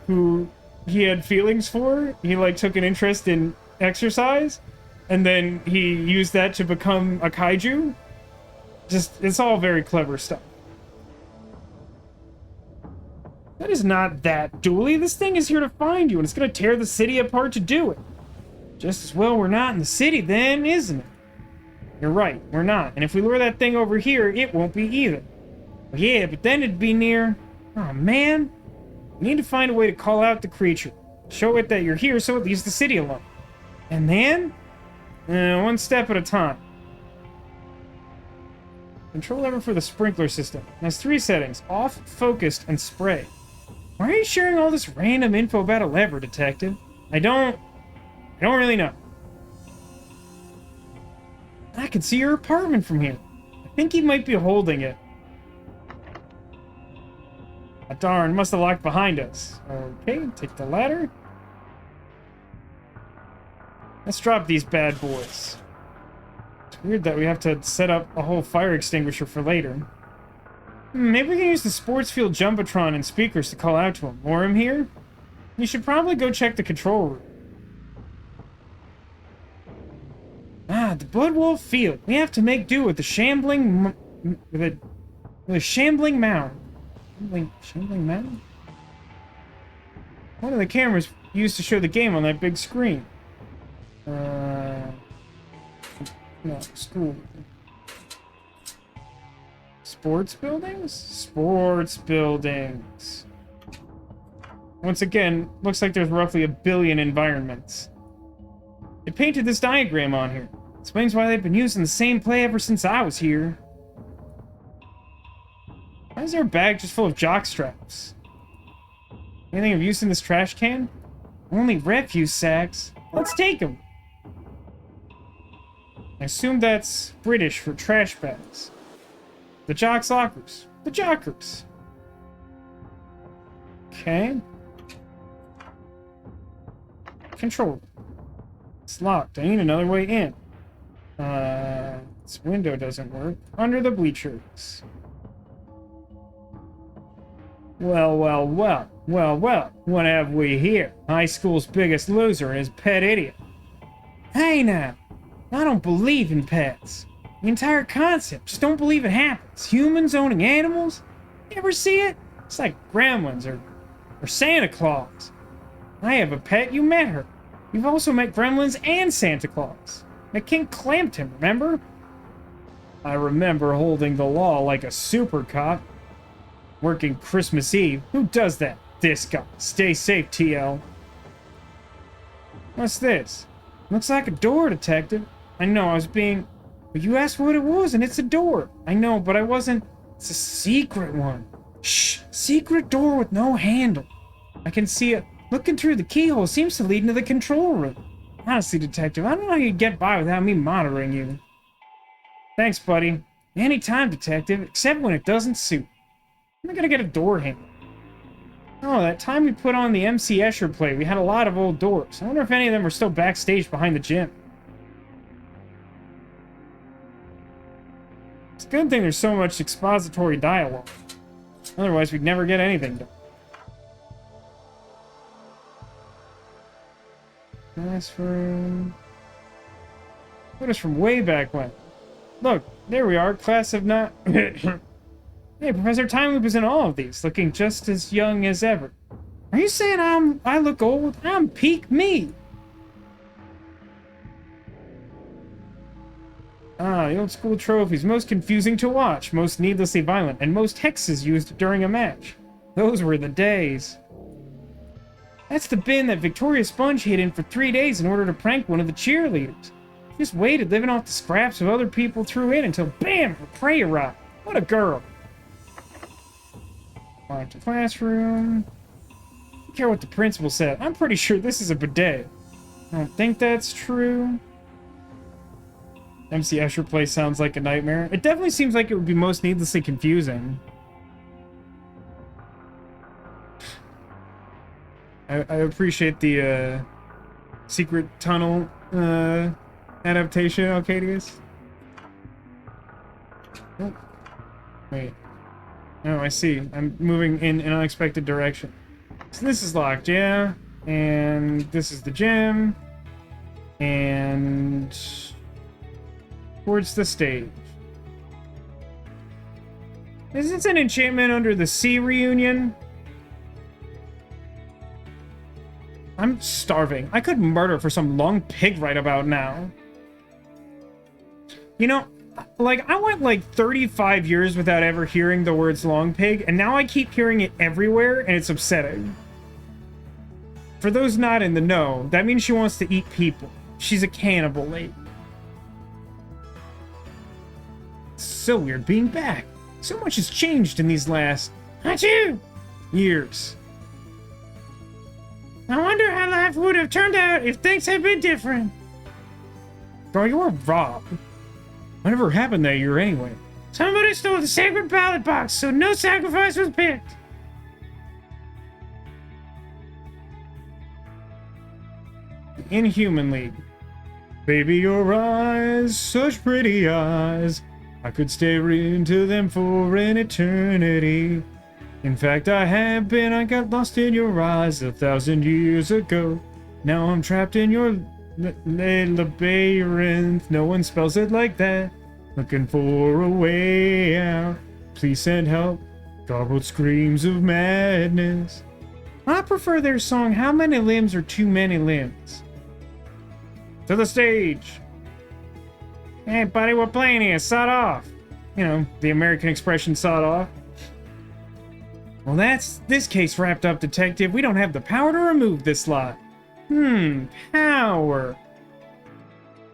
who he had feelings for, he, like, took an interest in exercise, and then he used that to become a kaiju. Just, it's all very clever stuff. That is not that, Dooley. This thing is here to find you, and it's gonna tear the city apart to do it. Just as well we're not in the city then, isn't it? You're right, we're not. And if we lure that thing over here, it won't be either. Well, yeah, but then it'd be near... Oh, man. We need to find a way to call out the creature. Show it that you're here so it leaves the city alone. And then? One step at a time. Control lever for the sprinkler system. It has 3 settings. Off, focused, and spray. Why are you sharing all this random info about a lever, Detective? I don't really know. I can see your apartment from here. I think he might be holding it. Ah, darn, must have locked behind us. Okay, take the ladder. Let's drop these bad boys. Weird that we have to set up a whole fire extinguisher for later. Maybe we can use the sports field jumbotron and speakers to call out to him. Lure him here? You should probably go check the control room. Ah, the Bloodwolf Field. We have to make do with the shambling... with a shambling mound. Shambling mound? One of the cameras used to show the game on that big screen. No, school. Sports buildings? Sports buildings. Once again, looks like there's roughly 1 billion environments. It painted this diagram on here. Explains why they've been using the same play ever since I was here. Why is there a bag just full of jock straps? Anything of use in this trash can? Only refuse sacks. Let's take them. I assume that's British for trash bags. The jocks' lockers. The jockers. Okay. Control. It's locked. I need another way in. This window doesn't work. Under the bleachers. Well. What have we here? High school's biggest loser and his pet idiot. Hey now. I don't believe in pets. The entire concept. Just don't believe it happens. Humans owning animals? You ever see it? It's like gremlins or Santa Claus. I have a pet. You met her. You've also met gremlins and Santa Claus. The king clamped him, remember? I remember holding the law like a super cop. Working Christmas Eve. Who does that? This guy. Stay safe, TL. What's this? Looks like a door, detective. I know, I was being... But you asked what it was, and it's a door. I know, but I wasn't... It's a secret one. Shh! Secret door with no handle. I can see it. Looking through the keyhole seems to lead into the control room. Honestly, detective, I don't know how you'd get by without me monitoring you. Thanks, buddy. Anytime, detective, except when it doesn't suit. I'm gonna get a door handle. Oh, that time we put on the MC Escher play, we had a lot of old doors. I wonder if any of them are still backstage behind the gym. It's a good thing there's so much expository dialogue. Otherwise, we'd never get anything done. Classroom. What is from way back when? Look, there we are, class of not... Hey, Professor Time Loop is in all of these, looking just as young as ever. Are you saying I look old? I'm peak me. Ah, the old school trophies. Most confusing to watch, most needlessly violent, and most hexes used during a match. Those were the days. That's the bin that Victoria Sponge hid in for 3 days in order to prank one of the cheerleaders. She just waited, living off the scraps of other people threw in until, bam, her prey arrived. What a girl. Back to classroom. I don't care what the principal said. I'm pretty sure this is a bidet. I don't think that's true. MC Escher play sounds like a nightmare. It definitely seems like it would be most needlessly confusing. I appreciate the secret tunnel adaptation, Alcadius. Oh. Wait. Oh, I see. I'm moving in an unexpected direction. So this is locked, yeah? And this is the gym. And... towards the stage. Is this an enchantment under the sea reunion? I'm starving. I could murder for some long pig right about now. You know, like, I went like 35 years without ever hearing the words long pig, and now I keep hearing it everywhere, and it's upsetting. For those not in the know, that means she wants to eat people. She's a cannibal lady. So weird being back. So much has changed in these last... achoo! Years. I wonder how life would have turned out if things had been different. Bro, you were robbed. Whatever happened that year anyway? Somebody stole the sacred ballot box, so no sacrifice was picked. The Inhuman League. Baby, your eyes, such pretty eyes. I could stare into them for an eternity. In fact, I have been. I got lost in your eyes 1,000 years ago. Now I'm trapped in your labyrinth. No one spells it like that. Looking for a way out. Please send help. Garbled screams of madness. I prefer their song, How Many Limbs Are Too Many Limbs? To the stage. Hey, buddy, we're playing here. Sod off. You know, the American expression, sod off. Well, that's this case wrapped up, Detective. We don't have the power to remove this lot. Power.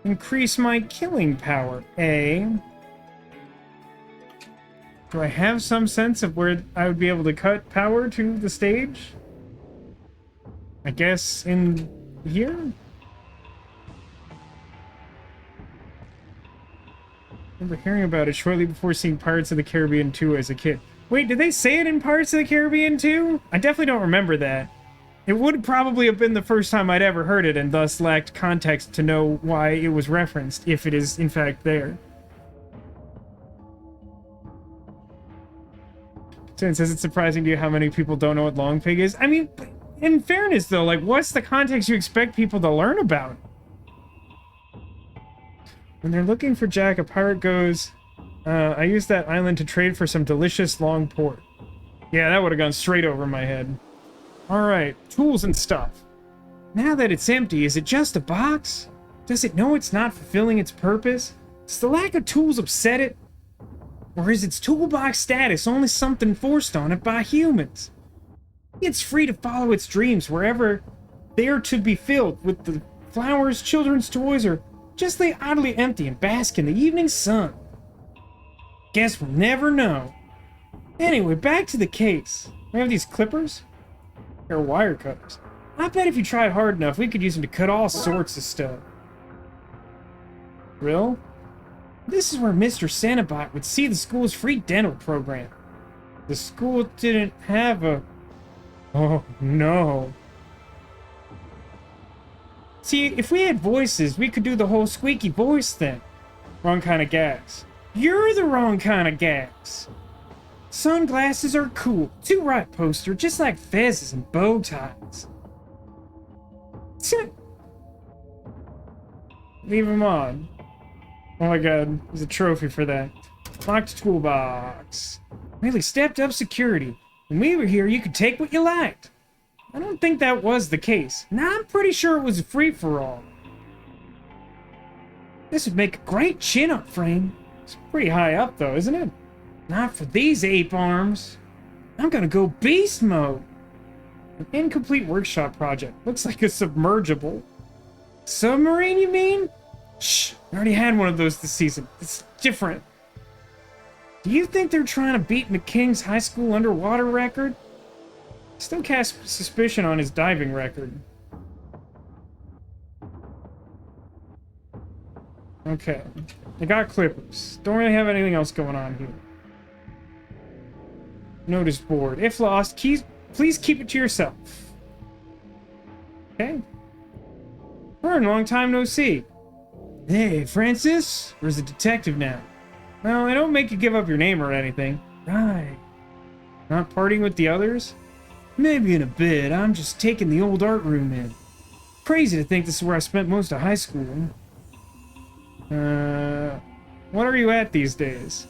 Increase my killing power, eh? Do I have some sense of where I would be able to cut power to the stage? I guess in here? I remember hearing about it shortly before seeing Pirates of the Caribbean 2 as a kid. Wait, did they say it in Pirates of the Caribbean 2? I definitely don't remember that. It would probably have been the first time I'd ever heard it and thus lacked context to know why it was referenced, if it is in fact there. So it says it's surprising to you how many people don't know what Long Pig is. I mean, in fairness though, like, what's the context you expect people to learn about? When they're looking for Jack, a pirate goes, I used that island to trade for some delicious long port. Yeah, that would have gone straight over my head. Alright, tools and stuff. Now that it's empty, is it just a box? Does it know it's not fulfilling its purpose? Does the lack of tools upset it? Or is its toolbox status only something forced on it by humans? It's free to follow its dreams wherever they are to be filled with the flowers, children's toys, or just lay idly empty and bask in the evening sun. Guess we'll never know. Anyway, back to the case. We have these clippers? They're wire cutters. I bet if you tried hard enough, we could use them to cut all sorts of stuff. Real? This is where Mr. Cenobite would see the school's free dental program. The school didn't have a... Oh, no. See, if we had voices, we could do the whole squeaky voice thing. Wrong kind of gas. You're the wrong kind of gas. Sunglasses are cool. Too right, poster. Just like fezzes and bow ties. Leave them on. Oh my god, there's a trophy for that. Locked toolbox. Really stepped up security. When we were here, you could take what you liked. I don't think that was the case. Now I'm pretty sure it was a free-for-all. This would make a great chin-up frame. It's pretty high up, though, isn't it? Not for these ape arms. I'm gonna go beast mode. An incomplete workshop project. Looks like a submergible. Submarine, you mean? Shh, I already had one of those this season. It's different. Do you think they're trying to beat McKing's high school underwater record? Still cast suspicion on his diving record. Okay. They got clippers. Don't really have anything else going on here. Notice board. If lost, please keep it to yourself. Okay. Fern, long time no see. Hey, Francis? Where's the detective now? Well, I don't make you give up your name or anything. Right. Not partying with the others? Maybe in a bit. I'm just taking the old art room in. Crazy to think this is where I spent most of high school. What are you at these days?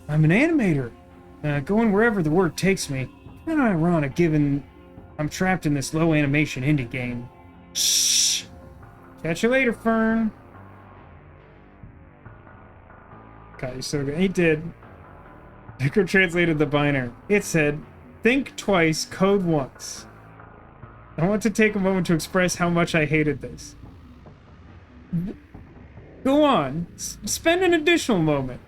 I'm an animator. Going wherever the work takes me. Kind of ironic given I'm trapped in this low animation indie game. Shh! Catch you later, Fern. God, he's so good. He did. Vicar translated the binary. It said, think twice, code once. I want to take a moment to express how much I hated this. Go on. Spend an additional moment.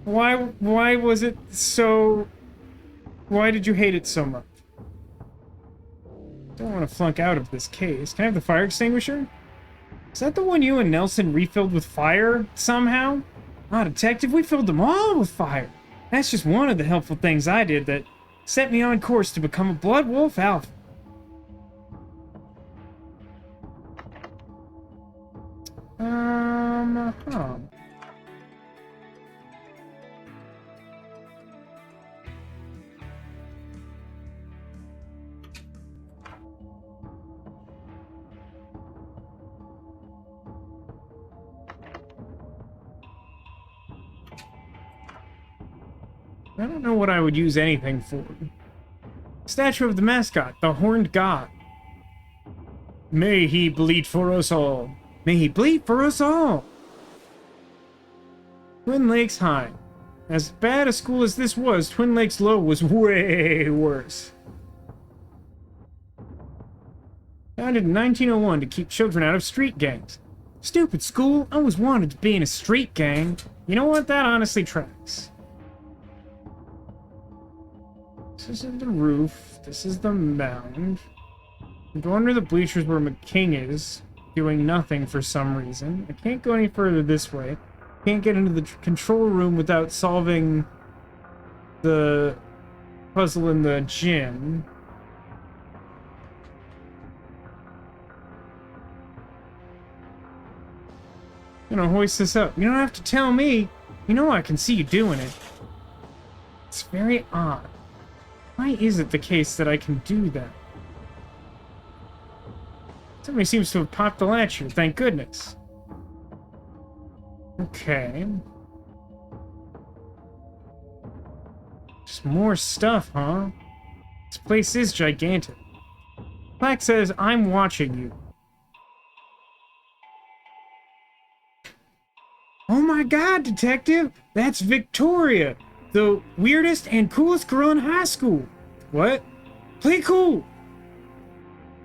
Why was it so... Why did you hate it so much? Don't want to flunk out of this case. Can I have the fire extinguisher? Is that the one you and Nelson refilled with fire, somehow? Ah, Detective, we filled them all with fire. That's just one of the helpful things I did that set me on course to become a Blood Wolf Alpha. Huh. I don't know what I would use anything for. Statue of the mascot, the horned god. May he bleed for us all. May he bleed for us all. Twin Lakes High. As bad a school as this was, Twin Lakes Low was way worse. Founded in 1901 to keep children out of street gangs. Stupid school, I always wanted to be in a street gang. You know what? That honestly tracks. This is the roof. This is the mound. I go under the bleachers where McQueen is, doing nothing for some reason. I can't go any further this way. Can't get into the control room without solving the puzzle in the gym. I'm gonna hoist this up. You don't have to tell me. You know I can see you doing it. It's very odd. Why is it the case that I can do that? Somebody seems to have popped the latch here, thank goodness. Okay. Just more stuff, huh? This place is gigantic. Plaque says, I'm watching you. Oh my god, detective! That's Victoria! The weirdest and coolest girl in high school. What? Play cool!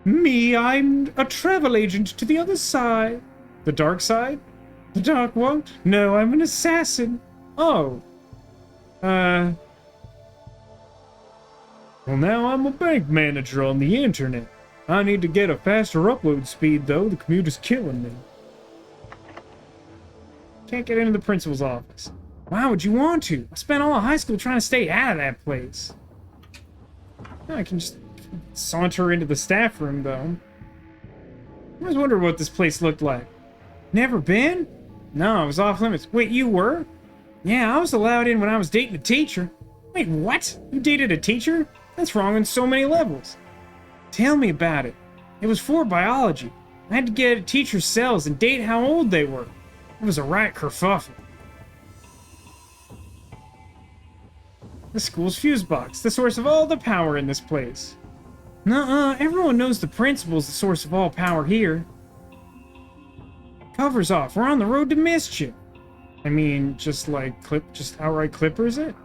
Me, I'm a travel agent to the other side. The dark side? The dark what? No, I'm an assassin. Oh. Well, now I'm a bank manager on the internet. I need to get a faster upload speed, though. The commute is killing me. Can't get into the principal's office. Why would you want to? I spent all of high school trying to stay out of that place. I can just saunter into the staff room, though. I always wondered what this place looked like. Never been? No, it was off limits. Wait, you were? Yeah, I was allowed in when I was dating a teacher. Wait, what? You dated a teacher? That's wrong on so many levels. Tell me about it. It was for biology. I had to get at teachers' cells and date how old they were. It was a right kerfuffle. The school's fuse box, the source of all the power in this place. Nuh-uh, everyone knows the principal's the source of all power here. Cover's off, we're on the road to mischief. I mean, just outright clippers it?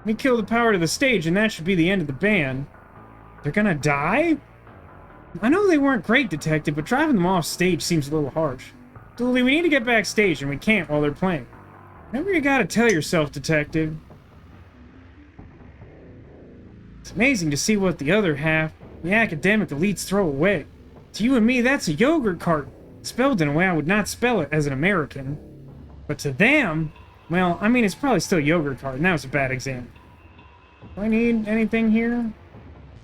We kill the power to the stage and that should be the end of the band. They're gonna die? I know they weren't great, Detective, but driving them off stage seems a little harsh. Dooley, we need to get backstage and we can't while they're playing. Remember you gotta tell yourself, Detective. It's amazing to see what the other half, the academic elites, throw away. To you and me, that's a yogurt carton, spelled in a way I would not spell it as an American. But to them, well, I mean, it's probably still yogurt carton. That was a bad example. Do I need anything here?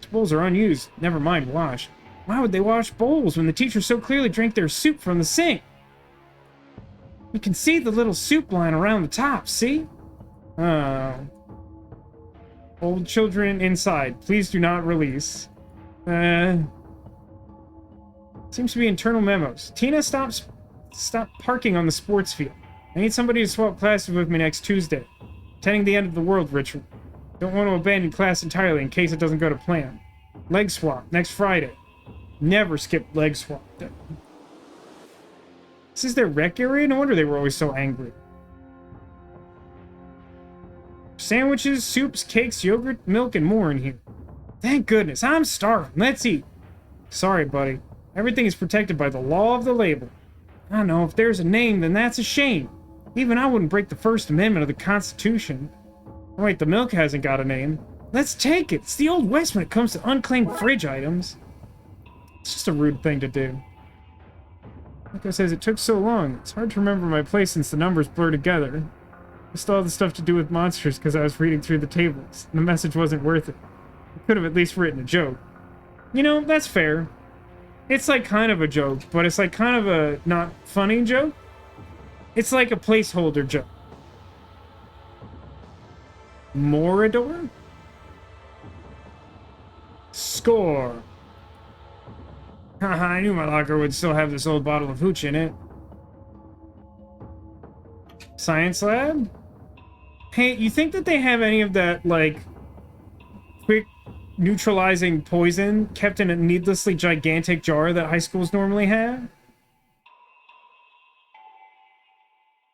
These bowls are unused. Never mind wash. Why would they wash bowls when the teachers so clearly drank their soup from the sink? You can see the little soup line around the top, see? Oh. Old children inside. Please do not release. Seems to be internal memos. Tina, stop parking on the sports field. I need somebody to swap classes with me next Tuesday. Attending the end of the world ritual. Don't want to abandon class entirely in case it doesn't go to plan. Leg swap next Friday. Never skip leg swap. This is their rec area? No wonder they were always so angry. Sandwiches, soups, cakes, yogurt, milk, and more in here. Thank goodness, I'm starving. Let's eat. Sorry, buddy. Everything is protected by the law of the label. I don't know, if there's a name, then that's a shame. Even I wouldn't break the First Amendment of the Constitution. Oh, wait, the milk hasn't got a name. Let's take it. It's the Old West when it comes to unclaimed fridge items. It's just a rude thing to do. Nico says it took so long. It's hard to remember my place since the numbers blur together. I still have the stuff to do with monsters because I was reading through the tables. And the message wasn't worth it. I could have at least written a joke. You know, that's fair. It's like kind of a joke, but it's like kind of a not funny joke. It's like a placeholder joke. Morador? Score. Haha, I knew my locker would still have this old bottle of hooch in it. Science lab? Hey, you think that they have any of that, like, quick neutralizing poison kept in a needlessly gigantic jar that high schools normally have?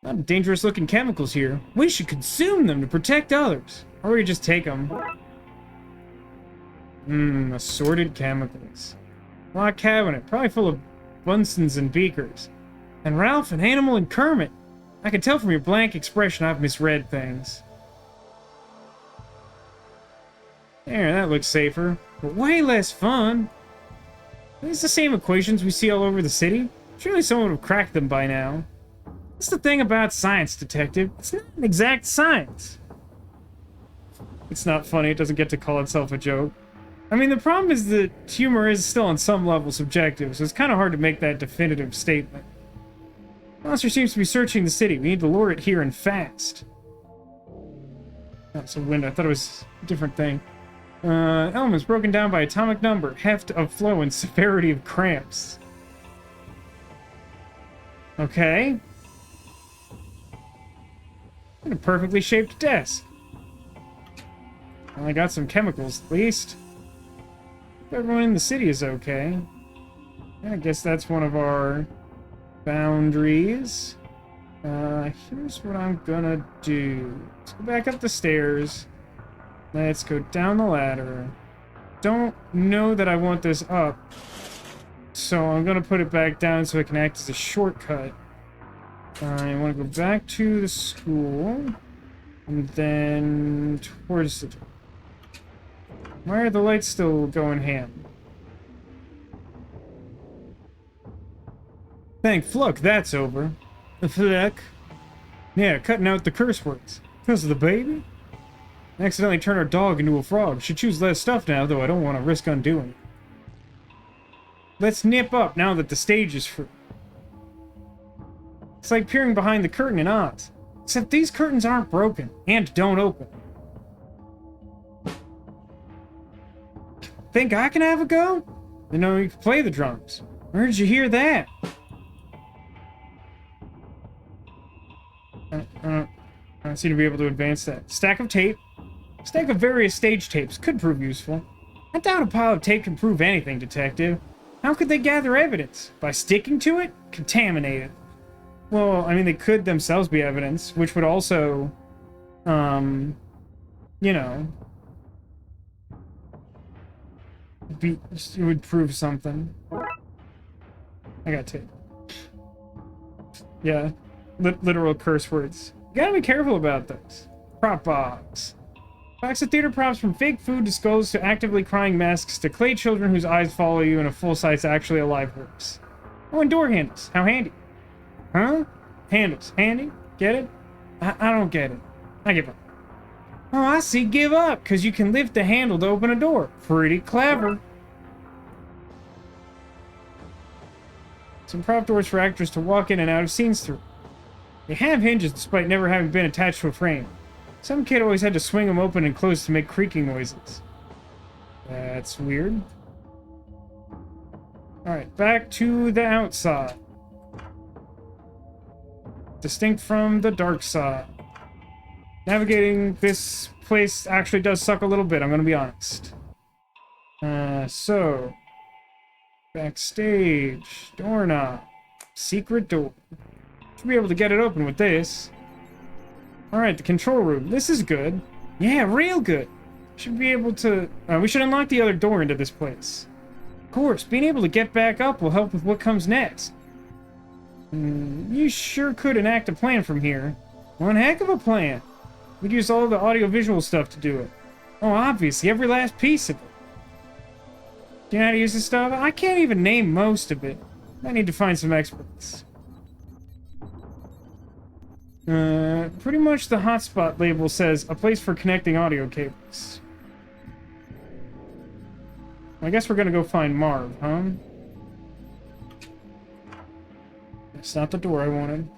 Not dangerous looking chemicals here. We should consume them to protect others. Or we just take them. Assorted chemicals. Locked cabinet, probably full of Bunsen's and beakers. And Ralph and Animal and Kermit. I can tell from your blank expression I've misread things. There, that looks safer. But way less fun. These the same equations we see all over the city. Surely someone would have cracked them by now. That's the thing about science, Detective. It's not an exact science. It's not funny. It doesn't get to call itself a joke. I mean, the problem is that humor is still on some level subjective, so it's kind of hard to make that definitive statement. The monster seems to be searching the city. We need to lure it here and fast. That's a window. I thought it was a different thing. Elements broken down by atomic number, heft of flow, and severity of cramps. Okay. And a perfectly shaped desk. Well, I got some chemicals, at least. Everyone in the city is okay. I guess that's one of our boundaries. Here's what I'm gonna do. Let's go back up the stairs. Let's go down the ladder. Don't know that I want this up, so I'm gonna put it back down so it can act as a shortcut. I want to go back to the school, and then towards the door. Why are the lights still going ham? Thank Fluck, that's over. The Fluck? Yeah, cutting out the curse words. Because of the baby? I accidentally turned our dog into a frog. Should choose less stuff now, though I don't want to risk undoing it. Let's nip up now that the stage is free. It's like peering behind the curtain in Oz. Except these curtains aren't broken, and don't open. Think I can have a go? You know, you can play the drums. Where did you hear that? I don't seem to be able to advance that. Stack of tape. Stack of various stage tapes could prove useful. I doubt a pile of tape can prove anything, Detective. How could they gather evidence? By sticking to it? Contaminate it. Well, I mean, they could themselves be evidence, which would also, you know, it would prove something. I got tape. Yeah, literal curse words. You gotta be careful about those. Prop box. Box of theater props from fake food to skulls to actively crying masks to clay children whose eyes follow you in a full-size actually alive horse. Oh, and door handles. How handy. Huh? Handles. Handy? Get it? I don't get it. I give up. Oh, I see. Give up, because you can lift the handle to open a door. Pretty clever. Some prop doors for actors to walk in and out of scenes through. They have hinges despite never having been attached to a frame. Some kid always had to swing them open and close to make creaking noises. That's weird. Alright, back to the outside. Distinct from the dark side. Navigating this place actually does suck a little bit, I'm gonna be honest. So... Backstage. Doorknob. Secret door. Should be able to get it open with this. Alright, the control room. This is good. Yeah, real good. Should be able to... we should unlock the other door into this place. Of course, being able to get back up will help with what comes next. You sure could enact a plan from here. One heck of a plan. We'd use all the audio-visual stuff to do it. Oh, obviously, every last piece of it. Do you know how to use this stuff? I can't even name most of it. I need to find some experts. Pretty much the hotspot label says a place for connecting audio cables. I guess we're gonna go find Marv, huh? It's not the door I wanted.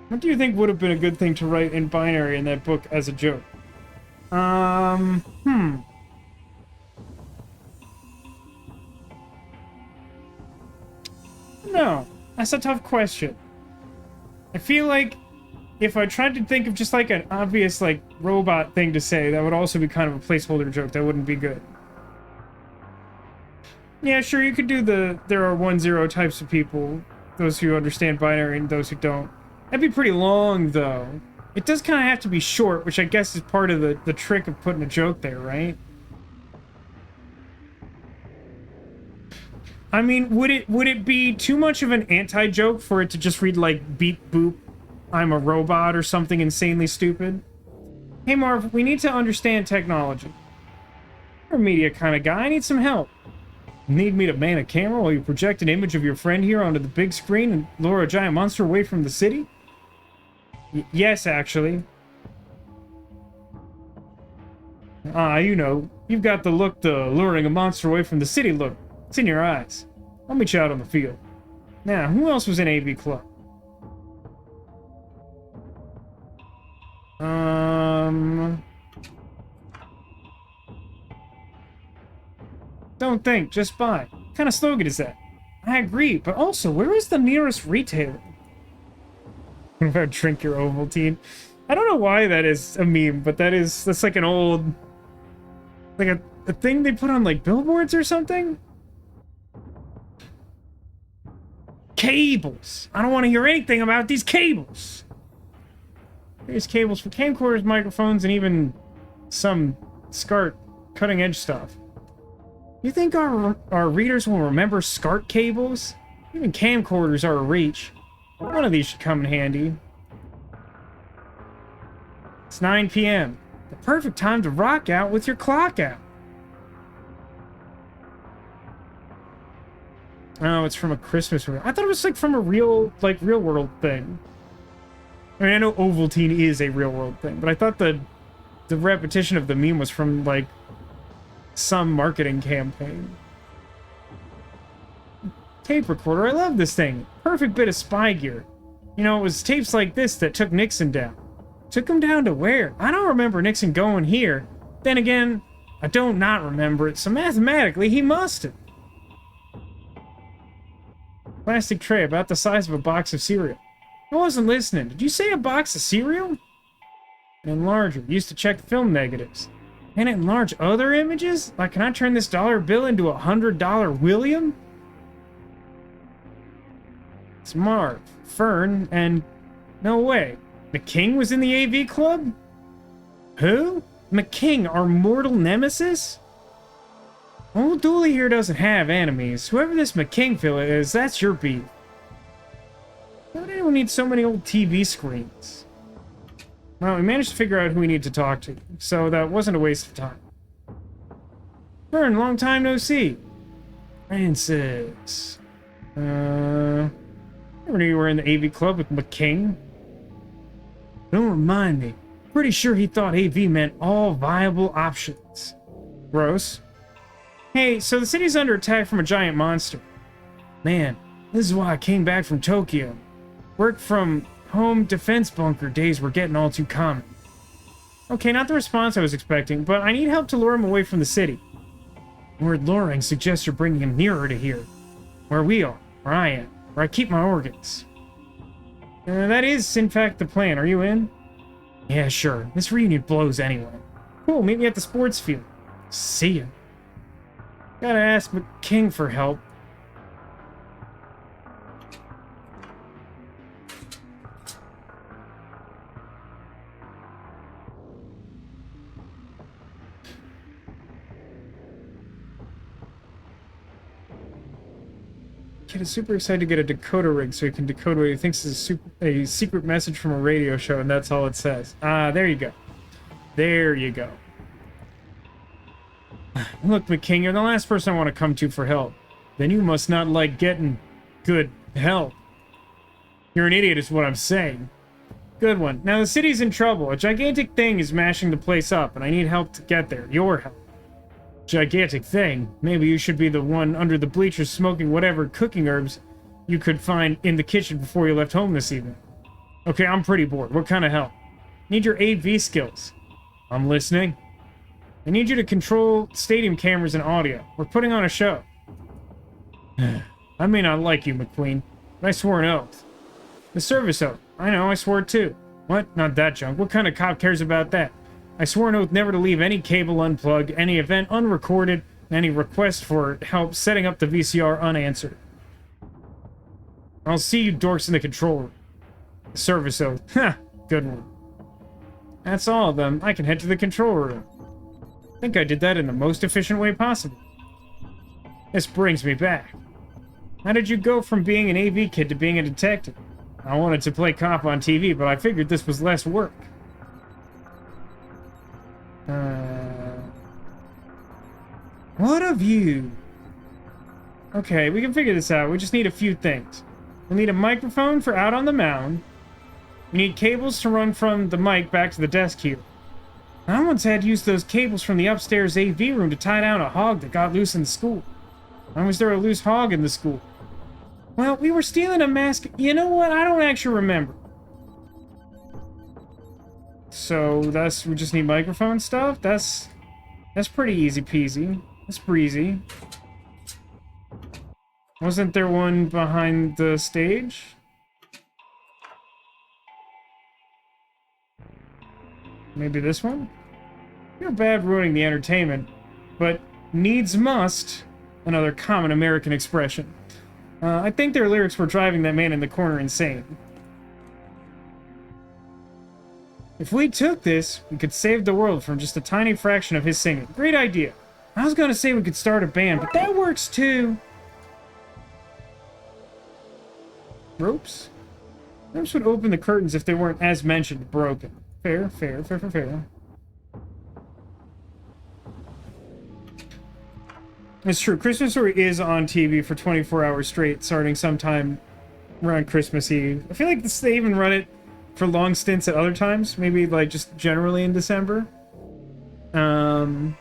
What do you think would have been a good thing to write in binary in that book as a joke? No, that's a tough question. I feel like if I tried to think of just like an obvious like robot thing to say, that would also be kind of a placeholder joke. That wouldn't be good. Yeah, sure, you could do there are 1-0 types of people. Those who understand binary and those who don't. That'd be pretty long, though. It does kind of have to be short, which I guess is part of the trick of putting a joke there, right? I mean, would it be too much of an anti-joke for it to just read like beep boop, I'm a robot or something insanely stupid? Hey Marv, we need to understand technology. You're a media kind of guy, I need some help. You need me to man a camera while you project an image of your friend here onto the big screen and lure a giant monster away from the city? Yes, actually. You know, you've got the look the luring a monster away from the city look. It's in your eyes. I'll meet you out on the field. Now, who else was in AV Club? Don't think, just buy. What kind of slogan is that? I agree, but also, where is the nearest retailer? What about drink your Ovaltine? I don't know why that is a meme, but that's like an old... like a thing they put on like billboards or something? Cables! I don't want to hear anything about these cables! There's cables for camcorders, microphones, and even some SCART cutting-edge stuff. You think our readers will remember SCART cables? Even camcorders are a reach. One of these should come in handy. It's 9 p.m. The perfect time to rock out with your clock out. Oh, it's from a Christmas movie. I thought it was like from a real world thing. I mean, I know Ovaltine is a real world thing, but I thought the repetition of the meme was from like some marketing campaign. Tape recorder, I love this thing. Perfect bit of spy gear. You know, it was tapes like this that took Nixon down. Took him down to where? I don't remember Nixon going here. Then again, I don't not remember it, so mathematically he must have. Plastic tray about the size of a box of cereal. I wasn't listening. Did you say a box of cereal? An enlarger. Used to check film negatives. Can it enlarge other images? Like, can I turn this dollar bill into a $100 William? It's Marv, Fern, and... no way. McKing was in the AV Club? Who? McKing, our mortal nemesis? Old Dooley here doesn't have enemies. Whoever this McKing fella is, that's your beef. Why would anyone need so many old TV screens? Well, we managed to figure out who we need to talk to, so that wasn't a waste of time. Fern, long time no see. Francis. Never knew you were in the AV Club with McKing. Don't remind me. Pretty sure he thought AV meant all viable options. Gross. Hey, so the city's under attack from a giant monster. Man, this is why I came back from Tokyo. Work from home defense bunker days were getting all too common. Okay, not the response I was expecting, but I need help to lure him away from the city. The word luring suggests you're bringing him nearer to here. Where we are, where I am, where I keep my organs. That is, in fact, the plan. Are you in? Yeah, sure. This reunion blows anyway. Cool, meet me at the sports field. See ya. Gotta ask McKing for help. Kid is super excited to get a decoder rig so he can decode what he thinks is a secret message from a radio show, and that's all it says. Ah, there you go. There you go. Look, McKing, you're the last person I want to come to for help. Then you must not like getting good help. You're an idiot is what I'm saying. Good one. Now the city's in trouble. A gigantic thing is mashing the place up, and I need help to get there. Your help. Gigantic thing? Maybe you should be the one under the bleachers smoking whatever cooking herbs you could find in the kitchen before you left home this evening. Okay, I'm pretty bored. What kind of help? Need your AV skills. I'm listening. I need you to control stadium cameras and audio. We're putting on a show. I may not like you, McQueen, but I swore an oath. The service oath. I know, I swore it too. What? Not that junk. What kind of cop cares about that? I swore an oath never to leave any cable unplugged, any event unrecorded, and any request for help setting up the VCR unanswered. I'll see you dorks in the control room. The service oath. Ha! Good one. That's all of them. I can head to the control room. I think I did that in the most efficient way possible. This brings me back. How did you go from being an AV kid to being a detective? I wanted to play cop on TV, but I figured this was less work. What a view. Okay, we can figure this out. We just need a few things. We'll need a microphone for out on the mound. We need cables to run from the mic back to the desk here. I once had to use those cables from the upstairs AV room to tie down a hog that got loose in the school. Why was there a loose hog in the school? Well, we were stealing a mask. You know what? I don't actually remember. So we just need microphone stuff. That's pretty easy peasy. That's breezy. Wasn't there one behind the stage? Maybe this one? You're bad ruining the entertainment, but needs must. Another common American expression. I think their lyrics were driving that man in the corner insane. If we took this, we could save the world from just a tiny fraction of his singing. Great idea. I was gonna say we could start a band, but that works too. Ropes? Ropes would open the curtains if they weren't, as mentioned, broken. Fair. It's true. Christmas Story is on TV for 24 hours straight, starting sometime around Christmas Eve. I feel like they even run it for long stints at other times. Maybe, like, just generally in December. I'm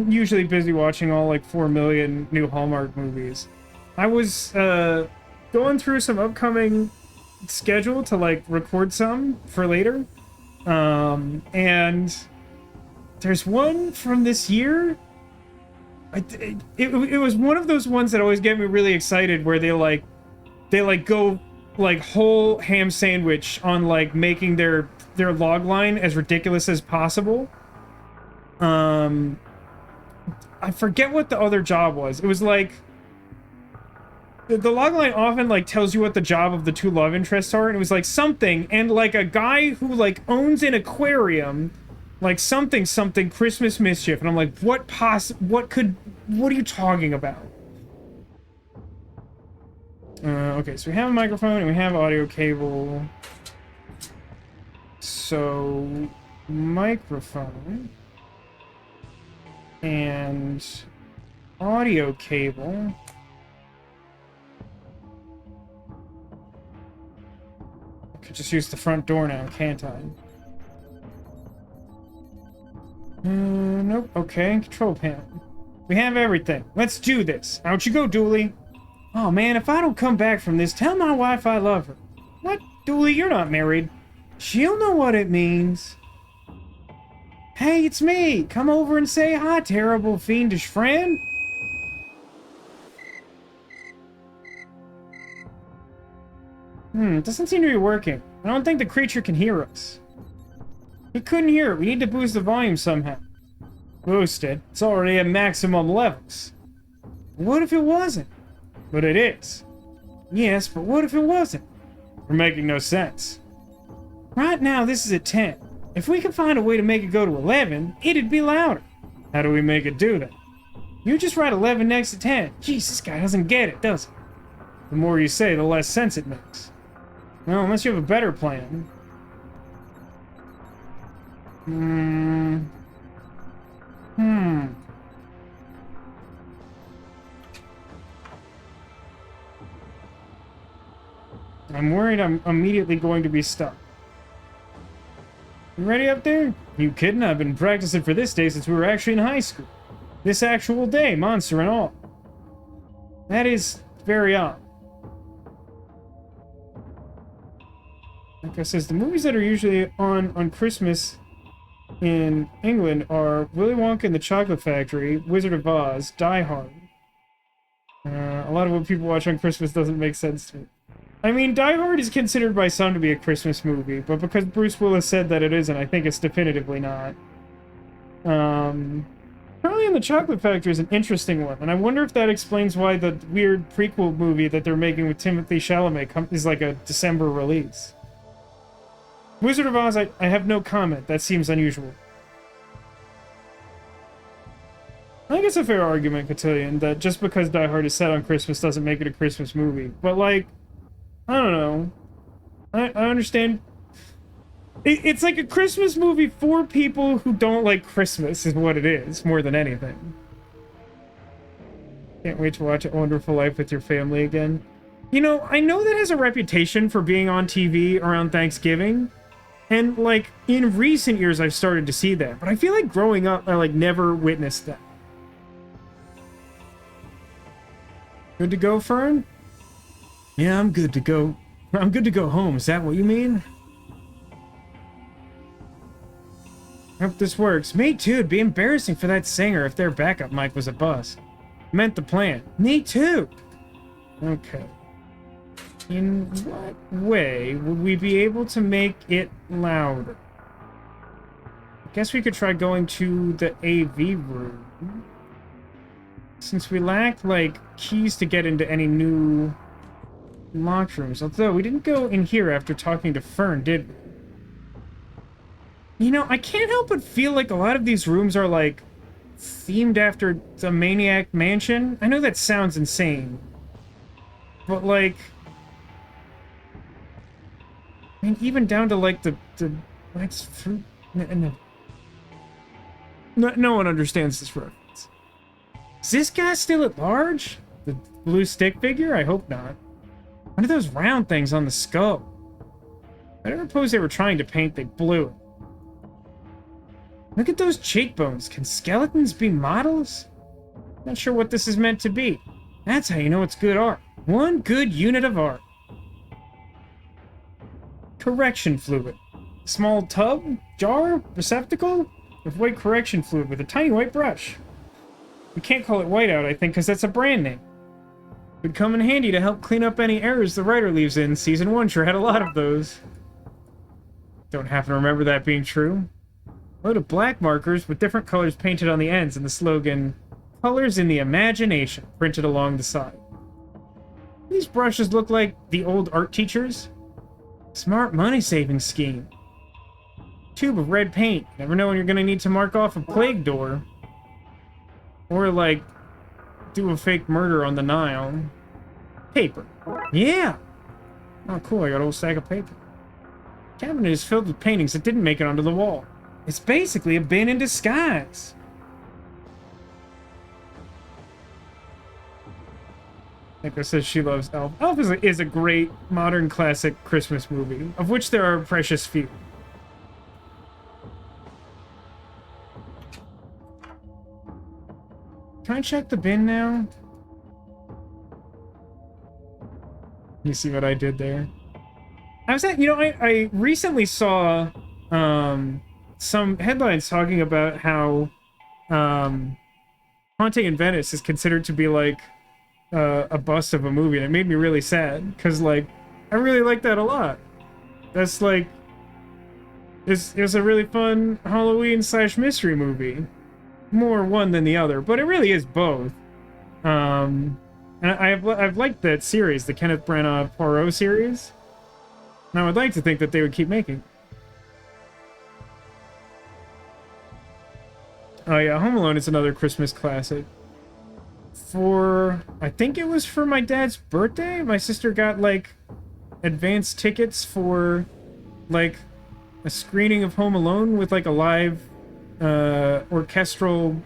usually busy watching all, like, 4 million new Hallmark movies. I was, going through some upcoming schedule to, like, record some for later. And there's one from this year. It was one of those ones that always get me really excited, where they go like whole ham sandwich on like making their log line as ridiculous as possible. I forget what the other job was. It was like the log line often like tells you what the job of the two love interests are, and it was like something, and like a guy who like owns an aquarium, like something Christmas mischief, and I'm like, what are you talking about? Okay, so we have a microphone and we have audio cable. So microphone and audio cable. I could just use the front door now, can't I? Nope. Okay, control panel. We have everything. Let's do this. Out you go, Dooley. Oh man, if I don't come back from this, tell my wife I love her. What? Dooley, you're not married. She'll know what it means. Hey, it's me. Come over and say hi, terrible fiendish friend. It doesn't seem to be working. I don't think the creature can hear us. He couldn't hear it. We need to boost the volume somehow. Boost it. It's already at maximum levels. What if it wasn't? But it is. Yes, but what if it wasn't? We're making no sense. Right now, this is at 10. If we can find a way to make it go to 11, it'd be louder. How do we make it do that? You just write 11 next to 10. Jeez, this guy doesn't get it, does he? The more you say, the less sense it makes. Well, unless you have a better plan. I'm worried I'm immediately going to be stuck. You ready up there? You kidding? I've been practicing for this day since we were actually in high school. This actual day, monster and all. That is very odd. Like I says, the movies that are usually on Christmas in England are Willy Wonka and the Chocolate Factory, Wizard of Oz, Die Hard. A lot of what people watch on Christmas doesn't make sense to me. I mean, Die Hard is considered by some to be a Christmas movie, but because Bruce Willis said that it isn't, I think it's definitively not. Charlie and the Chocolate Factory is an interesting one, and I wonder if that explains why the weird prequel movie that they're making with Timothée Chalamet is like a December release. Wizard of Oz, I have no comment. That seems unusual. I think it's a fair argument, Cotillion, that just because Die Hard is set on Christmas doesn't make it a Christmas movie. But, like, I don't know. I understand. It's like a Christmas movie for people who don't like Christmas, is what it is, more than anything. Can't wait to watch A Wonderful Life with your family again. You know, I know that has a reputation for being on TV around Thanksgiving. And, like, in recent years, I've started to see that. But I feel like growing up, I, like, never witnessed that. Good to go, Fern? Yeah, I'm good to go. I'm good to go home. Is that what you mean? Hope this works. Me too. It'd be embarrassing for that singer if their backup mic was a bust. Meant the plan. Me too. Okay. In what way would we be able to make it louder? I guess we could try going to the AV room. Since we lack, like, keys to get into any new locked rooms. Although, we didn't go in here after talking to Fern, did we? You know, I can't help but feel like a lot of these rooms are, like, themed after the Maniac Mansion. I know that sounds insane. But, like... I mean, even down to, like, the wax fruit... No one understands this reference. Is this guy still at large? The blue stick figure? I hope not. What are those round things on the skull? I don't suppose they were trying to paint, they blew it. Look at those cheekbones. Can skeletons be models? Not sure what this is meant to be. That's how you know it's good art. One good unit of art. Correction fluid. Small tub, jar, receptacle with white correction fluid with a tiny white brush. We can't call it whiteout, I think, because that's a brand name. Would come in handy to help clean up any errors the writer leaves in. Season 1 sure had a lot of those. Don't happen to remember that being true. A load of black markers with different colors painted on the ends and the slogan, "Colors in the Imagination," printed along the side. These brushes look like the old art teachers. Smart money-saving scheme. Tube of red paint. Never know when you're gonna need to mark off a plague door. Or, like, do a fake murder on the Nile. Paper. Yeah! Oh, cool, I got a whole stack of paper. The cabinet is filled with paintings that didn't make it onto the wall. It's basically a bin in disguise. Nicola says she loves Elf. Elf is a great modern classic Christmas movie, of which there are precious few. Can I check the bin now? You see what I did there? I was at, you know, I recently saw some headlines talking about how Haunting in Venice is considered to be like a bust of a movie, and it made me really sad because, like, I really like that a lot. That's like it's a really fun Halloween / mystery movie. More one than the other, but it really is both. And I've liked that series, the Kenneth Branagh Poirot series. And I would like to think that they would keep making. Oh yeah, Home Alone is another Christmas classic. I think it was for my dad's birthday, my sister got, like, advance tickets for, like, a screening of Home Alone with, like, a live orchestral,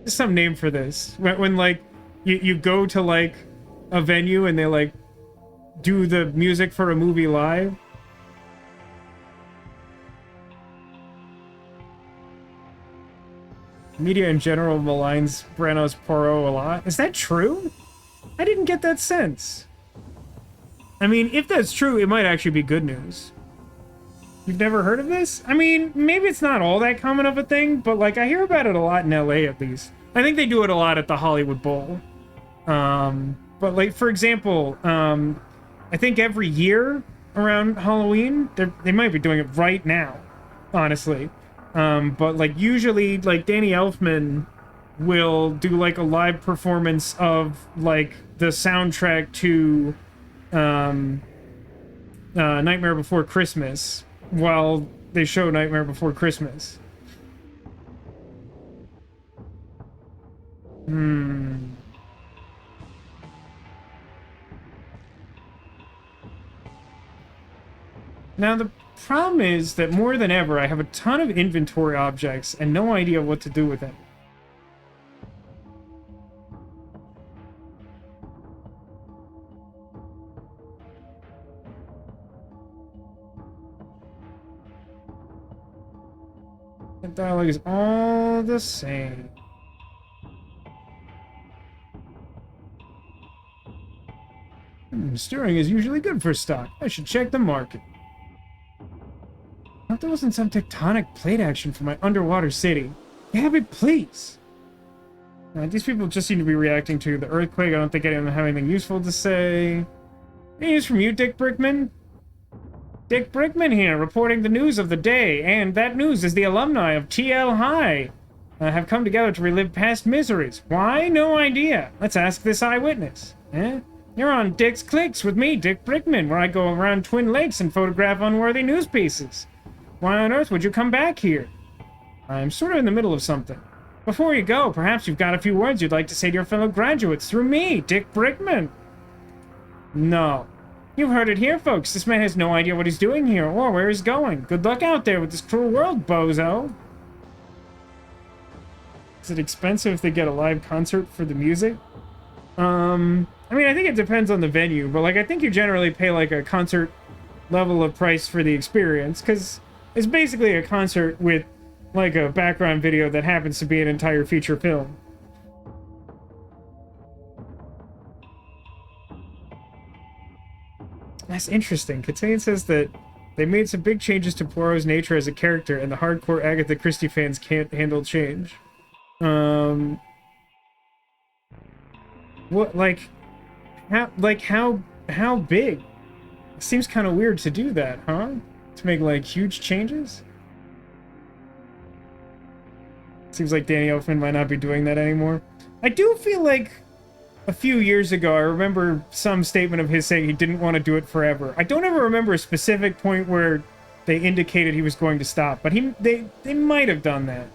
there's some name for this, when like you go to, like, a venue and they, like, do the music for a movie live. Media in general maligns Branagh's Poirot a lot. Is that true? I didn't get that sense. I mean, if that's true, it might actually be good news. You've never heard of this? I mean, maybe it's not all that common of a thing, but, like, I hear about it a lot in LA, at least. I think they do it a lot at the Hollywood Bowl. But, like, for example, I think every year around Halloween, they might be doing it right now, honestly. But, like, usually, like, Danny Elfman will do, like, a live performance of, like, the soundtrack to Nightmare Before Christmas while they show Nightmare Before Christmas. Now, the problem is that more than ever, I have a ton of inventory objects and no idea what to do with them. The dialogue is all the same. Stirring is usually good for stock. I should check the market. I thought there wasn't some tectonic plate action for my underwater city. Have it, please. These people just seem to be reacting to the earthquake. I don't think any of them have anything useful to say. Any news from you, Dick Brickman? Dick Brickman here, reporting the news of the day, and that news is the alumni of TL High have come together to relive past miseries. Why? No idea. Let's ask this eyewitness. You're on Dick's Clicks with me, Dick Brickman, where I go around Twin Lakes and photograph unworthy news pieces. Why on earth would you come back here? I'm sort of in the middle of something. Before you go, perhaps you've got a few words you'd like to say to your fellow graduates through me, Dick Brickman. No. You've heard it here, folks. This man has no idea what he's doing here or where he's going. Good luck out there with this cruel world, bozo. Is it expensive if they get a live concert for the music? I mean, I think it depends on the venue, but, like, I think you generally pay, like, a concert level of price for the experience, because it's basically a concert with, like, a background video that happens to be an entire feature film. That's interesting. Catane says that they made some big changes to Poirot's nature as a character, and the hardcore Agatha Christie fans can't handle change. What, how big? It seems kind of weird to do that, huh? To make, like, huge changes? Seems like Danny Elfman might not be doing that anymore. I do feel like a few years ago, I remember some statement of his saying he didn't want to do it forever. I don't ever remember a specific point where they indicated he was going to stop, but they might have done that.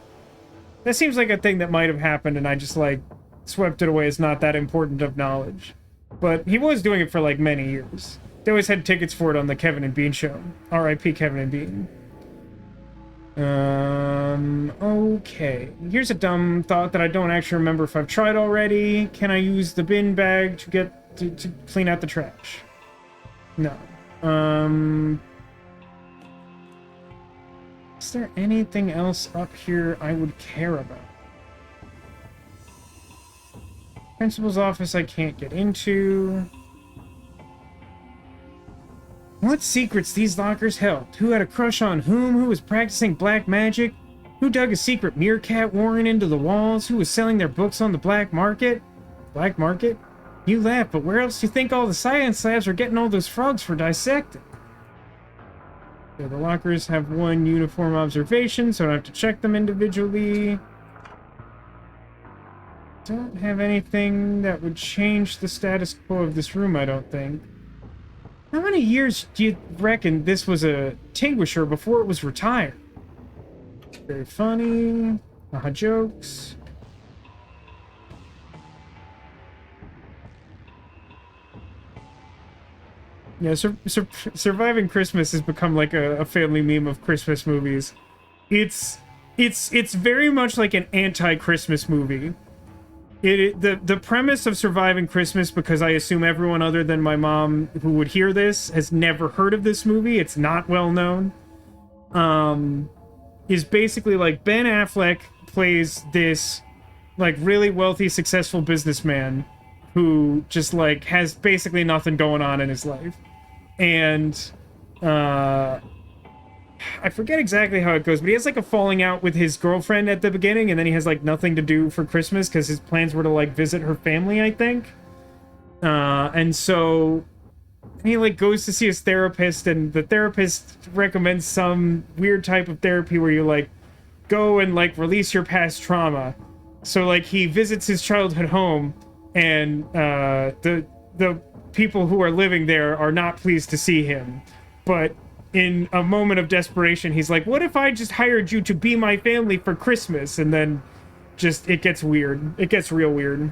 That seems like a thing that might have happened, and I just, like, swept it away as not that important of knowledge. But he was doing it for, like, many years. They always had tickets for it on the Kevin and Bean show. R.I.P. Kevin and Bean. Okay. Here's a dumb thought that I don't actually remember if I've tried already. Can I use the bin bag to get to clean out the trash? No. Is there anything else up here I would care about? Principal's office I can't get into. What secrets these lockers held? Who had a crush on whom? Who was practicing black magic? Who dug a secret meerkat warren into the walls? Who was selling their books on the black market? Black market? You laugh, but where else do you think all the science labs are getting all those frogs for dissecting? So the lockers have one uniform observation, so I don't have to check them individually. Don't have anything that would change the status quo of this room, I don't think. How many years do you reckon this was a extinguisher before it was retired? Very funny. Haha, jokes. Yeah, Surviving Christmas has become like a family meme of Christmas movies. It's very much like an anti-Christmas movie. The premise of surviving Christmas, because I assume everyone other than my mom who would hear this has never heard of this movie, it's not well known, is basically like Ben Affleck plays this like really wealthy, successful businessman who just like has basically nothing going on in his life. And I forget exactly how it goes, but he has like a falling out with his girlfriend at the beginning, and then he has like nothing to do for Christmas because his plans were to like visit her family, I think. And so he like goes to see his therapist, and the therapist recommends some weird type of therapy where you like go and like release your past trauma. So like he visits his childhood home, and the people who are living there are not pleased to see him, but in a moment of desperation, he's like, what if I just hired you to be my family for Christmas? And then just, it gets weird. It gets real weird.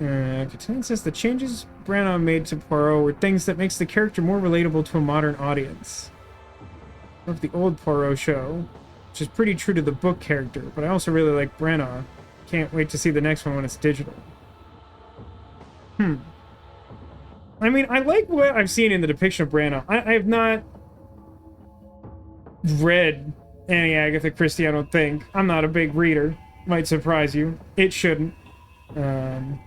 Catelyn says the changes Branagh made to Poirot were things that makes the character more relatable to a modern audience. I love the old Poirot show, which is pretty true to the book character, but I also really like Branagh. Can't wait to see the next one when it's digital. I mean, I like what I've seen in the depiction of Branagh. I have not read any Agatha Christie, I don't think. I'm not a big reader. Might surprise you. It shouldn't. And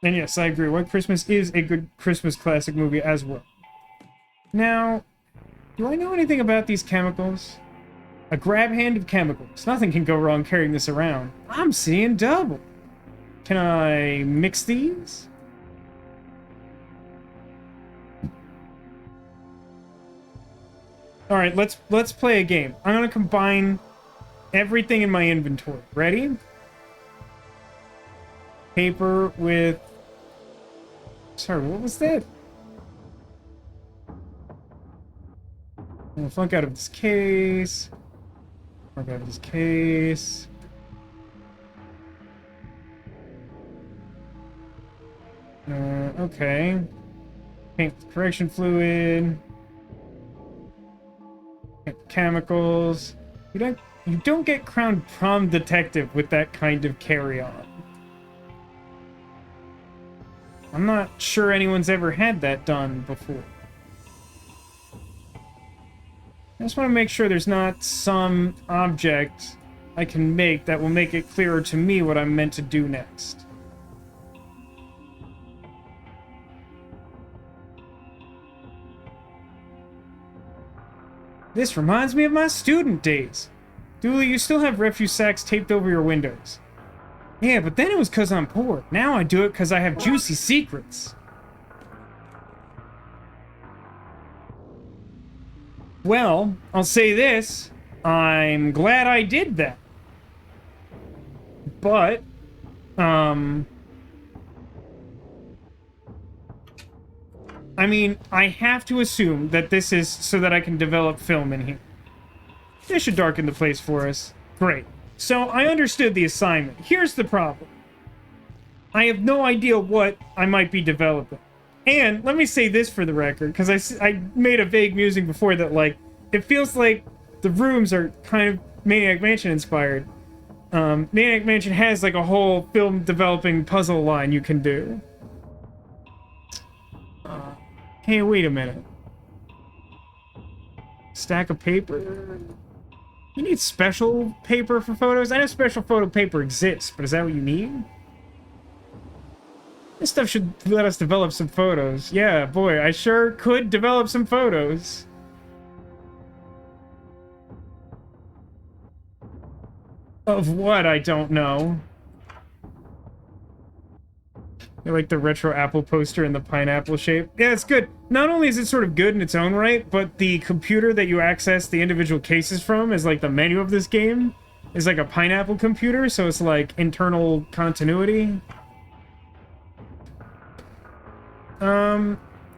yes, I agree. White Christmas is a good Christmas classic movie as well. Now, do I know anything about these chemicals? A grab hand of chemicals. Nothing can go wrong carrying this around. I'm seeing double. Can I mix these? All right, let's play a game. I'm gonna combine everything in my inventory. Ready? Paper with... Sorry, what was that? I'm gonna flunk out of this case. Flunk out of this case. Okay. Paint with correction fluid. Chemicals. You don't get crowned prom detective with that kind of carry-on. I'm not sure anyone's ever had that done before. I just want to make sure there's not some object I can make that will make it clearer to me what I'm meant to do next. This reminds me of my student days. Dooley, you still have refuse sacks taped over your windows. Yeah, but then it was because I'm poor. Now I do it because I have juicy secrets. Well, I'll say this. I'm glad I did that. But, I mean, I have to assume that this is so that I can develop film in here. This should darken the place for us. Great. So, I understood the assignment. Here's the problem. I have no idea what I might be developing. And, let me say this for the record, because I made a vague musing before that, like, it feels like the rooms are kind of Maniac Mansion inspired. Maniac Mansion has, like, a whole film developing puzzle line you can do. Hey, wait a minute. Stack of paper? You need special paper for photos? I know special photo paper exists, but is that what you need? This stuff should let us develop some photos. Yeah, boy, I sure could develop some photos. Of what? I don't know. I like the retro Apple poster in the pineapple shape. Yeah, it's good. Not only is it sort of good in its own right, but the computer that you access the individual cases from is like the menu of this game is like a pineapple computer, so it's like internal continuity.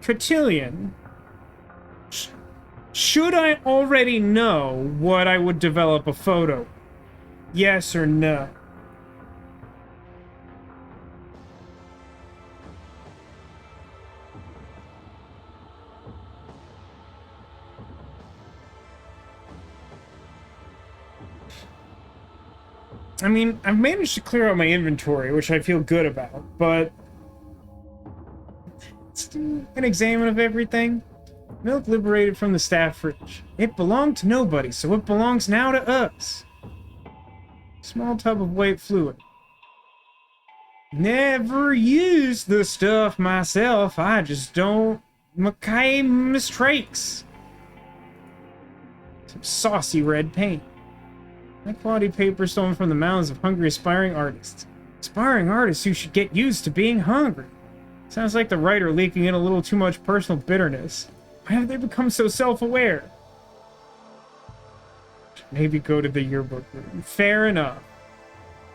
Cotillion. Should I already know what I would develop a photo? Yes or no? I mean, I've managed to clear out my inventory, which I feel good about, but... let's do an examine of everything. Milk liberated from the staff fridge. It belonged to nobody, so it belongs now to us. Small tub of white fluid. Never used the stuff myself. I just don't make mistakes. Some saucy red paint. High quality paper stolen from the mouths of hungry aspiring artists. Aspiring artists who should get used to being hungry. Sounds like the writer leaking in a little too much personal bitterness. Why have they become so self-aware? Maybe go to the yearbook room. Fair enough.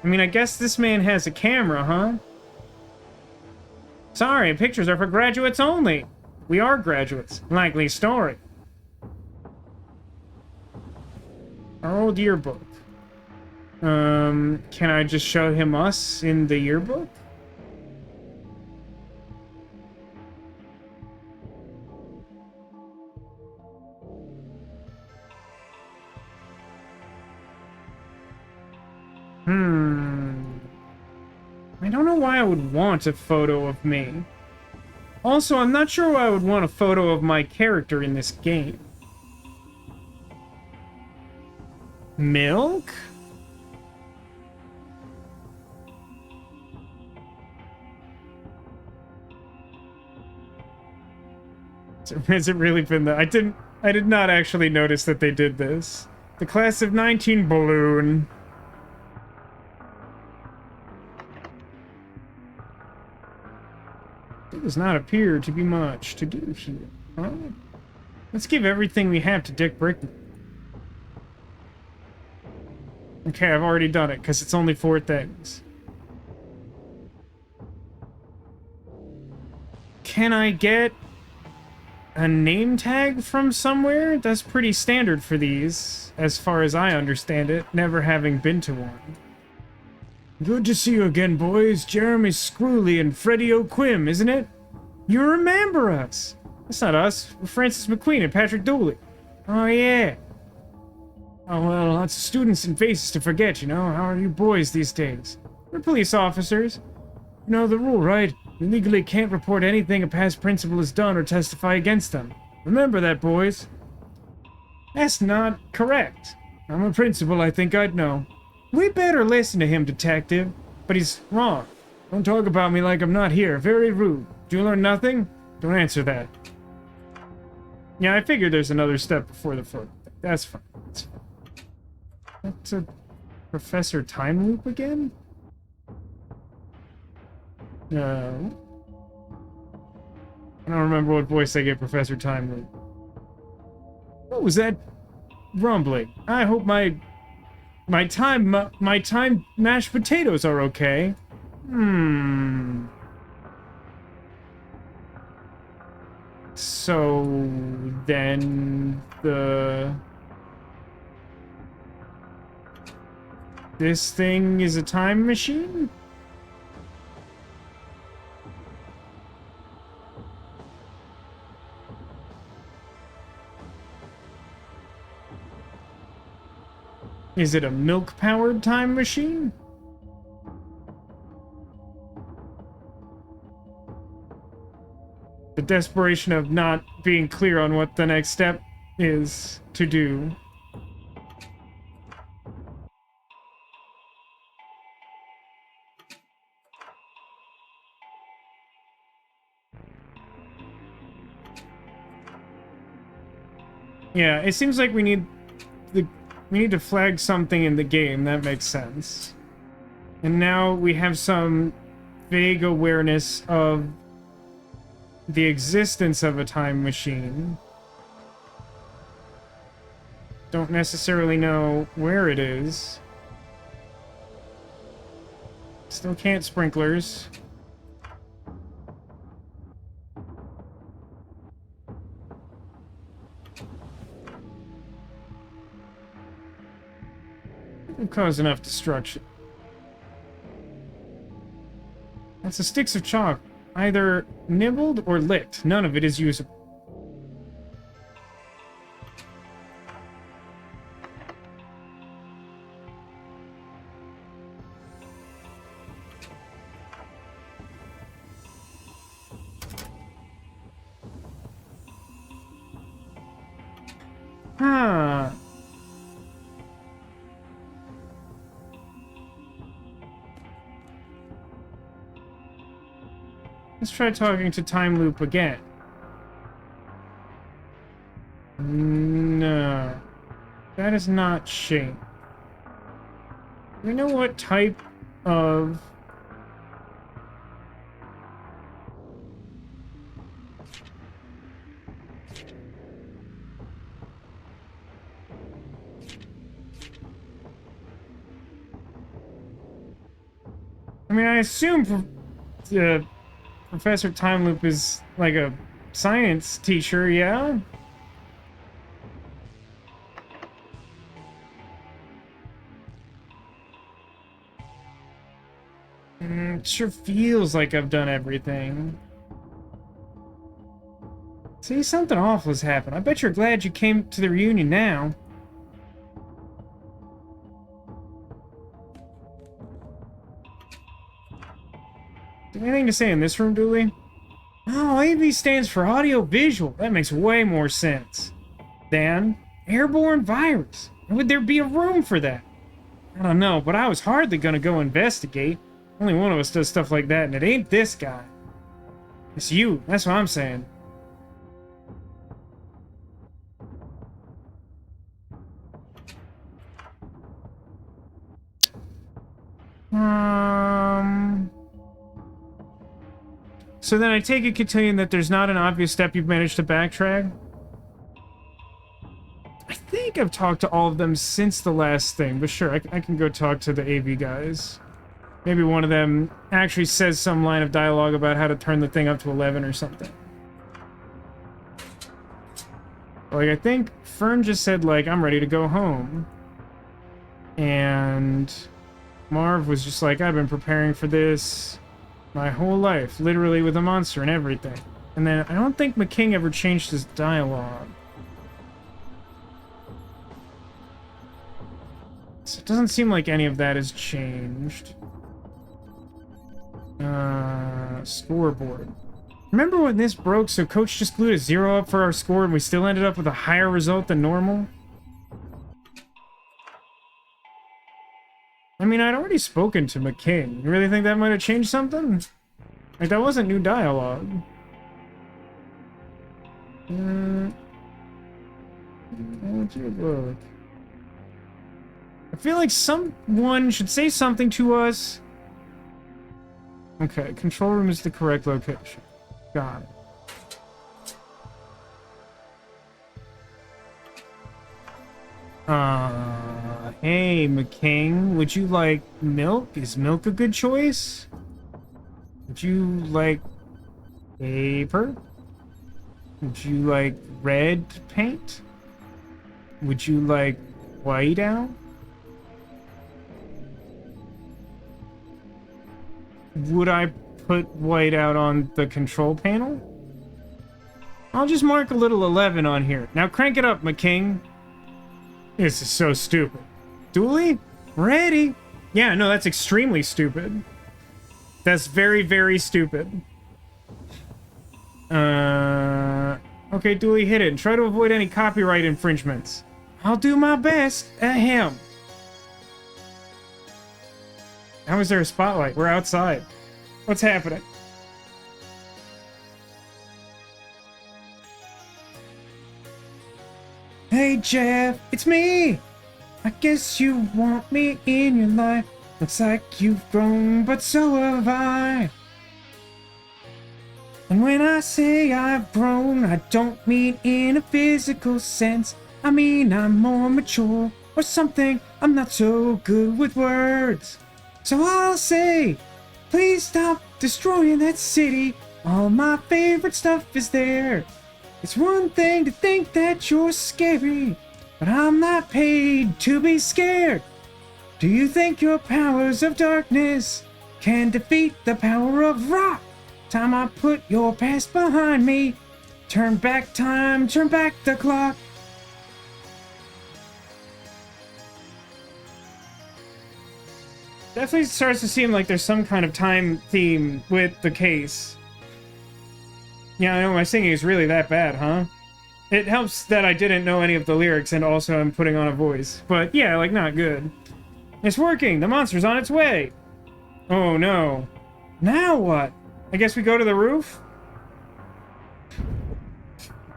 I mean, I guess this man has a camera, huh? Sorry, pictures are for graduates only. We are graduates. Likely story. Our old yearbook. Can I just show him us in the yearbook? I don't know why I would want a photo of me. Also, I'm not sure why I would want a photo of my character in this game. Milk? Has it really been that? I did not actually notice that they did this. The class of 19 balloon. There does not appear to be much to do here. Huh? Let's give everything we have to Dick Brickman. Okay, I've already done it, because it's only 4 things. Can I get a name tag from somewhere? That's pretty standard for these, as far as I understand it, never having been to one. Good to see you again, boys. Jeremy Screwley and Freddie O'Quim, isn't it? You remember us. That's not us. We're Francis McQueen and Patrick Dooley. Oh, yeah. Oh, well, lots of students and faces to forget, you know. How are you boys these days? We're police officers. You know the rule, right? You legally can't report anything a past principal has done or testify against them. Remember that, boys. That's not correct. I'm a principal, I think I'd know. We better listen to him, detective. But he's wrong. Don't talk about me like I'm not here. Very rude. Did you learn nothing? Don't answer that. Yeah, I figured there's another step before the foot. That's fine. That's fine. That's a Professor Time Loop again? No. I don't remember what voice I gave Professor Time Loop. What was that rumbling? I hope my time mashed potatoes are okay. So then this thing is a time machine? Is it a milk-powered time machine? The desperation of not being clear on what the next step is to do. Yeah, it seems like we need to flag something in the game. That makes sense. And now we have some vague awareness of the existence of a time machine. Don't necessarily know where it is. Still can't sprinklers. It'll cause enough destruction. That's the sticks of chalk. Either nibbled or licked. None of it is usable. Huh. Let's try talking to Time Loop again. No. That is not Shane. Do we know what type of... I mean, I assume Professor Time Loop is like a science teacher, yeah? It sure feels like I've done everything. See, something awful has happened. I bet you're glad you came to the reunion now. Do you have anything to say in this room, Dooley? Oh, AV stands for audio-visual. That makes way more sense. Dan, airborne virus. Why would there be a room for that? I don't know, but I was hardly gonna go investigate. Only one of us does stuff like that, and it ain't this guy. It's you, that's what I'm saying. So then I take it, Cotillion, that there's not an obvious step you've managed to backtrack? I think I've talked to all of them since the last thing, but sure, I can go talk to the AV guys. Maybe one of them actually says some line of dialogue about how to turn the thing up to 11 or something. Like, I think Fern just said, like, I'm ready to go home. And Marv was just like, I've been preparing for this my whole life, literally with a monster and everything. And then I don't think McKing ever changed his dialogue. So it doesn't seem like any of that has changed. Scoreboard. Remember when this broke, so Coach just glued a 0 up for our score and we still ended up with a higher result than normal? I mean, I'd already spoken to McKing. You really think that might have changed something? Like, that wasn't new dialogue. How'd you look? I feel like someone should say something to us. Okay, control room is the correct location. Got it. Hey, McKing, would you like milk? Is milk a good choice? Would you like paper? Would you like red paint? Would you like white out? Would I put white out on the control panel? I'll just mark a little 11 on here. Now crank it up, McKing. This is so stupid. Dooley? Ready? Yeah, no, that's extremely stupid. That's very, very stupid. Okay, Dooley, hit it and try to avoid any copyright infringements. I'll do my best. Ahem. How is there a spotlight? We're outside. What's happening? Hey, Jeff, it's me! I guess you want me in your life. Looks like you've grown, but so have I. And when I say I've grown, I don't mean in a physical sense. I mean I'm more mature, or something. I'm not so good with words. So I'll say, please stop destroying that city. All my favorite stuff is there. It's one thing to think that you're scary, but I'm not paid to be scared. Do you think your powers of darkness can defeat the power of rock? Time I put your past behind me. Turn back time, turn back the clock. Definitely starts to seem like there's some kind of time theme with the case. Yeah, I know my singing is really that bad, huh? It helps that I didn't know any of the lyrics and also I'm putting on a voice. But yeah, like, not good. It's working! The monster's on its way! Oh no. Now what? I guess we go to the roof?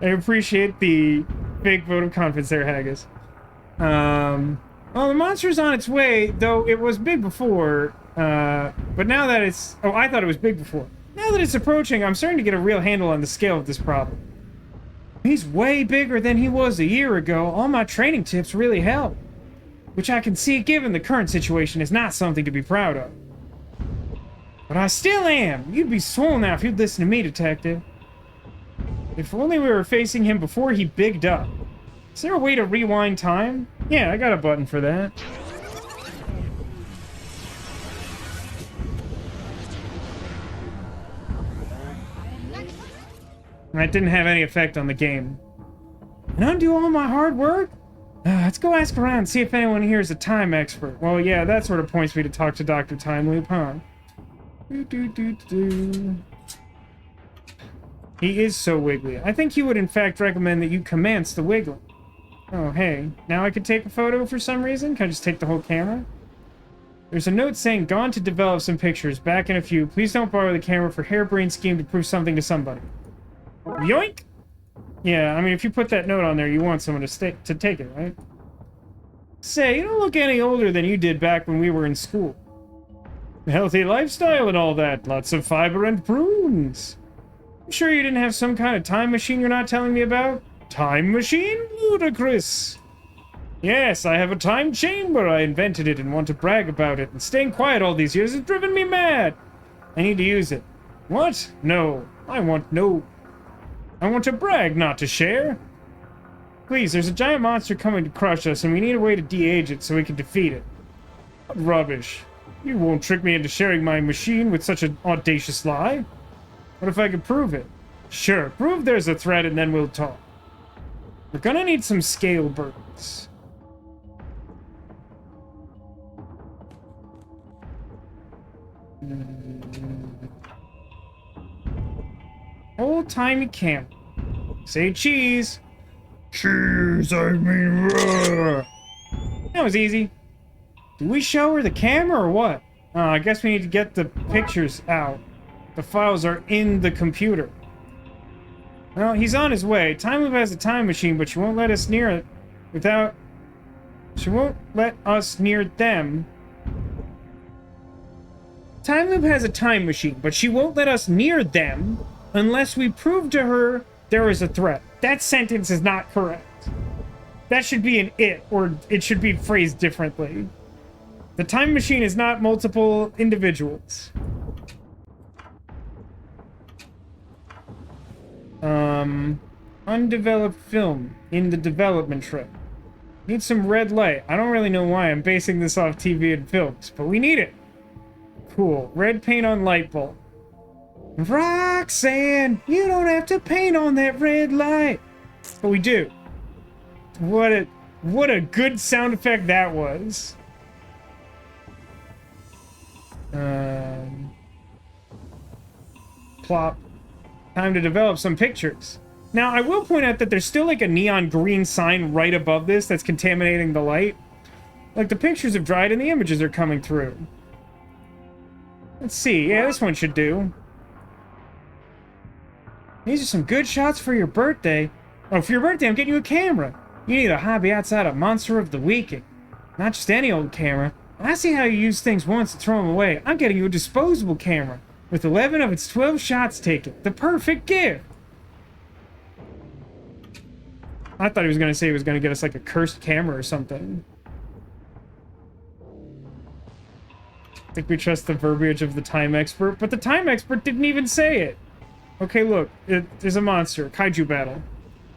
I appreciate the fake vote of confidence there, Haggis. Well, the monster's on its way, though it was big before, but now that it's... Oh, I thought it was big before. Now that it's approaching, I'm starting to get a real handle on the scale of this problem. He's way bigger than he was a year ago. All my training tips really help. Which I can see, given the current situation, is not something to be proud of. But I still am. You'd be swole now if you'd listen to me, Detective. If only we were facing him before he bigged up. Is there a way to rewind time? Yeah, I got a button for that. That didn't have any effect on the game. And undo all my hard work? Let's go ask around and see if anyone here is a time expert. Well, yeah, that sort of points me to talk to Dr. Time Loop, huh? He is so wiggly. I think he would in fact recommend that you commence the wiggling. Oh, hey. Now I could take a photo for some reason? Can I just take the whole camera? There's a note saying, gone to develop some pictures. Back in a few. Please don't borrow the camera for harebrained scheme to prove something to somebody. Yoink! Yeah, I mean, if you put that note on there, you want someone to take it, right? Say, you don't look any older than you did back when we were in school. Healthy lifestyle and all that. Lots of fiber and prunes. I'm sure you didn't have some kind of time machine you're not telling me about? Time machine? Ludicrous. Yes, I have a time chamber. I invented it and want to brag about it. And staying quiet all these years has driven me mad. I need to use it. What? No. I want to brag, not to share. Please, there's a giant monster coming to crush us, and we need a way to de-age it so we can defeat it. What rubbish. You won't trick me into sharing my machine with such an audacious lie. What if I could prove it? Sure, prove there's a threat and then we'll talk. We're gonna need some scale birds. Old-timey camp. Say cheese. Cheese, I mean... That was easy. Do we show her the camera or what? I guess we need to get the pictures out. The files are in the computer. Well, he's on his way. Time Loop has a time machine, but she won't let us near it without... She won't let us near them. Time Loop has a time machine, but she won't let us near them unless we prove to her there is a threat. That sentence is not correct. That should be an it, or it should be phrased differently. The time machine is not multiple individuals. Undeveloped film in the development tray. Need some red light. I don't really know why I'm basing this off TV and films, but we need it. Cool. Red paint on light bulb. Roxanne, you don't have to paint on that red light. But we do. What a good sound effect that was. Plop. Time to develop some pictures. Now, I will point out that there's still like a neon green sign right above this that's contaminating the light. Like, the pictures have dried and the images are coming through. Let's see. Yeah, this one should do. These are some good shots for your birthday. Oh, for your birthday, I'm getting you a camera. You need a hobby outside of Monster of the Weekend. Not just any old camera. I see how you use things once and throw them away. I'm getting you a disposable camera with 11 of its 12 shots taken. The perfect gift. I thought he was going to say he was going to get us like a cursed camera or something. I think we trust the verbiage of the time expert, but the time expert didn't even say it. Okay, look. There's a monster. A kaiju battle.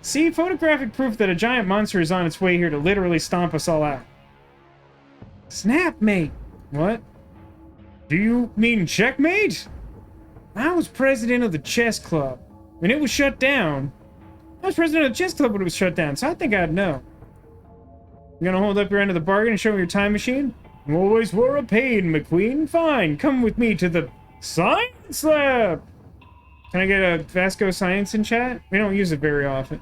See? Photographic proof that a giant monster is on its way here to literally stomp us all out. Snap, mate. What? Do you mean checkmate? I was president of the chess club when it was shut down. I was president of the chess club when it was shut down, so I think I'd know. You gonna hold up your end of the bargain and show me your time machine? You always were a pain, McQueen. Fine, come with me to the science lab. Can I get a Vasco Science in chat? We don't use it very often.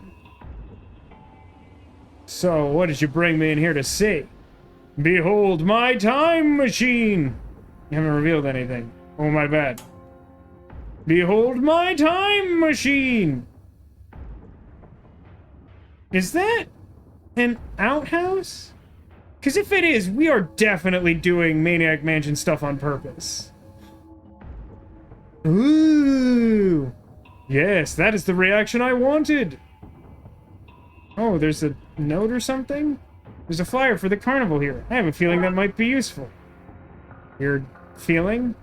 So, what did you bring me in here to see? Behold my time machine! You haven't revealed anything. Oh, my bad. Behold my time machine! Is that an outhouse? Because if it is, we are definitely doing Maniac Mansion stuff on purpose. Ooh! Yes, that is the reaction I wanted! Oh, there's a note or something? There's a flyer for the carnival here. I have a feeling that might be useful. Weird feeling?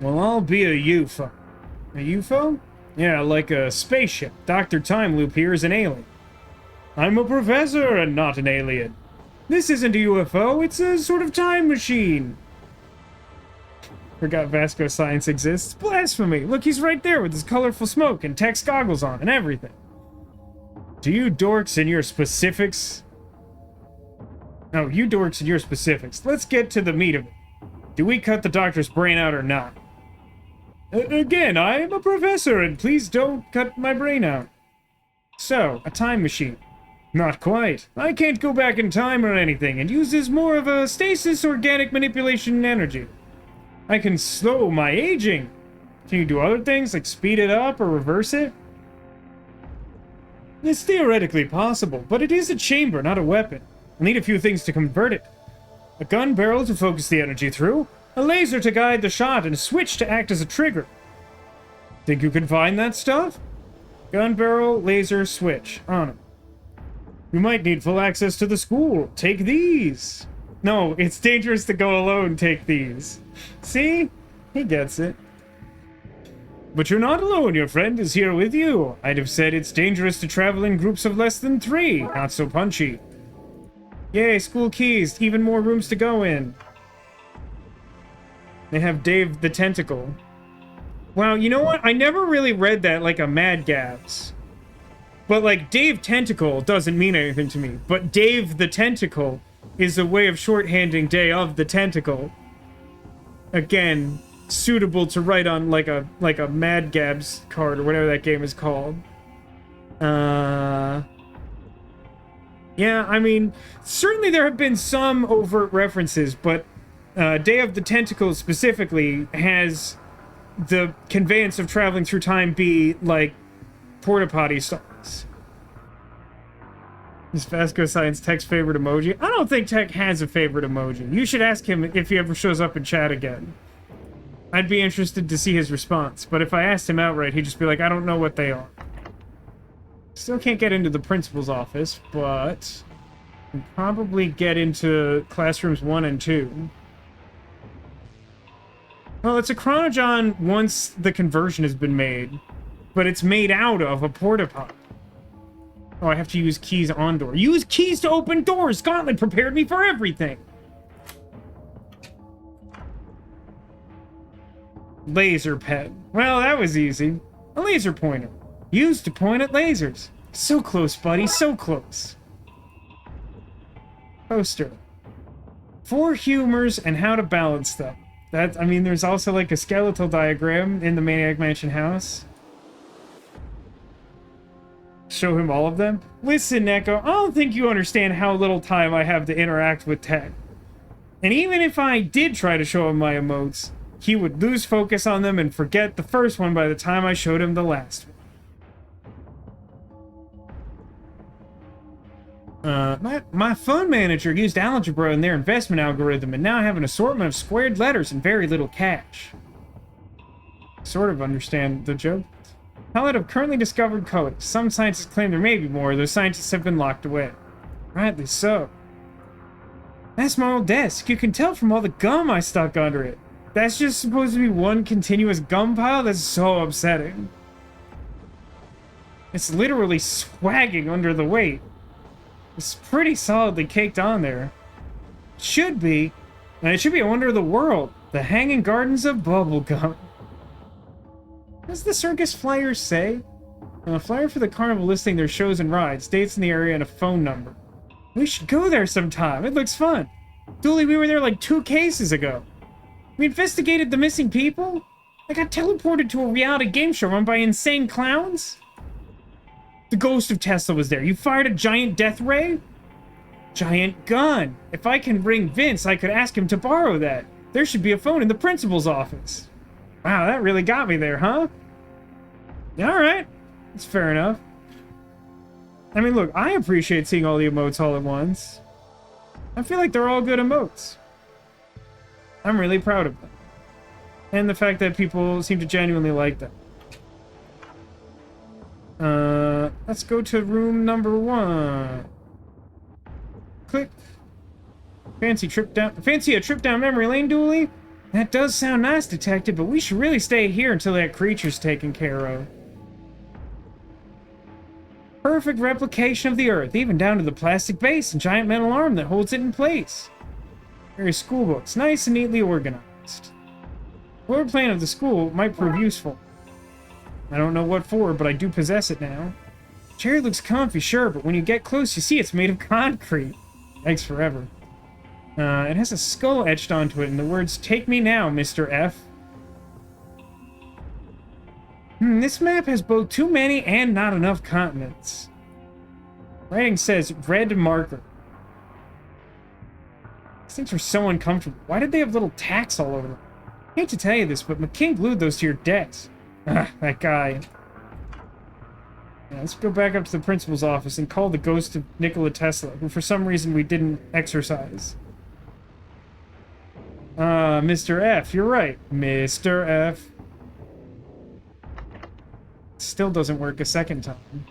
Well, I'll be a UFO. A UFO? Yeah, like a spaceship. Dr. Time Loop here is an alien. I'm a professor and not an alien. This isn't a UFO, it's a sort of time machine. Forgot Vasco Science exists. Blasphemy! Look, he's right there with his colorful smoke and text goggles on and everything. Do you dorks and your specifics? No, you dorks and your specifics. Let's get to the meat of it. Do we cut the doctor's brain out or not? Again, I am a professor, and please don't cut my brain out. So, a time machine. Not quite. I can't go back in time or anything, and uses more of a stasis organic manipulation energy. I can slow my aging. Can you do other things, like speed it up or reverse it? It's theoretically possible, but it is a chamber, not a weapon. I'll need a few things to convert it. A gun barrel to focus the energy through, a laser to guide the shot, and a switch to act as a trigger. Think you can find that stuff? Gun barrel, laser, switch. On it. You might need full access to the school. Take these. No, it's dangerous to go alone. Take these. See? He gets it. But you're not alone. Your friend is here with you. I'd have said it's dangerous to travel in groups of less than 3. Not so punchy. Yay, school keys. Even more rooms to go in. They have Dave the Tentacle. Wow, you know what? I never really read that like a Mad Gaps. But like, Dave Tentacle doesn't mean anything to me. But Dave the Tentacle is a way of shorthanding Day of the Tentacle. Again, suitable to write on like a Mad Gabs card or whatever that game is called. Yeah, I mean, certainly there have been some overt references, but Day of the Tentacle specifically has the conveyance of traveling through time be like porta potty songs. Is Vasco Science Tech's favorite emoji? I don't think Tech has a favorite emoji. You should ask him if he ever shows up in chat again. I'd be interested to see his response, but if I asked him outright, he'd just be like, I don't know what they are. Still can't get into the principal's office, but can probably get into classrooms 1 and 2. Well, it's a chronogon once the conversion has been made, but it's made out of a porta-pot. Oh, I have to use keys on door. Use keys to open doors! Gauntlet prepared me for everything! Laser pen. Well, that was easy. A laser pointer. Used to point at lasers. So close, buddy, so close. Poster. 4 humors and how to balance them. That, I mean, there's also like a skeletal diagram in the Maniac Mansion house. Show him all of them? Listen, Neko, I don't think you understand how little time I have to interact with Ted. And even if I did try to show him my emotes, he would lose focus on them and forget the first one by the time I showed him the last one. My fund manager used algebra in their investment algorithm, and now I have an assortment of squared letters and very little cash. Sort of understand the joke. Palette of currently discovered codes. Some scientists claim there may be more, though scientists have been locked away. Rightly so. That's my old desk. You can tell from all the gum I stuck under it. That's just supposed to be one continuous gum pile? That's so upsetting. It's literally swagging under the weight. It's pretty solidly caked on there. Should be. And it should be a wonder of the world. The Hanging Gardens of Bubblegum. What does the circus flyer say? A flyer for the carnival listing their shows and rides, dates in the area, and a phone number. We should go there sometime. It looks fun. Dooley, we were there like 2 cases ago. We investigated the missing people. I got teleported to a reality game show run by insane clowns. The ghost of Tesla was there. You fired a giant death ray? Giant gun. If I can ring Vince, I could ask him to borrow that. There should be a phone in the principal's office. Wow, that really got me there, huh? Alright. That's fair enough. I mean, look, I appreciate seeing all the emotes all at once. I feel like they're all good emotes. I'm really proud of them. And the fact that people seem to genuinely like them. Let's go to room number 1. Click. Fancy a trip down memory lane, Dooley? That does sound nice, Detective, but we should really stay here until that creature's taken care of. Perfect replication of the Earth, even down to the plastic base and giant metal arm that holds it in place. Various school books, nice and neatly organized. Floor plan of the school might prove useful. I don't know what for, but I do possess it now. Chair looks comfy, sure, but when you get close, you see it's made of concrete. Thanks forever. It has a skull etched onto it and the words, "Take me now, Mr. F." This map has both too many and not enough continents. Writing says, red marker. These things are so uncomfortable. Why did they have little tacks all over them? I hate to tell you this, but McQueen glued those to your decks. That guy. Yeah, let's go back up to the principal's office and call the ghost of Nikola Tesla, who for some reason we didn't exorcise. Mr. F, you're right. Mr. F. Still doesn't work a second time.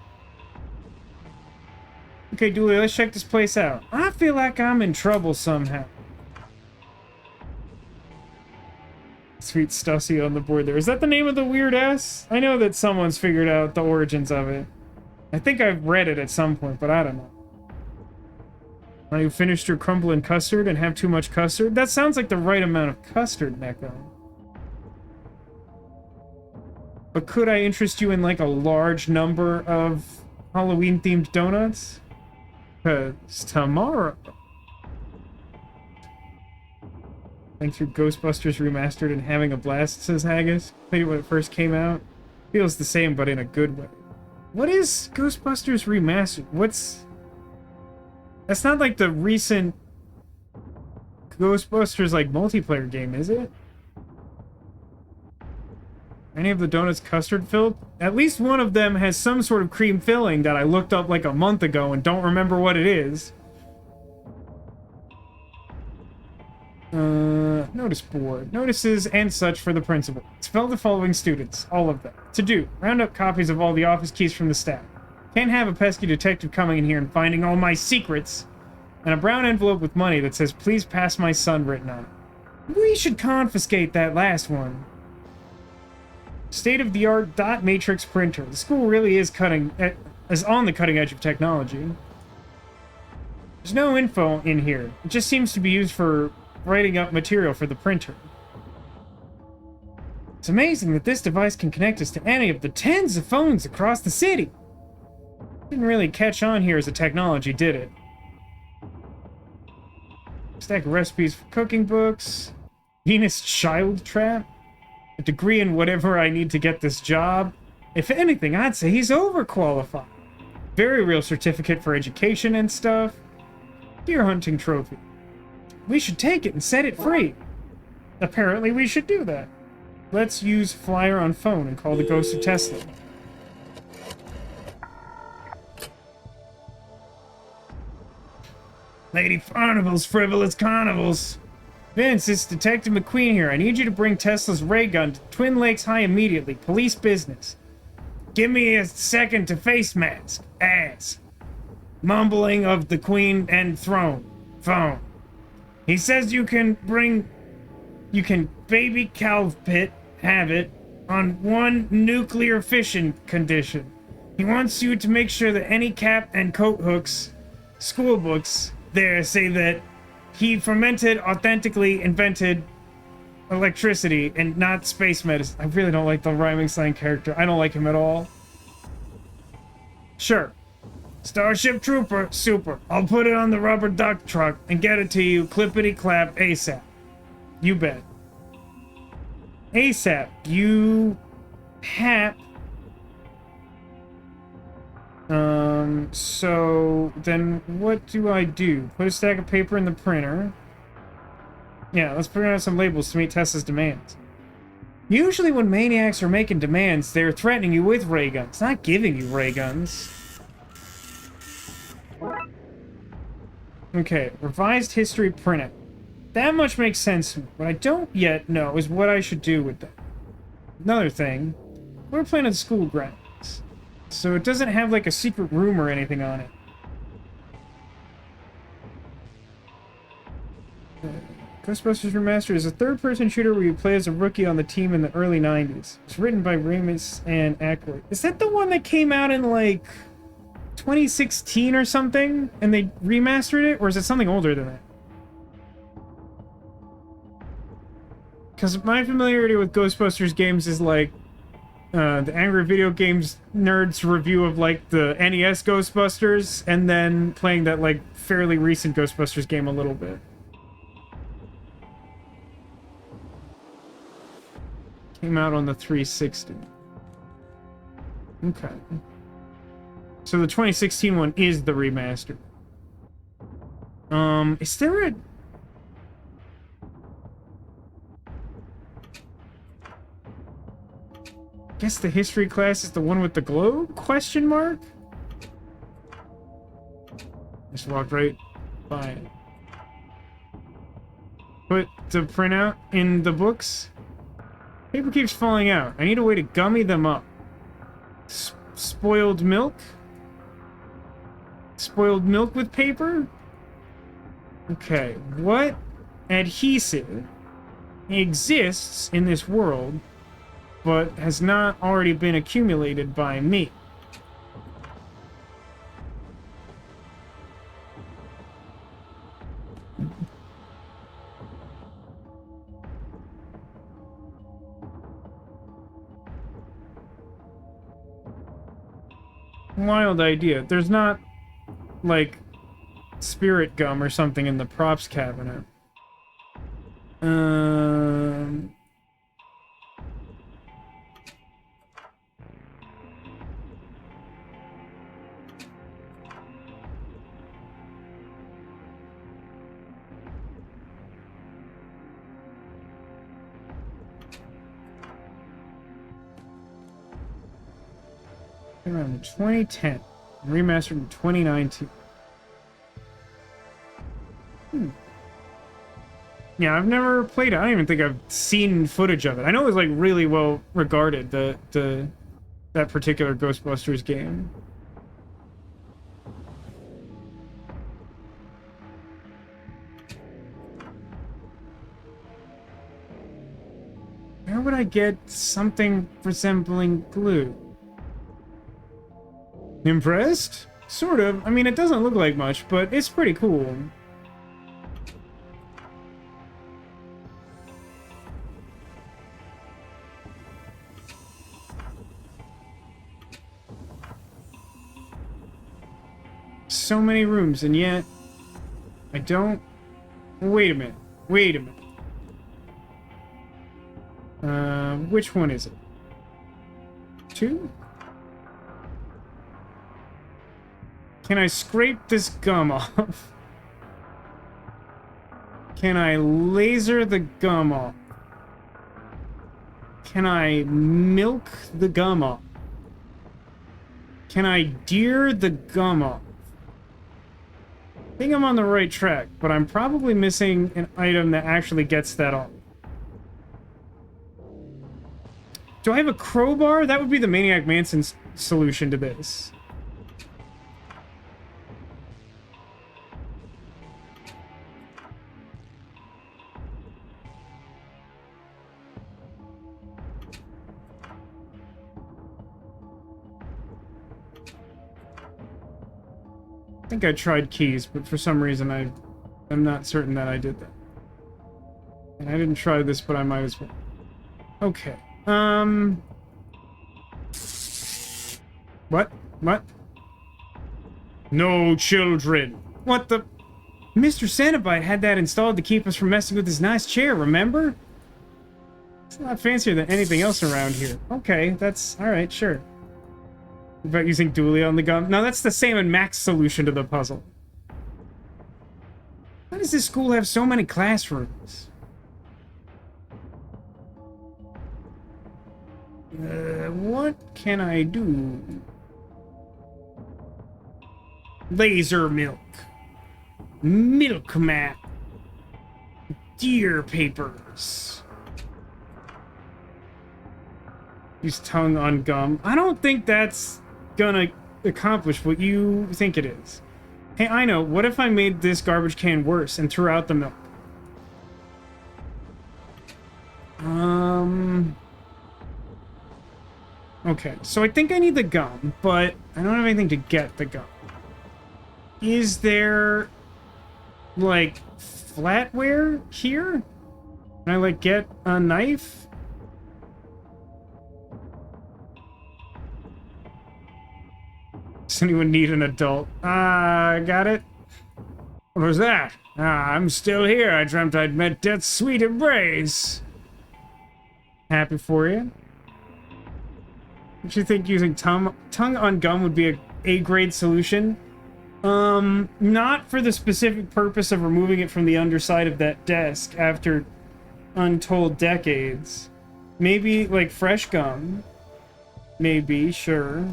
Okay, Dooley, let's check this place out. I feel like I'm in trouble somehow. Sweet Stussy on the board there. Is that the name of the weird S? I know that someone's figured out the origins of it. I think I've read it at some point, but I don't know. Now you finished your crumble and custard and have too much custard? That sounds like the right amount of custard, Neko. But could I interest you in, like, a large number of Halloween-themed donuts? Because tomorrow... Playing through Ghostbusters Remastered and having a blast, says Haggis. Played it when it first came out. Feels the same, but in a good way. What is Ghostbusters Remastered? What's... That's not like the recent Ghostbusters, like, multiplayer game, is it? Any of the donuts custard filled? At least one of them has some sort of cream filling that I looked up like a month ago and don't remember what it is. Notice board. Notices and such for the principal. Expel the following students. All of them. To do. Round up copies of all the office keys from the staff. Can't have a pesky detective coming in here and finding all my secrets. And a brown envelope with money that says, "Please pass my son," written on it. We should confiscate that last one. State-of-the-art dot matrix printer. The school really is on the cutting edge of technology. There's no info in here. It just seems to be used for writing up material for the printer. It's amazing that this device can connect us to any of the tens of phones across the city. Didn't really catch on here as a technology, did it? Stack of recipes for cooking books. Venus child trap. A degree in whatever I need to get this job. If anything, I'd say he's overqualified. Very real certificate for education and stuff. Deer hunting trophy. We should take it and set it free. Apparently we should do that. Let's use flyer on phone and call the ghost of Tesla. Lady Carnival's frivolous carnivals. Vince, it's Detective McQueen here. I need you to bring Tesla's ray gun to Twin Lakes High immediately. Police business. Give me a second to face mask. Ass. Mumbling of the Queen and Throne. Phone. He says you can baby Calvpit have it on one nuclear fission condition. He wants you to make sure that any cap and coat hooks, school books there say that he authentically invented electricity and not space medicine. I really don't like the rhyming slang character. I don't like him at all. Sure. Starship Trooper, super. I'll put it on the rubber duck truck and get it to you clippity-clap ASAP. You bet. ASAP. You hap. So then what do I do? Put a stack of paper in the printer. Yeah, let's print out some labels to meet Tessa's demands. Usually when maniacs are making demands, they're threatening you with ray guns, not giving you ray guns. Okay, revised history printout. That much makes sense to me. What I don't yet know is what I should do with that. Another thing, we're playing on school grounds, so it doesn't have like a secret room or anything on it. Ghostbusters Remastered is a third-person shooter where you play as a rookie on the team in the early 90s. It's written by Ramis and Ackroyd. Is that the one that came out in, like, 2016 or something? And they remastered it? Or is it something older than that? Because my familiarity with Ghostbusters games is, like, the Angry Video Games nerds review of, like, the NES Ghostbusters, and then playing that, like, fairly recent Ghostbusters game a little bit. Came out on the 360. Okay. So the 2016 one is the remaster. Is there a... Guess the history class is the one with the globe? Question mark? Just walked right by it. Put the printout in the books. Paper keeps falling out. I need a way to gummy them up. Spoiled milk? Spoiled milk with paper? Okay, what adhesive exists in this world but has not already been accumulated by me? Wild idea. There's not, like, spirit gum or something in the props cabinet. Around 2010, remastered in 2019. Yeah, I've never played it. I don't even think I've seen footage of it. I know it was like really well regarded, that particular Ghostbusters game. Where would I get something resembling glue? Impressed? Sort of. I mean, it doesn't look like much, but it's pretty cool. So many rooms, and yet I don't... Wait a minute. Wait a minute. Which one is it? 2? Can I scrape this gum off? Can I laser the gum off? Can I milk the gum off? Can I deer the gum off? I think I'm on the right track, but I'm probably missing an item that actually gets that off. Do I have a crowbar? That would be the Maniac Manson solution to this. I think I tried keys, but for some reason I'm not certain that I did that. And I didn't try this, but I might as well. Okay. What? What? No children. What the? Mr. Cenobite had that installed to keep us from messing with his nice chair, remember? It's a lot fancier than anything else around here. Okay, that's... alright, sure. About using Dooley on the gum. No, that's the Sam and Max solution to the puzzle. Why does this school have so many classrooms? What can I do? Laser milk. Milk mat. Deer papers. Use tongue on gum. I don't think that's gonna accomplish what you think it is. Hey, I know. What if I made this garbage can worse and threw out the milk? Okay, so I think I need the gum, but I don't have anything to get the gum. Is there, like, flatware here? Can I, like, get a knife? Does anyone need an adult? Got it? What was that? I'm still here. I dreamt I'd met death's sweet embrace. Happy for you. Don't you think using tongue on gum would be a A-grade solution? Not for the specific purpose of removing it from the underside of that desk after untold decades. Maybe, like, fresh gum. Maybe, sure.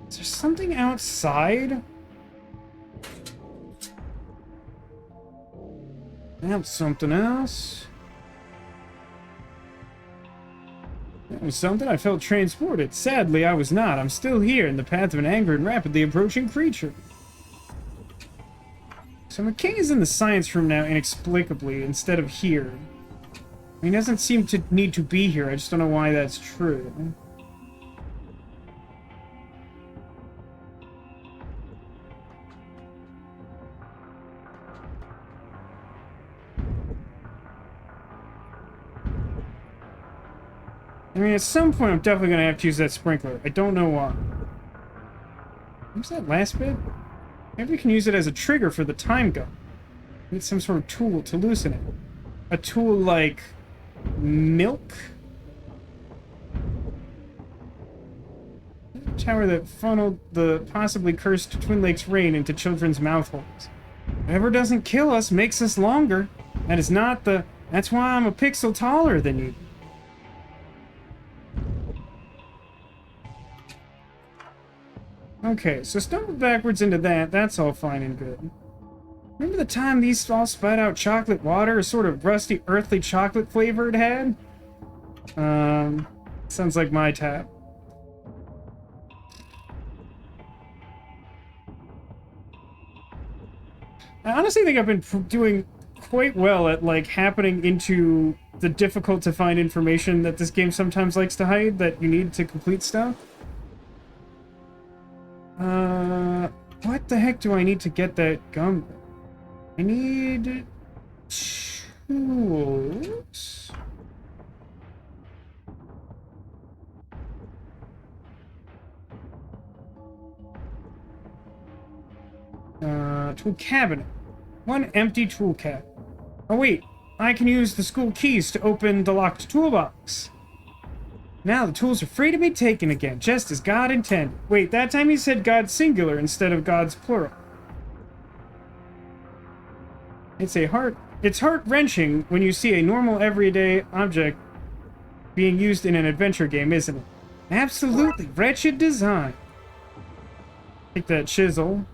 Is there something outside? That's something else. That was something. I felt transported. Sadly, I was not. I'm still here in the path of an angry and rapidly approaching creature. So McQueen is in the science room now, inexplicably, instead of here. He doesn't seem to need to be here. I just don't know why that's true. I mean, at some point, I'm definitely going to have to use that sprinkler. I don't know why. What's that last bit? Maybe we can use it as a trigger for the time gun. Need some sort of tool to loosen it. A tool like... milk? A tower that funneled the possibly cursed Twin Lakes rain into children's mouth holes. Whatever doesn't kill us makes us longer. That is not the... That's why I'm a pixel taller than you. Okay, so stumble backwards into that. That's all fine and good. Remember the time these all spat out chocolate water? A sort of rusty, earthly chocolate flavor it had? Sounds like my tap. I honestly think I've been doing quite well at, like, happening into the difficult-to-find information that this game sometimes likes to hide that you need to complete stuff. What the heck do I need to get that gum? I need... tools? Tool cabinet. One empty tool cabinet. Oh wait, I can use the school keys to open the locked toolbox. Now the tools are free to be taken again, just as God intended. Wait, that time he said God singular instead of God's plural. It's heart-wrenching when you see a normal everyday object being used in an adventure game, isn't it? Absolutely wretched design. Take that chisel.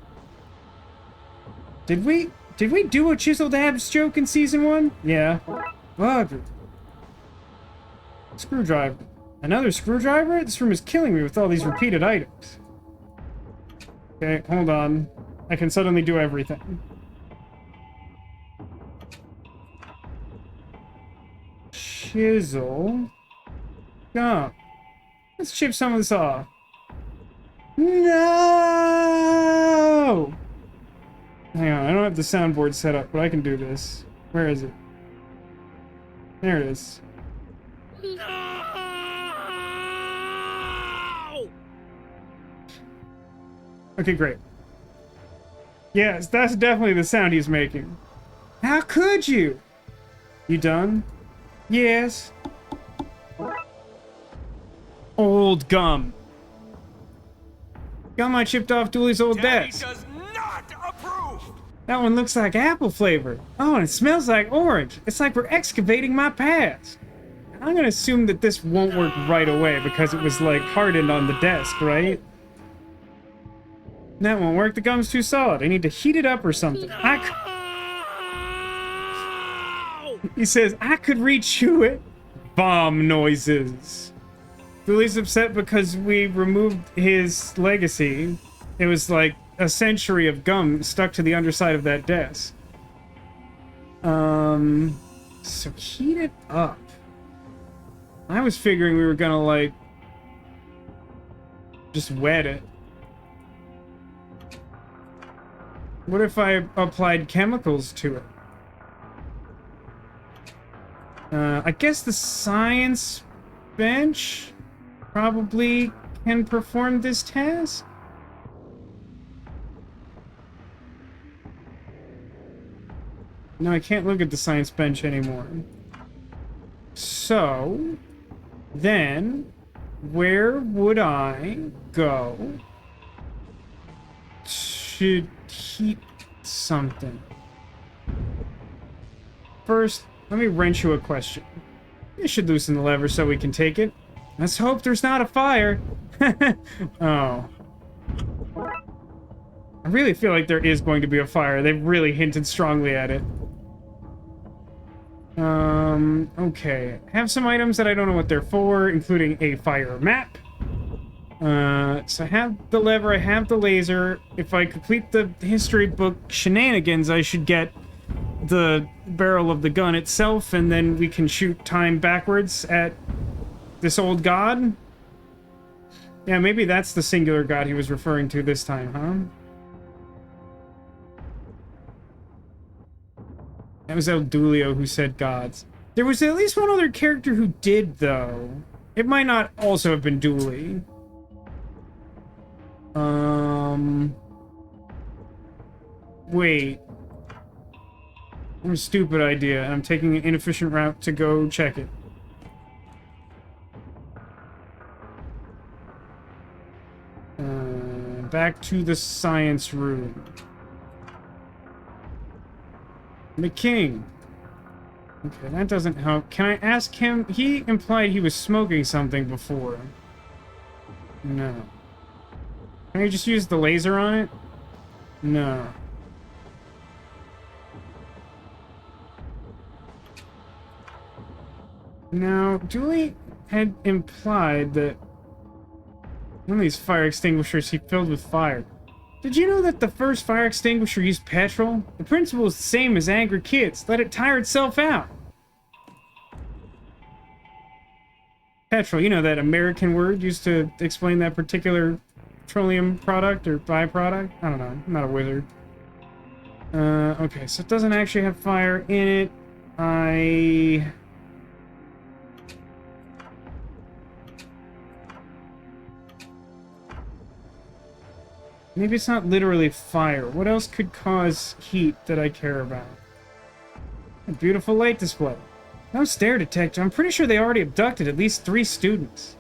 Did we do a chiseled abs joke in season 1? Yeah. Bugger. Screwdriver. Another screwdriver? This room is killing me with all these repeated items. Okay, hold on. I can suddenly do everything. Chisel. Gum. Let's chip some of this off. No! Hang on, I don't have the soundboard set up, but I can do this. Where is it? There it is. No! Okay, great. Yes, that's definitely the sound he's making. How could you? You done? Yes. Old gum. Gum I chipped off Dooley's old desk. Does not approve. That one looks like apple flavor. Oh, and it smells like orange. It's like we're excavating my past. I'm gonna assume that this won't work right away because it was like hardened on the desk, right? That won't work. The gum's too solid. I need to heat it up or something. He says, I could rechew it. Bomb noises. Dooley's upset because we removed his legacy. It was like a century of gum stuck to the underside of that desk. So heat it up. I was figuring we were gonna, like, just wet it. What if I applied chemicals to it? I guess the science bench probably can perform this task? No, I can't look at the science bench anymore. So, then, where would I go to heat something? First, let me wrench you a question. You should loosen the lever so we can take it. Let's hope there's not a fire. Oh. I really feel like there is going to be a fire. They've really hinted strongly at it. Okay. I have some items that I don't know what they're for, including a fire map. So I have the lever, I have the laser. If I complete the history book shenanigans, I should get the barrel of the gun itself, and then we can shoot time backwards at this old god. Yeah, maybe that's the singular god he was referring to this time, huh? That was El Dulio who said gods. There was at least one other character who did, though. It might not also have been Dooley. Wait. I have a stupid idea. I'm taking an inefficient route to go check it. Back to the science room. McQueen. Okay, that doesn't help. Can I ask him? He implied he was smoking something before. No. Can I just use the laser on it? No. Now, Dooley had implied that one of these fire extinguishers he filled with fire. Did you know that the first fire extinguisher used petrol? The principle is the same as angry kids. Let it tire itself out. Petrol, you know, that American word used to explain that particular petroleum product or byproduct? I don't know. I'm not a wizard. Okay, so it doesn't actually have fire in it. Maybe it's not literally fire. What else could cause heat that I care about? A beautiful light display. No stare detector. I'm pretty sure they already abducted at least 3 students.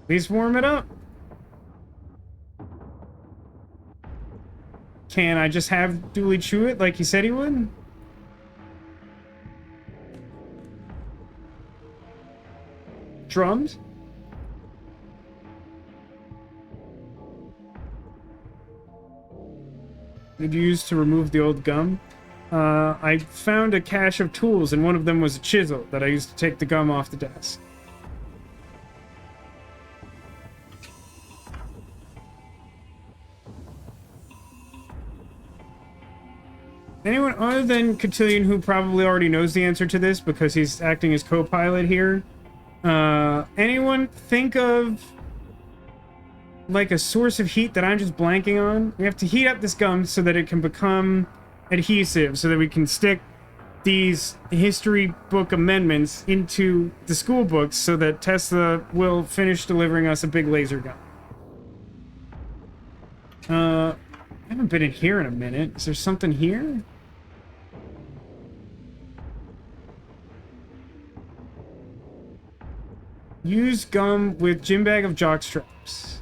Please warm it up. Can I just have Dooley chew it like he said he would? Drums? Did you use to remove the old gum? I found a cache of tools, and one of them was a chisel that I used to take the gum off the desk. Anyone other than Cotillion who probably already knows the answer to this because he's acting as co-pilot here? Anyone think of like a source of heat that I'm just blanking on? We have to heat up this gum so that it can become adhesive, so that we can stick these history book amendments into the school books so that Tesla will finish delivering us a big laser gun. I haven't been in here in a minute. Is there something here? Use gum with gym bag of jock straps.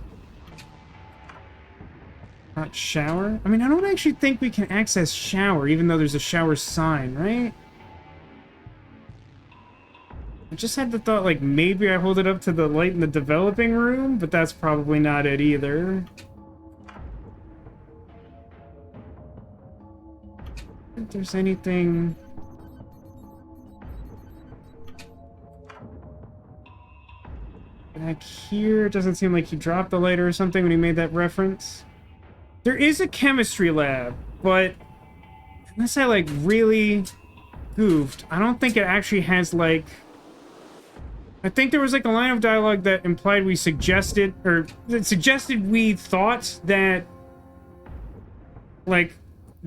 Not shower? I mean, I don't actually think we can access shower, even though there's a shower sign, right? I just had the thought, like, maybe I hold it up to the light in the developing room, but that's probably not it either. If there's anything... back here, it doesn't seem like he dropped the lighter or something when he made that reference. There is a chemistry lab, but unless I, like, really goofed, I don't think it actually has, like... I think there was, like, a line of dialogue that implied we suggested, or that suggested we thought that, like,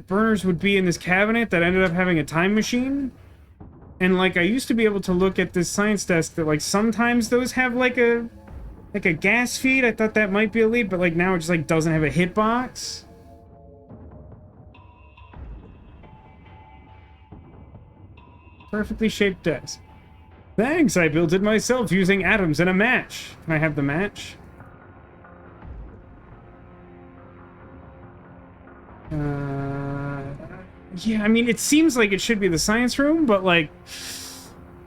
burners would be in this cabinet that ended up having a time machine. And, like, I used to be able to look at this science desk that, like, sometimes those have, like a gas feed. I thought that might be a lead, but, like, now it just, like, doesn't have a hitbox. Perfectly shaped desk. Thanks, I built it myself using atoms and a match. Can I have the match? Yeah, I mean, it seems like it should be the science room, but, like,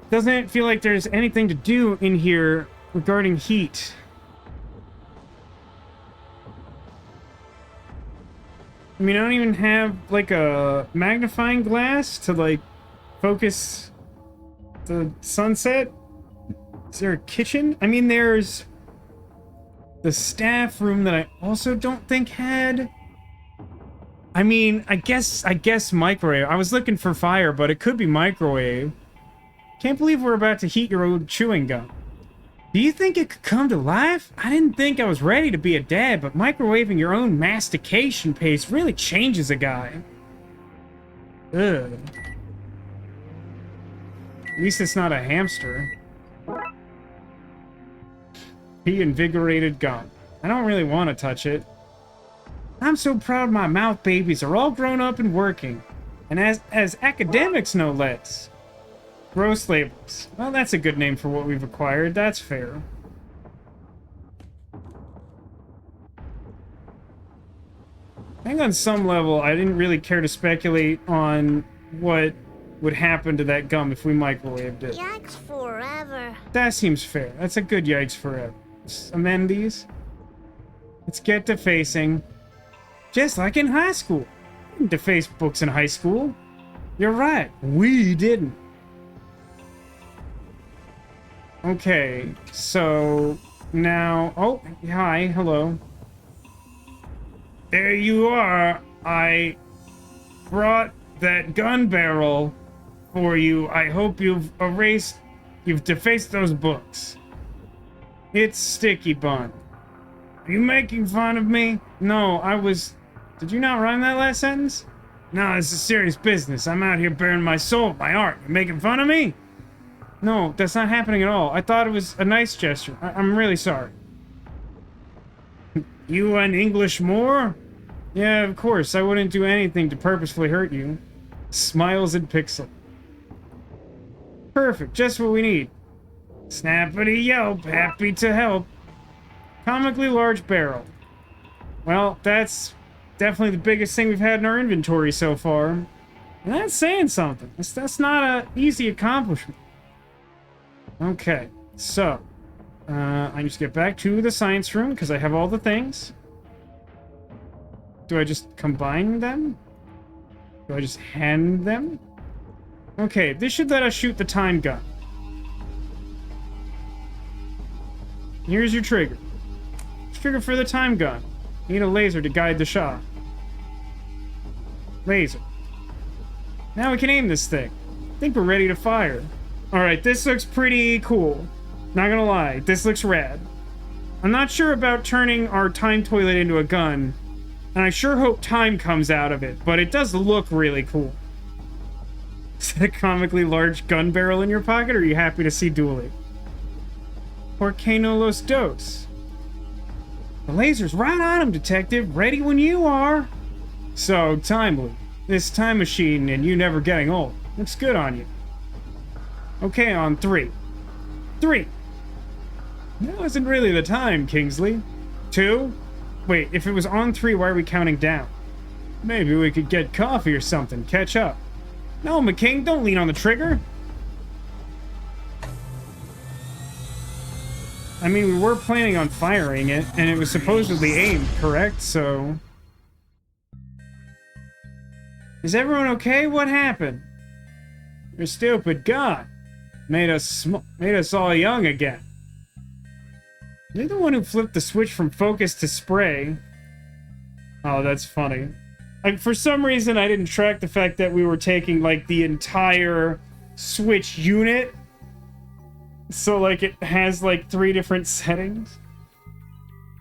doesn't feel like there's anything to do in here regarding heat. I mean, I don't even have, like, a magnifying glass to, like, focus the sunset. Is there a kitchen? I mean, there's the staff room that I also don't think had... I mean, I guess microwave. I was looking for fire, but it could be microwave. Can't believe we're about to heat your old chewing gum. Do you think it could come to life? I didn't think I was ready to be a dad, but microwaving your own mastication pace really changes a guy. Ugh. At least it's not a hamster. Reinvigorated gum. I don't really want to touch it. I'm so proud my mouth babies are all grown up and working. And as academics, no less. Gross labels. Well, that's a good name for what we've acquired. That's fair. I think on some level, I didn't really care to speculate on what would happen to that gum if we microwaved it. Yikes forever. That seems fair. That's a good yikes forever. Let's amend these. Let's get defacing. Just like in high school. We didn't deface books in high school. You're right. We didn't. Okay, so now... Oh, hi, hello. There you are. I brought that gun barrel for you. I hope you've defaced those books. It's Sticky Bun. Are you making fun of me? No, I was... Did you not rhyme that last sentence? No, this is serious business. I'm out here bearing my soul, my art. You're making fun of me? No, that's not happening at all. I thought it was a nice gesture. I'm really sorry. You an English Moor? Yeah, of course. I wouldn't do anything to purposefully hurt you. Smiles and Pixel. Perfect. Just what we need. Snappity yelp. Happy to help. Comically large barrel. Well, that's definitely the biggest thing we've had in our inventory so far. And that's saying something. That's not an easy accomplishment. Okay, so I just get back to the science room because I have all the things. Do I just combine them? Do I just hand them? Okay, this should let us shoot the time gun. Here's your trigger. Trigger for the time gun. You need a laser to guide the shot. Laser. Now we can aim this thing. I think we're ready to fire. Alright, this looks pretty cool. Not gonna lie, this looks rad. I'm not sure about turning our time toilet into a gun, and I sure hope time comes out of it, but it does look really cool. Is that a comically large gun barrel in your pocket, or are you happy to see Dooley? Por qué no los dos? The laser's right on him, Detective. Ready when you are. So timely. This time machine and you never getting old. Looks good on you. Okay, on 3. 3. That wasn't really the time, Kingsley. 2? Wait, if it was on 3, why are we counting down? Maybe we could get coffee or something, catch up. No, McQueen, don't lean on the trigger. I mean, we were planning on firing it, and it was supposedly aimed, correct? So... Is everyone okay? What happened? Your stupid gun made us all young again. You're the one who flipped the switch from focus to spray. Oh, that's funny. For some reason, I didn't track the fact that we were taking, like, the entire switch unit. So, like, it has, like, 3 different settings.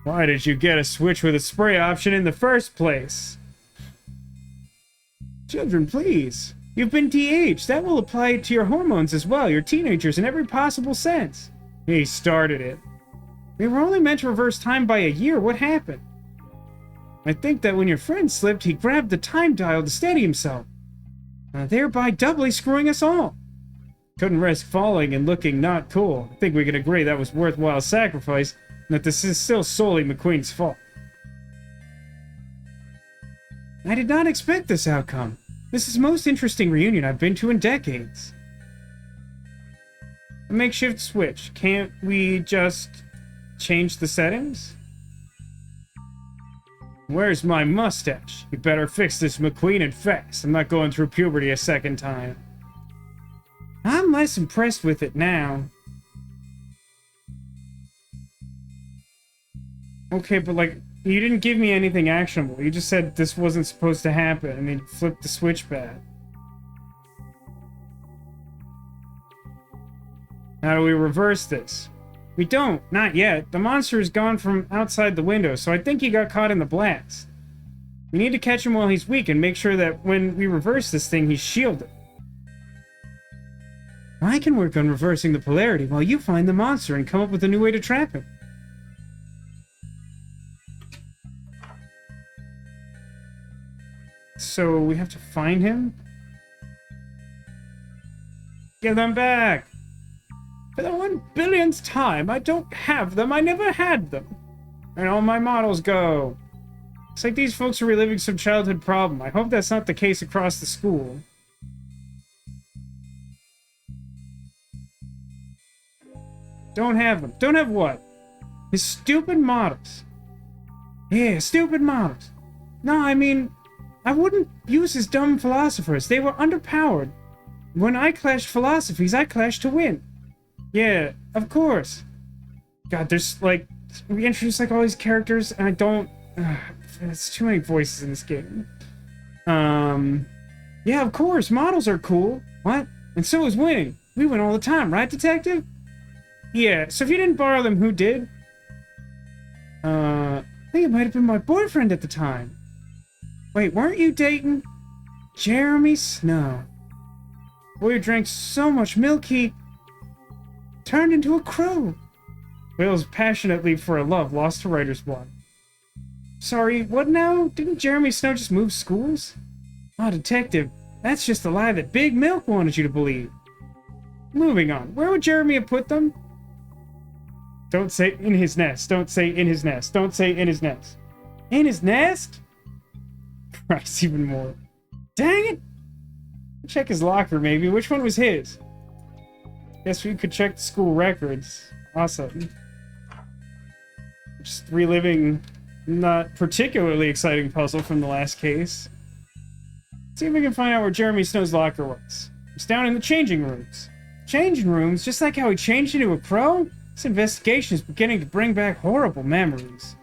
Why did you get a switch with a spray option in the first place? Children, please. You've been de-aged. That will apply to your hormones as well. You're teenagers in every possible sense. He started it. We were only meant to reverse time by a year. What happened? I think that when your friend slipped, he grabbed the time dial to steady himself, thereby doubly screwing us all. Couldn't risk falling and looking not cool. I think we can agree that was worthwhile sacrifice, and that this is still solely McQueen's fault. I did not expect this outcome. This is the most interesting reunion I've been to in decades. A makeshift switch. Can't we just change the settings? Where's my mustache? You better fix this McQueen and fast. I'm not going through puberty a second time. I'm less impressed with it now. Okay, but like, you didn't give me anything actionable. You just said this wasn't supposed to happen, and then flipped the switch back. How do we reverse this? We don't. Not yet. The monster is gone from outside the window, so I think he got caught in the blast. We need to catch him while he's weak and make sure that when we reverse this thing, he's shielded. I can work on reversing the polarity while you find the monster and come up with a new way to trap him. So we have to find him? Give them back! For the 1 billionth time, I don't have them. I never had them. And all my models go. It's like these folks are reliving some childhood problem. I hope that's not the case across the school. Don't have them. Don't have what? His stupid models. Yeah, stupid models. No, I mean, I wouldn't use his dumb philosophers. They were underpowered. When I clashed philosophies, I clashed to win. Yeah, of course. God, there's, like, we introduced, like, all these characters, and I don't... there's too many voices in this game. Yeah, of course, models are cool. What? And so is winning. We win all the time, right, Detective? Yeah, so if you didn't borrow them, who did? I think it might have been my boyfriend at the time. Wait, weren't you dating Jeremy Snow? Boy who drank so much milk he turned into a crow. Wails passionately for a love lost to writer's block. Sorry, what now? Didn't Jeremy Snow just move schools? Oh, Detective, that's just a lie that Big Milk wanted you to believe. Moving on, where would Jeremy have put them? Don't say in his nest. Don't say in his nest. Don't say in his nest. In his nest? Christ, even more. Dang it! Check his locker, maybe. Which one was his? Guess we could check the school records. Awesome. Just reliving not particularly exciting puzzle from the last case. See if we can find out where Jeremy Snow's locker was. It's down in the changing rooms. Changing rooms? Just like how he changed into a crow? This investigation is beginning to bring back horrible memories.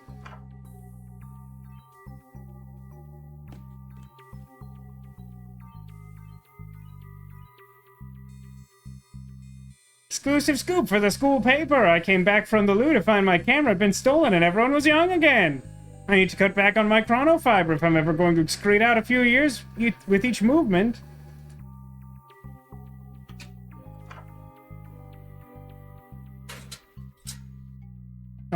Exclusive scoop for the school paper. I came back from the loo to find my camera had been stolen and everyone was young again. I need to cut back on my chronofiber if I'm ever going to excrete out a few years with each movement.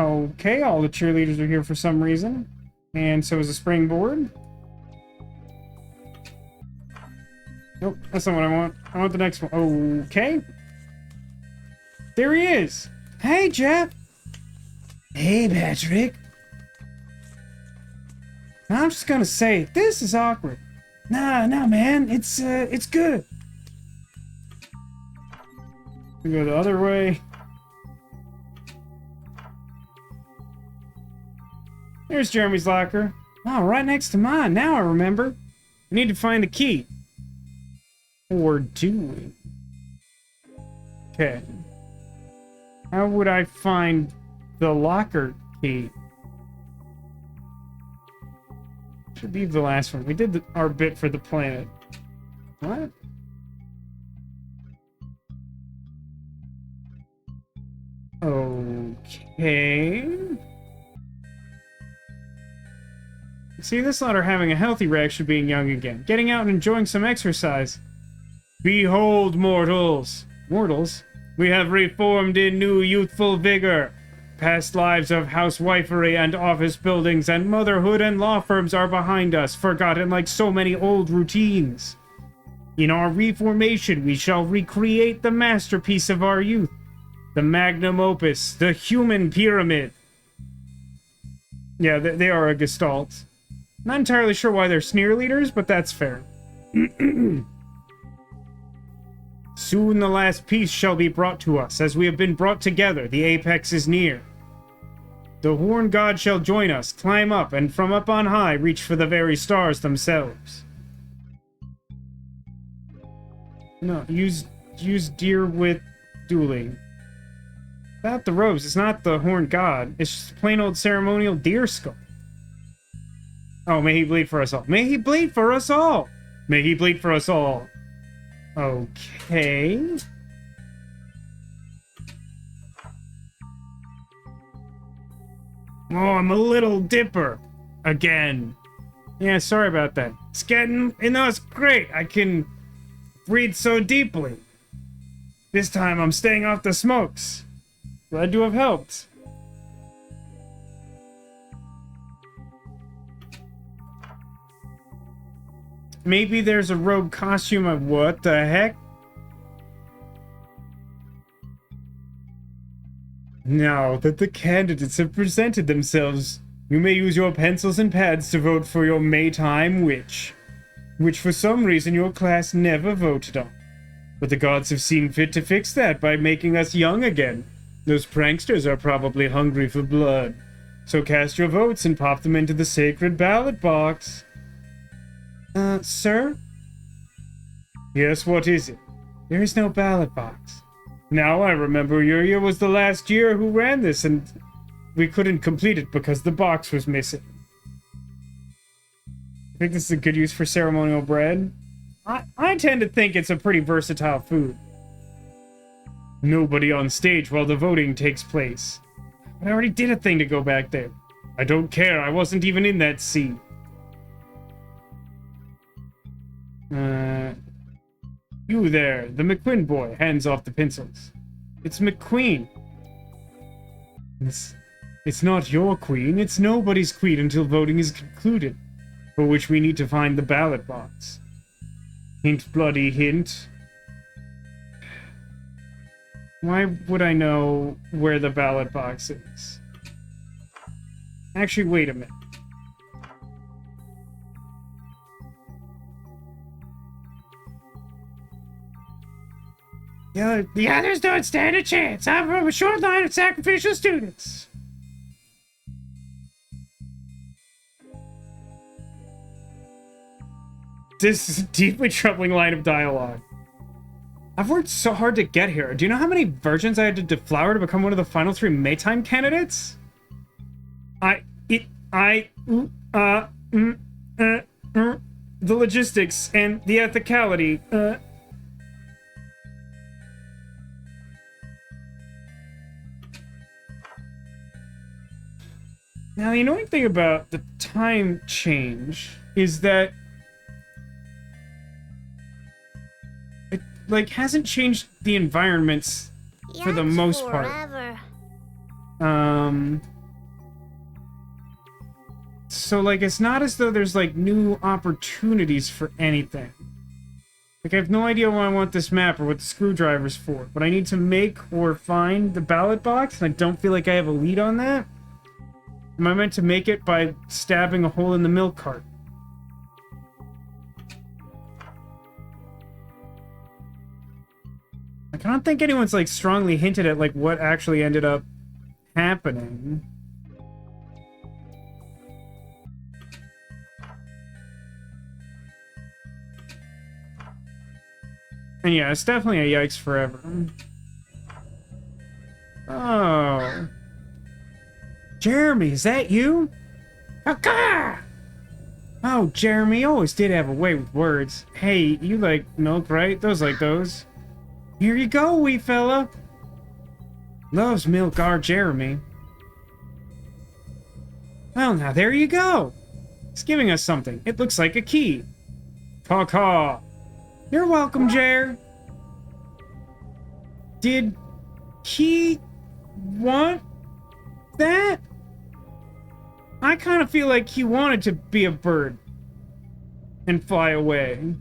Okay, all the cheerleaders are here for some reason. And so is a springboard. Nope, that's not what I want. I want the next one. Okay. There he is. Hey, Jeff. Hey, Patrick. I'm just gonna say, this is awkward. Nah, man, it's good. We go the other way. There's Jeremy's locker. Oh, right next to mine. Now I remember. We need to find the key. Or do we? Okay. How would I find the locker key? Should be the last one. We did our bit for the planet. What? Okay. See, this lot are having a healthy reaction to being young again. Getting out and enjoying some exercise. Behold, mortals. Mortals? We have reformed in new youthful vigor. Past lives of housewifery and office buildings and motherhood and law firms are behind us, forgotten like so many old routines. In our reformation, we shall recreate the masterpiece of our youth. The magnum opus, the human pyramid. Yeah, they are a gestalt. Not entirely sure why they're sneer leaders, but that's fair. Soon the last piece shall be brought to us. As we have been brought together, the apex is near. The horn god shall join us, climb up, and from up on high reach for the very stars themselves. No, use deer with Dooley. About the robes, it's not the horned god. It's just a plain old ceremonial deer skull. Oh, may he bleed for us all. May he bleed for us all! May he bleed for us all. Okay. Oh, I'm a little dipper. Again. Yeah, sorry about that. It's getting... No, it's great. I can breathe so deeply. This time I'm staying off the smokes. Glad to have helped. Maybe there's a rogue costume of what the heck? Now that the candidates have presented themselves, you may use your pencils and pads to vote for your Maytime witch, which for some reason your class never voted on. But the gods have seen fit to fix that by making us young again. Those pranksters are probably hungry for blood. So cast your votes and pop them into the sacred ballot box. Sir? Yes, what is it? There is no ballot box. Now I remember your year was the last year who ran this, and we couldn't complete it because the box was missing. I think this is a good use for ceremonial bread. I tend to think it's a pretty versatile food. Nobody on stage while the voting takes place. But I already did a thing to go back there. I don't care, I wasn't even in that scene. You there, the McQueen boy, hands off the pencils. It's McQueen. It's not your queen, it's nobody's queen until voting is concluded, for which we need to find the ballot box. Hint, bloody hint. Why would I know where the ballot box is? Actually, wait a minute. The others don't stand a chance. I'm from a short line of sacrificial students. This is a deeply troubling line of dialogue. I've worked so hard to get here. Do you know how many virgins I had to deflower to become one of the final 3 Maytime candidates? The logistics and the ethicality, Now, the annoying thing about the time change is that it, hasn't changed the environments for the most part. So, like, it's not as though there's, like, new opportunities for anything. Like, I have no idea why I want this map or what the screwdriver's for, but I need to make or find the ballot box, and I don't feel like I have a lead on that. Am I meant to make it by stabbing a hole in the milk cart? Like, I don't think anyone's, like, strongly hinted at, like, what actually ended up happening. And yeah, it's definitely a yikes forever. Oh. Jeremy, is that you? Aka! Oh, Jeremy, you always did have a way with words. Hey, you like milk, right? Those like those. Here you go, wee fella. Loves milk, our Jeremy. Well, now there you go. It's giving us something. It looks like a key. Caw-caw. You're welcome, Jer. Did he want that? I kind of feel like he wanted to be a bird and fly away.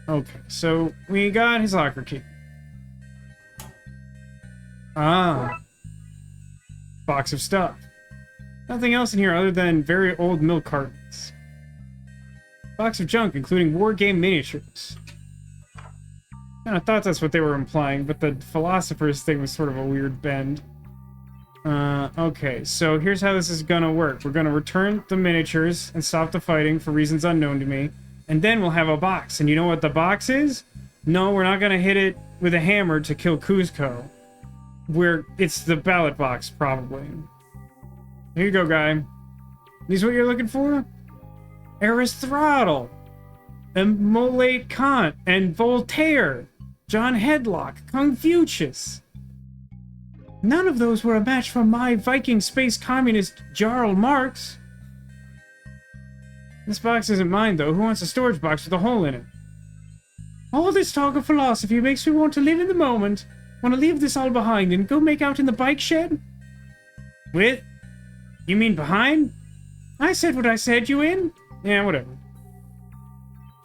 Okay, so we got his locker key. Ah. Box of stuff. Nothing else in here other than very old milk cartons. Box of junk, including war game miniatures. I thought that's what they were implying, but the philosopher's thing was sort of a weird bend. Okay, so here's how this is gonna work. We're gonna return the miniatures and stop the fighting for reasons unknown to me, and then we'll have a box. And you know what the box is? No, we're not gonna hit it with a hammer to kill Kuzco. It's the ballot box, probably. Here you go, guy. These what you're looking for? Aristotle, Immaculate Kant, and Voltaire, John Hedlock, Confucius. None of those were a match for my Viking space communist Jarl Marx. This box isn't mine, though. Who wants a storage box with a hole in it? All this talk of philosophy makes me want to live in the moment. Want to leave this all behind and go make out in the bike shed? With? You mean behind? I said what I said, you in? Yeah, whatever.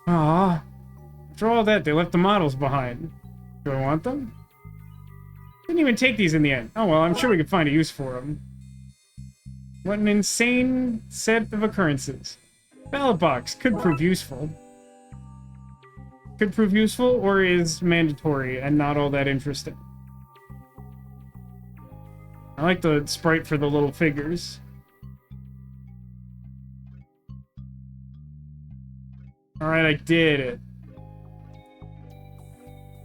Ah, after all that, they left the models behind. Do I want them? Didn't even take these in the end. Oh well, I'm sure we could find a use for them. What an insane set of occurrences. Ballot box could prove useful. Could prove useful, or is mandatory and not all that interesting. I like the sprite for the little figures. Alright, I did it.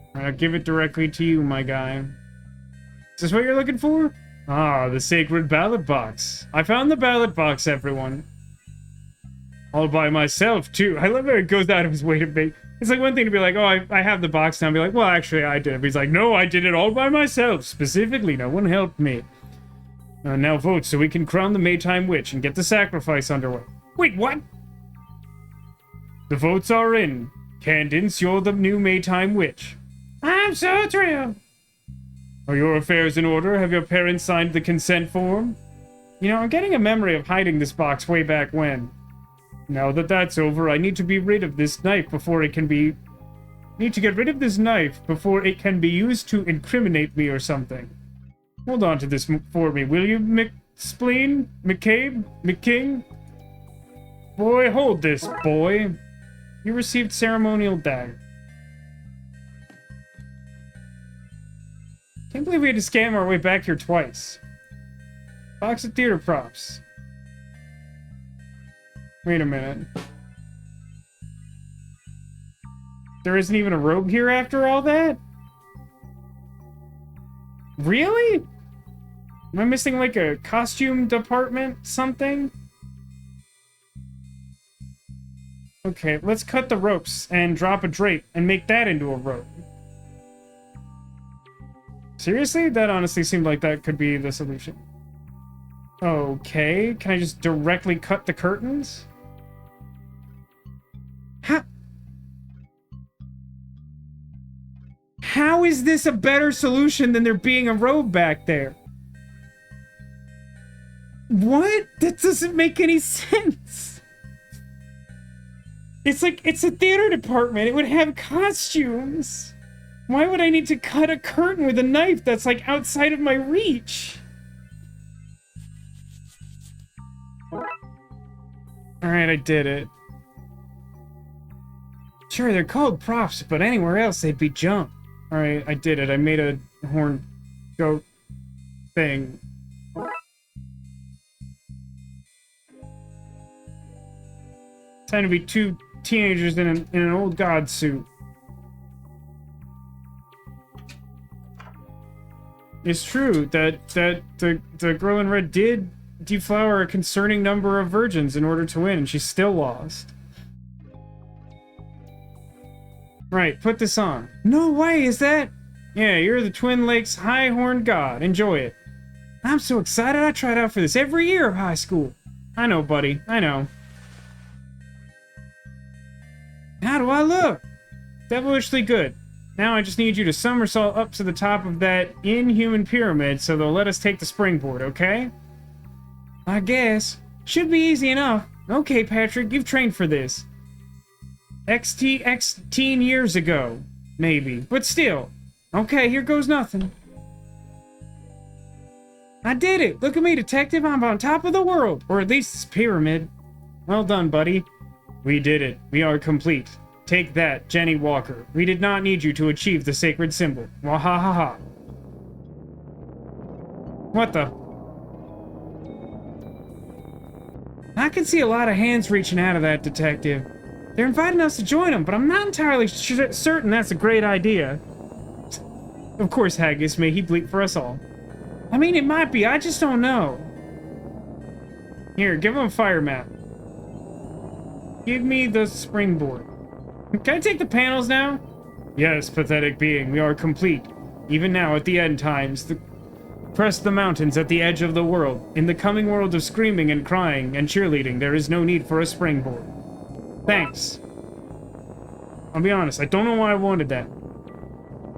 Alright, I'll give it directly to you, my guy. Is this what you're looking for? Ah, the sacred ballot box. I found the ballot box, everyone. All by myself, too. I love how it goes out of his way to make... It's like one thing to be like, oh, I have the box now, and be like, well, actually, I did it. But he's like, no, I did it all by myself. Specifically, no one helped me. Now vote so we can crown the Maytime Witch and get the sacrifice underway. Wait, what? The votes are in. Candence, you're the new Maytime Witch. I'm so thrilled. Are your affairs in order? Have your parents signed the consent form? You know, I'm getting a memory of hiding this box way back when. Now that that's over, I need to be rid of this knife before it can be... Need to get rid of this knife before it can be used to incriminate me or something. Hold on to this for me, will you, McSpleen? McCabe? McKing? Boy, hold this, boy. You received ceremonial dagger. Can't believe we had to scam our way back here twice. Box of theater props. Wait a minute. There isn't even a robe here after all that? Really? Am I missing like a costume department something? Okay, let's cut the ropes and drop a drape and make that into a robe. Seriously? That honestly seemed like that could be the solution. Okay, can I just directly cut the curtains? Ha! How is this a better solution than there being a road back there? What? That doesn't make any sense. It's like, it's a theater department. It would have costumes. Why would I need to cut a curtain with a knife that's like outside of my reach? Alright, I did it. Sure, they're called props, but anywhere else they'd be junk. Alright, I did it. I made a horn goat thing. Time to be two teenagers in an old god suit. It's true that the girl in red did deflower a concerning number of virgins in order to win, and she still lost. Right, put this on. No way, is that? Yeah, you're the Twin Lakes High Horned God. Enjoy it. I'm so excited. I tried out for this every year of high school. I know, buddy. I know. How do I look? Devilishly good. Now I just need you to somersault up to the top of that inhuman pyramid so they'll let us take the springboard, okay? I guess. Should be easy enough. Okay, Patrick, you've trained for this. XT years ago, maybe. But still. Okay, here goes nothing. I did it! Look at me, detective. I'm on top of the world. Or at least this pyramid. Well done, buddy. We did it. We are complete. Take that, Jenny Walker. We did not need you to achieve the sacred symbol. Wahahaha. What the? I can see a lot of hands reaching out of that, detective. They're inviting us to join them, but I'm not entirely certain that's a great idea. Of course, Haggis, may he bleep for us all. I mean, it might be, I just don't know. Here, give him a fire map. Give me the springboard. Can I take the panels now? Yes, pathetic being, we are complete. Even now, at the end times, press the mountains at the edge of the world. In the coming world of screaming and crying and cheerleading, there is no need for a springboard. Thanks. I'll be honest, I don't know why I wanted that.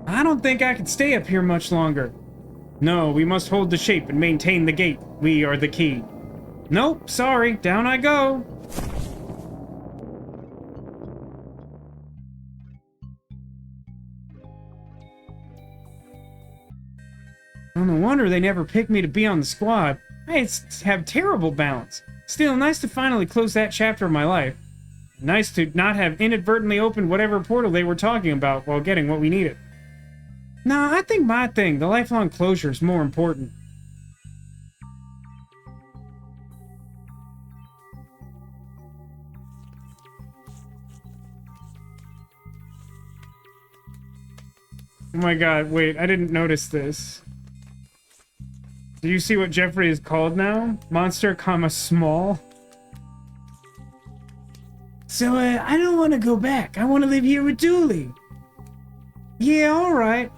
I don't think I can stay up here much longer. No, we must hold the shape and maintain the gate. We are the key. Nope, sorry, down I go. Oh, no wonder they never picked me to be on the squad. I have terrible balance. Still, nice to finally close that chapter of my life. Nice to not have inadvertently opened whatever portal they were talking about while getting what we needed. Nah, I think my thing, the lifelong closure, is more important. Oh my god, wait, I didn't notice this. Do you see what Jeffrey is called now? Monster, small? So, I don't want to go back. I want to live here with Dooley. Yeah, alright.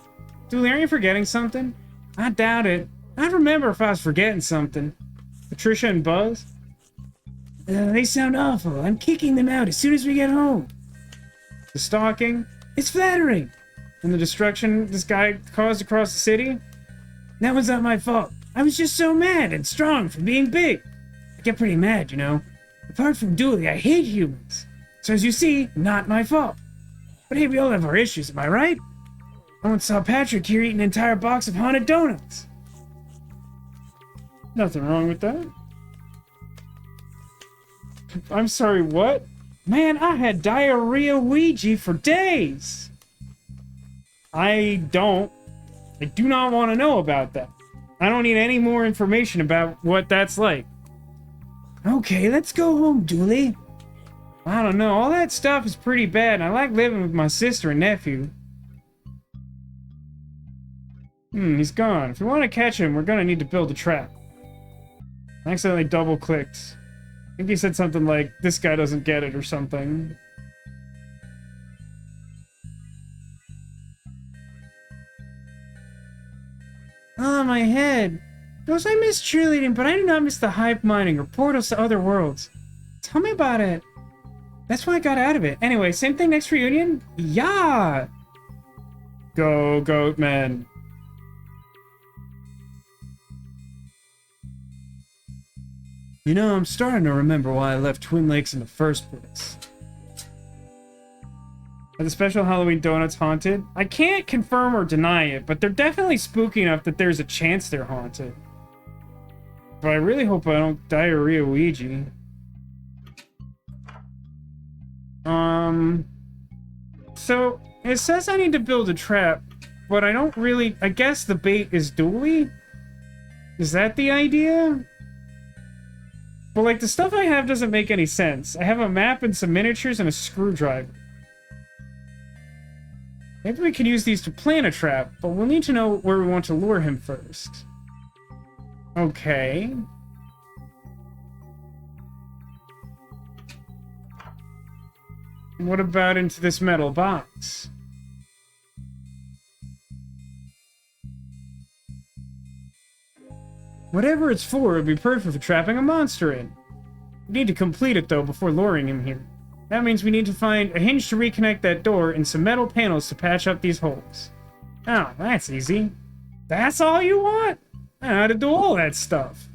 Dooley, aren't you forgetting something? I doubt it. I'd remember if I was forgetting something. Patricia and Buzz? They sound awful. I'm kicking them out as soon as we get home. The stalking? It's flattering. And the destruction this guy caused across the city? That was not my fault. I was just so mad and strong for being big. I get pretty mad, you know. Apart from Dooley, I hate humans. So as you see, not my fault. But hey, we all have our issues, am I right? I once saw Patrick here eat an entire box of haunted donuts. Nothing wrong with that. I'm sorry, what? Man, I had diarrhea Ouija for days. I do not want to know about that. I don't need any more information about what that's like. Okay, let's go home, Dooley. I don't know, all that stuff is pretty bad, and I like living with my sister and nephew. He's gone. If we want to catch him, we're gonna need to build a trap. I accidentally double-clicked. I think he said something like, this guy doesn't get it or something. Ah, my head. Knows I miss cheerleading, but I do not miss the hive mining or portals to other worlds. Tell me about it. That's why I got out of it. Anyway, same thing next reunion? Yeah! Go, goat man. You know, I'm starting to remember why I left Twin Lakes in the first place. Are the special Halloween donuts haunted? I can't confirm or deny it, but they're definitely spooky enough that there's a chance they're haunted. But I really hope I don't diarrhea Ouija. So, it says I need to build a trap, but I don't really... I guess the bait is Dooley? Is that the idea? But, like, the stuff I have doesn't make any sense. I have a map and some miniatures and a screwdriver. Maybe we can use these to plan a trap, but we'll need to know where we want to lure him first. Okay. What about into this metal box? Whatever it's for, it would be perfect for trapping a monster in. We need to complete it, though, before luring him here. That means we need to find a hinge to reconnect that door and some metal panels to patch up these holes. Oh, that's easy. That's all you want? I know how to do all that stuff.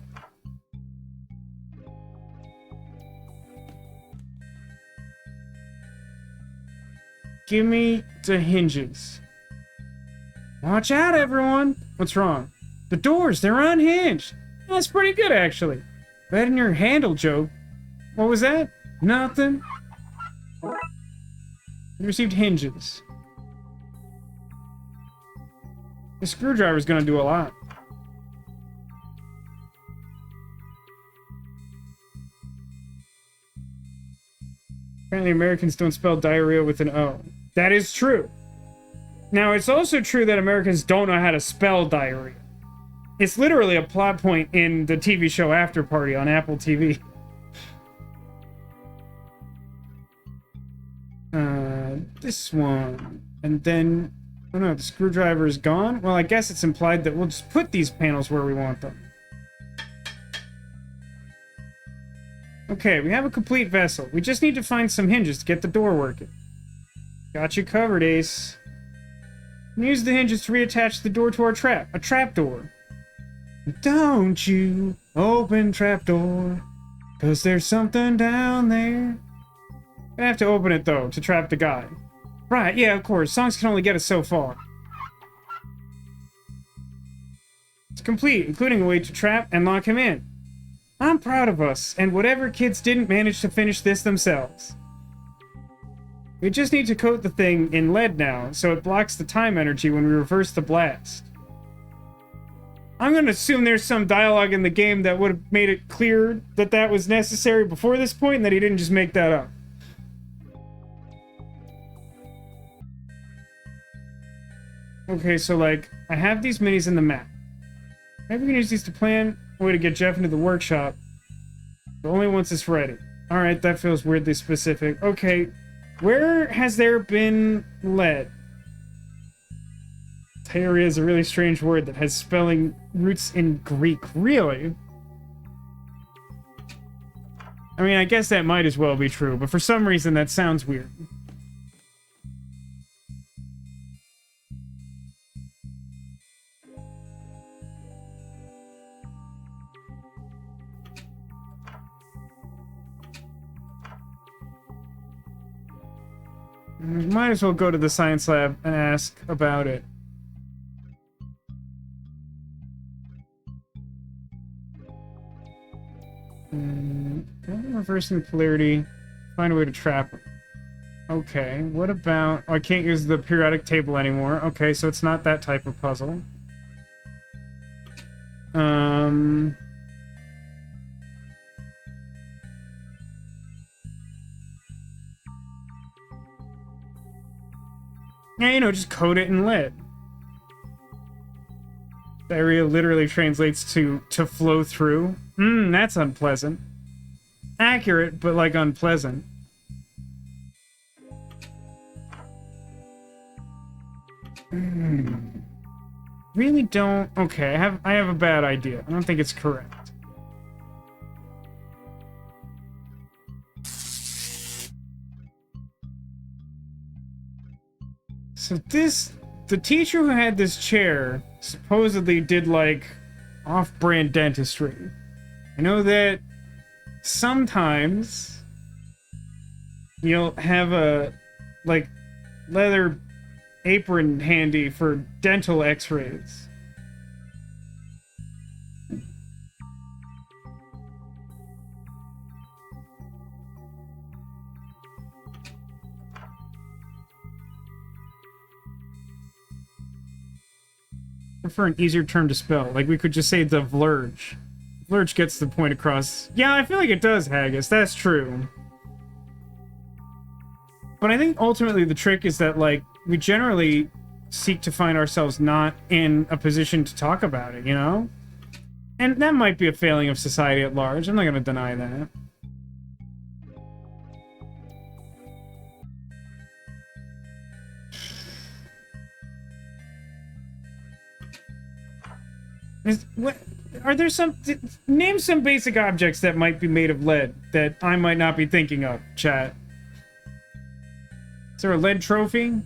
Give me the hinges. Watch out, everyone! What's wrong? The doors, they're unhinged! That's pretty good, actually. Better than your handle joke. What was that? Nothing. You received hinges. The screwdriver's gonna do a lot. Apparently Americans don't spell diarrhea with an O. That is true. Now, it's also true that Americans don't know how to spell diarrhea. It's literally a plot point in the TV show After Party on Apple TV. This one. And then... oh no, the screwdriver is gone? Well, I guess it's implied that we'll just put these panels where we want them. Okay, we have a complete vessel. We just need to find some hinges to get the door working. Got you covered, Ace. Use the hinges to reattach the door to our trap. A trap door. Don't you open trap door, 'cause there's something down there. I have to open it, though, to trap the guy. Right, yeah, of course. Songs can only get us so far. It's complete, including a way to trap and lock him in. I'm proud of us, and whatever kids didn't manage to finish this themselves. We just need to coat the thing in lead now, so it blocks the time energy when we reverse the blast. I'm gonna assume there's some dialogue in the game that would have made it clear that that was necessary before this point, and that he didn't just make that up. Okay, so, like, I have these minis in the map. Maybe we can use these to plan a way to get Jeff into the workshop, but only once it's ready. Alright, that feels weirdly specific. Okay, where has there been lead? Diarrhea is a really strange word that has spelling roots in Greek. Really? I mean, I guess that might as well be true, but for some reason that sounds weird. Might as well go to the science lab and ask about it. Reversing polarity. Find a way to trap him. Okay, what about... oh, I can't use the periodic table anymore. Okay, so it's not that type of puzzle. Yeah, you know, just coat it in lead. Diarrhea literally translates to flow through. That's unpleasant. Accurate, but, like, unpleasant. Really don't... okay, I have a bad idea. I don't think it's correct. So the teacher who had this chair supposedly did, like, off-brand dentistry. I know that sometimes you'll have a, like, leather apron handy for dental x-rays. For an easier term to spell. Like, we could just say the Vlurge. Vlurge gets the point across. Yeah, I feel like it does, Haggis. That's true. But I think ultimately the trick is that, like, we generally seek to find ourselves not in a position to talk about it, you know? And that might be a failing of society at large. I'm not going to deny that. Are there some... Name some basic objects that might be made of lead that I might not be thinking of, chat. Is there a lead trophy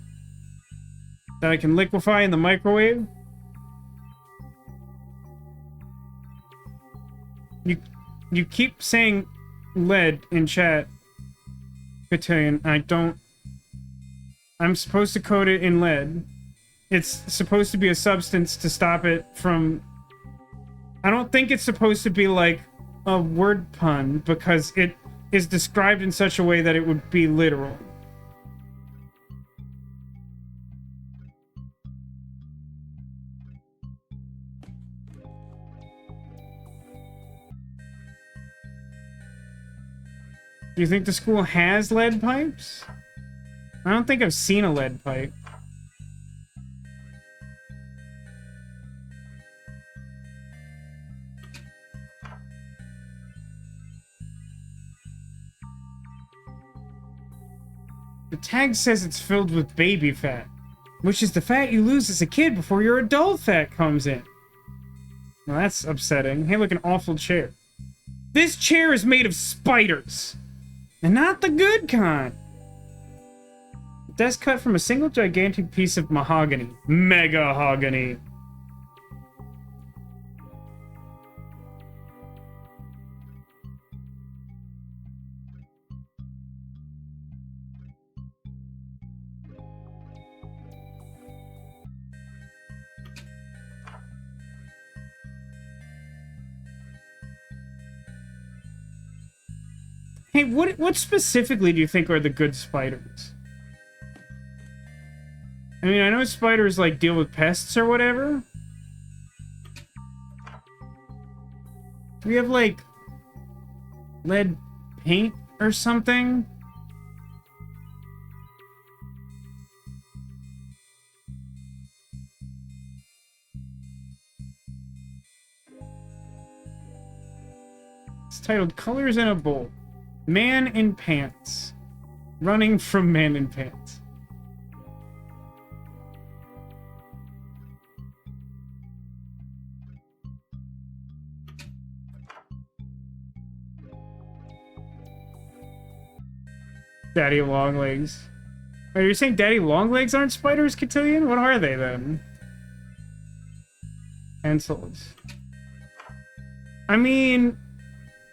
that I can liquefy in the microwave? You keep saying lead in chat, Cotillion. I'm supposed to code it in lead. It's supposed to be a substance to stop it from... I don't think it's supposed to be like a word pun because it is described in such a way that it would be literal. Do you think the school has lead pipes? I don't think I've seen a lead pipe. The tag says it's filled with baby fat, which is the fat you lose as a kid before your adult fat comes in. Well, that's upsetting. Hey, look, an awful chair. This chair is made of spiders, and not the good kind. Desk cut from a single gigantic piece of mahogany. Mega-hogany. Hey, what specifically do you think are the good spiders? I mean, I know spiders, like, deal with pests or whatever. Do we have, like, lead paint or something? It's titled Colors in a Bowl. Man in Pants. Running from Man in Pants. Daddy Longlegs. Are you saying Daddy Longlegs aren't spiders, Cotillion? What are they, then? Pencils. I mean...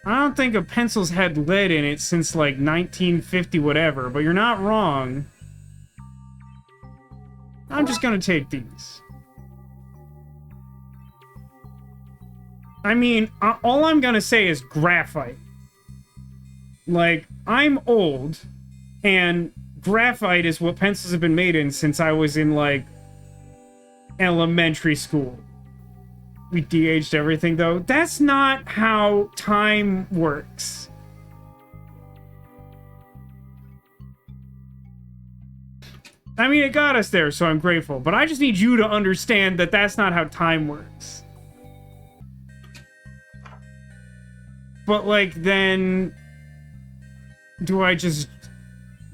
I don't think a pencil's had lead in it since, like, 1950 whatever, but you're not wrong. I'm just gonna take these. I mean, all I'm gonna say is graphite. Like, I'm old, and graphite is what pencils have been made in since I was in, like, elementary school. We de-aged everything, though. That's not how time works. I mean, it got us there, so I'm grateful. But I just need you to understand that that's not how time works. But, like, then... do I just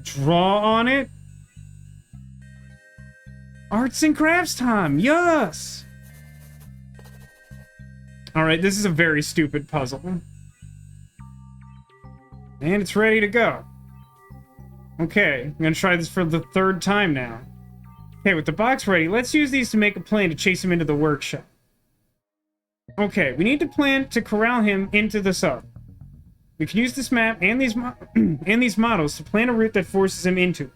draw on it? Arts and crafts time! Yes! Alright, this is a very stupid puzzle. And it's ready to go. Okay, I'm gonna try this for the third time now. Okay, with the box ready, let's use these to make a plan to chase him into the workshop. Okay, we need to plan to corral him into the sub. We can use this map and these and these models to plan a route that forces him into it.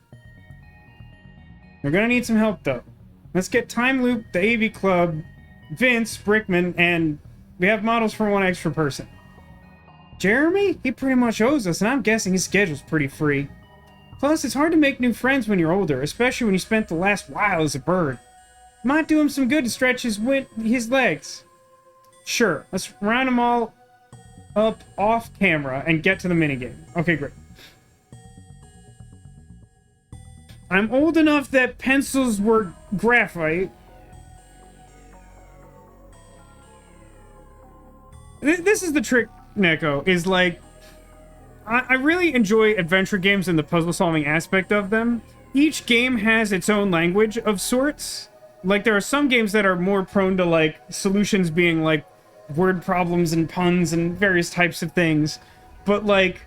We're gonna need some help, though. Let's get Time Loop, the AV Club, Vince, Brickman, and we have models for one extra person. Jeremy? He pretty much owes us, and I'm guessing his schedule's pretty free. Plus, it's hard to make new friends when you're older, especially when you spent the last while as a bird. Might do him some good to stretch his legs. Sure, let's round them all up off camera and get to the minigame. Okay, great. I'm old enough that pencils were graphite. This is the trick, Neko, is like, I really enjoy adventure games and the puzzle-solving aspect of them. Each game has its own language of sorts. Like, there are some games that are more prone to, like, solutions being, like, word problems and puns and various types of things. But, like,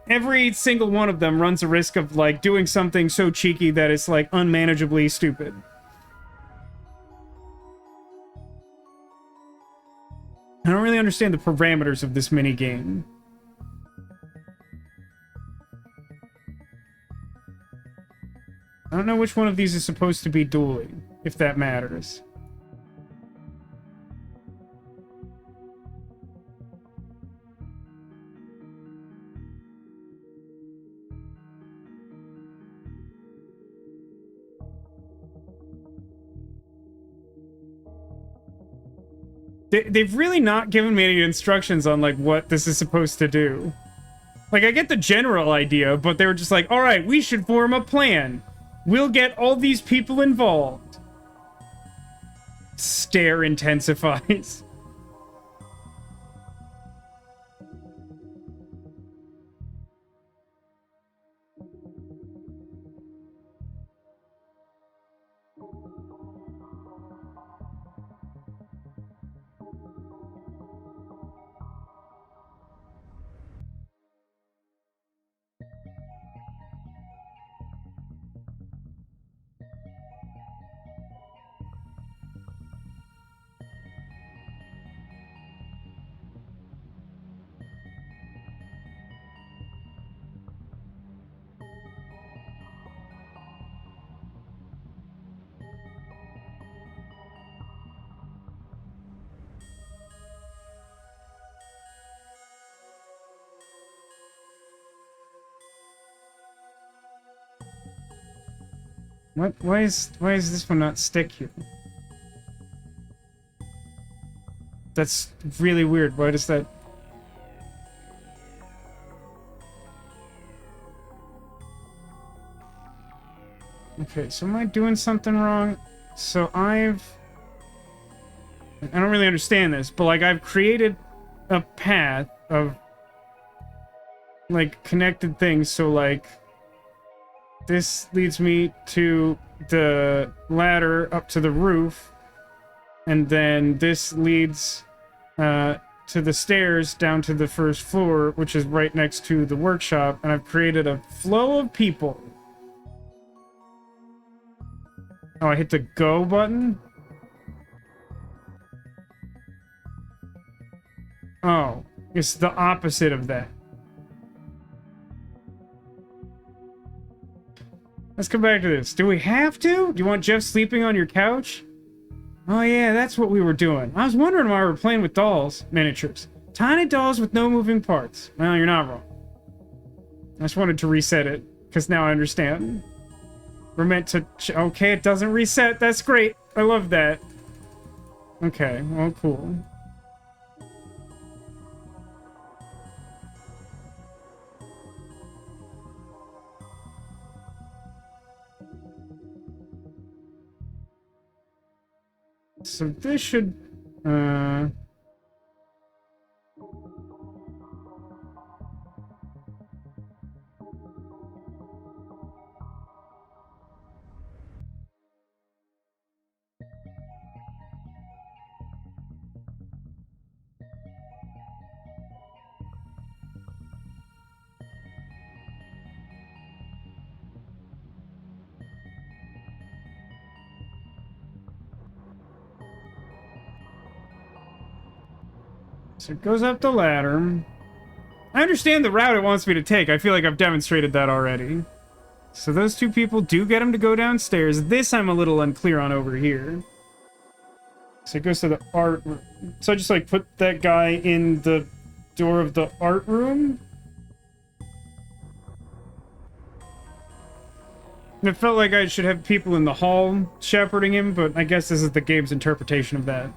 every single one of them runs a risk of, like, doing something so cheeky that it's, like, unmanageably stupid. I don't really understand the parameters of this minigame. I don't know which one of these is supposed to be Dooley, if that matters. They've really not given me any instructions on, like, what this is supposed to do. Like, I get the general idea, but they were just like, alright, we should form a plan. We'll get all these people involved. Stare intensifies. What? Why is this one not stick here? That's really weird. Why does that... Okay, so am I doing something wrong? So I don't really understand this, but, like, I've created a path of, like, connected things, so, like, this leads me to the ladder up to the roof, and then this leads to the stairs down to the first floor, which is right next to the workshop, and I've created a flow of people. Oh, I hit the go button? Oh, it's the opposite of that. Let's come back to this. Do we have to? Do you want Jeff sleeping on your couch? Oh yeah, that's what we were doing. I was wondering why we were playing with dolls. Miniatures. Tiny dolls with no moving parts. Well, you're not wrong. I just wanted to reset it, because now I understand. We're meant to... Okay, it doesn't reset. That's great. I love that. Okay, well, cool. So this should... So it goes up the ladder. I understand the route it wants me to take. I feel like I've demonstrated that already. So those two people do get him to go downstairs. This I'm a little unclear on over here. So it goes to the art room. So I just, like, put that guy in the door of the art room. It felt like I should have people in the hall shepherding him, but I guess this is the game's interpretation of that.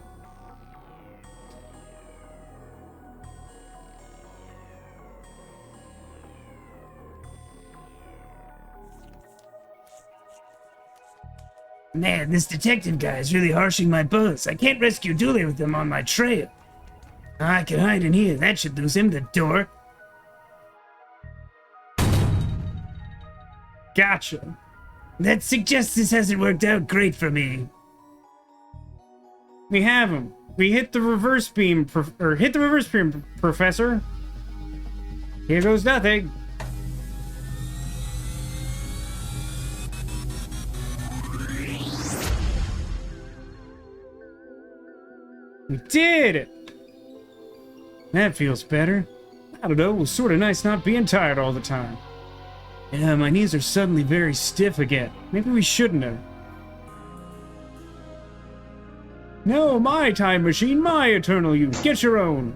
Man, this detective guy is really harshing my buzz. I can't rescue Dooley with him on my trail. I can hide in here. That should lose him the door. Gotcha. That suggests this hasn't worked out great for me. We have him. We hit the reverse beam, Professor. Here goes nothing. We did it! That feels better. I don't know, it was sort of nice not being tired all the time. Yeah, my knees are suddenly very stiff again. Maybe we shouldn't have. No, my time machine, my eternal youth. Get your own.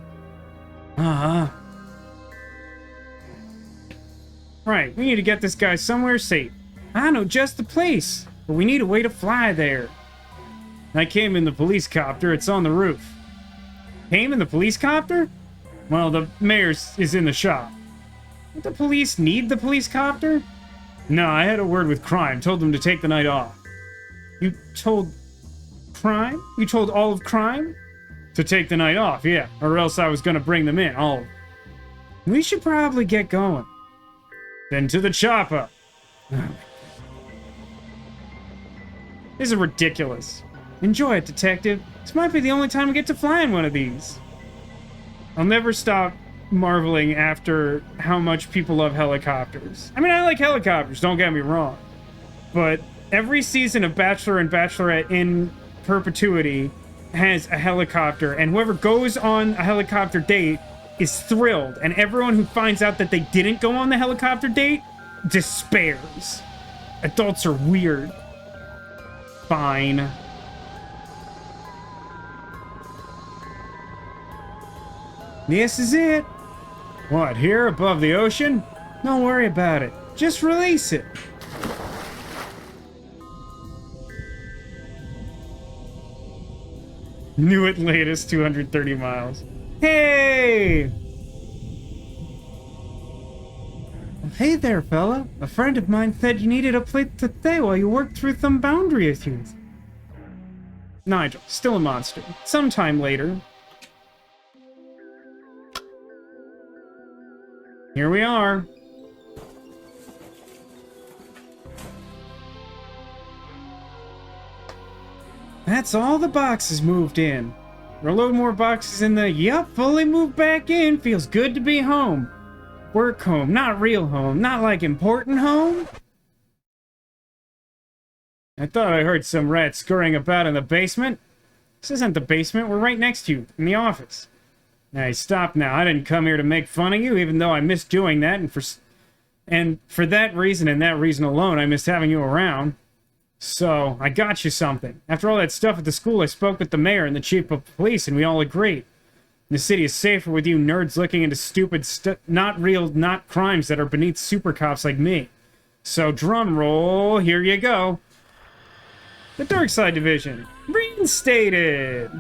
Right, we need to get this guy somewhere safe. I know just the place, but we need a way to fly there. I came in the police copter. It's on the roof. Came in the police copter? Well, the mayor's is in the shop. Did the police need the police copter? No, I had a word with crime. Told them to take the night off. You told crime? You told all of crime? To take the night off, yeah. Or else I was gonna bring them in, all of them. We should probably get going. Then to the chopper. This is ridiculous. Enjoy it, detective. This might be the only time I get to fly in one of these. I'll never stop marveling after how much people love helicopters. I mean, I like helicopters, don't get me wrong. But every season of Bachelor and Bachelorette in perpetuity has a helicopter, and whoever goes on a helicopter date is thrilled, and everyone who finds out that they didn't go on the helicopter date despairs. Adults are weird. Fine. This is it. What, here above the ocean? Don't worry about it. Just release it. New Atlantis, 230 miles. Hey! Hey there, fella. A friend of mine said you needed a place to stay while you worked through some boundary issues. Nigel, still a monster. Sometime later. Here we are. That's all the boxes moved in. There are a load more boxes in the, yup, fully moved back in. Feels good to be home. Work home, not real home. Not like important home. I thought I heard some rats scurrying about in the basement. This isn't the basement. We're right next to you, in the office. Hey, stop now. I didn't come here to make fun of you, even though I miss doing that, and for that reason and that reason alone, I missed having you around. So, I got you something. After all that stuff at the school, I spoke with the mayor and the chief of police, and we all agreed. The city is safer with you nerds looking into stupid, not real, not crimes that are beneath super cops like me. So, drum roll, here you go. The Darkside Division. Reinstated!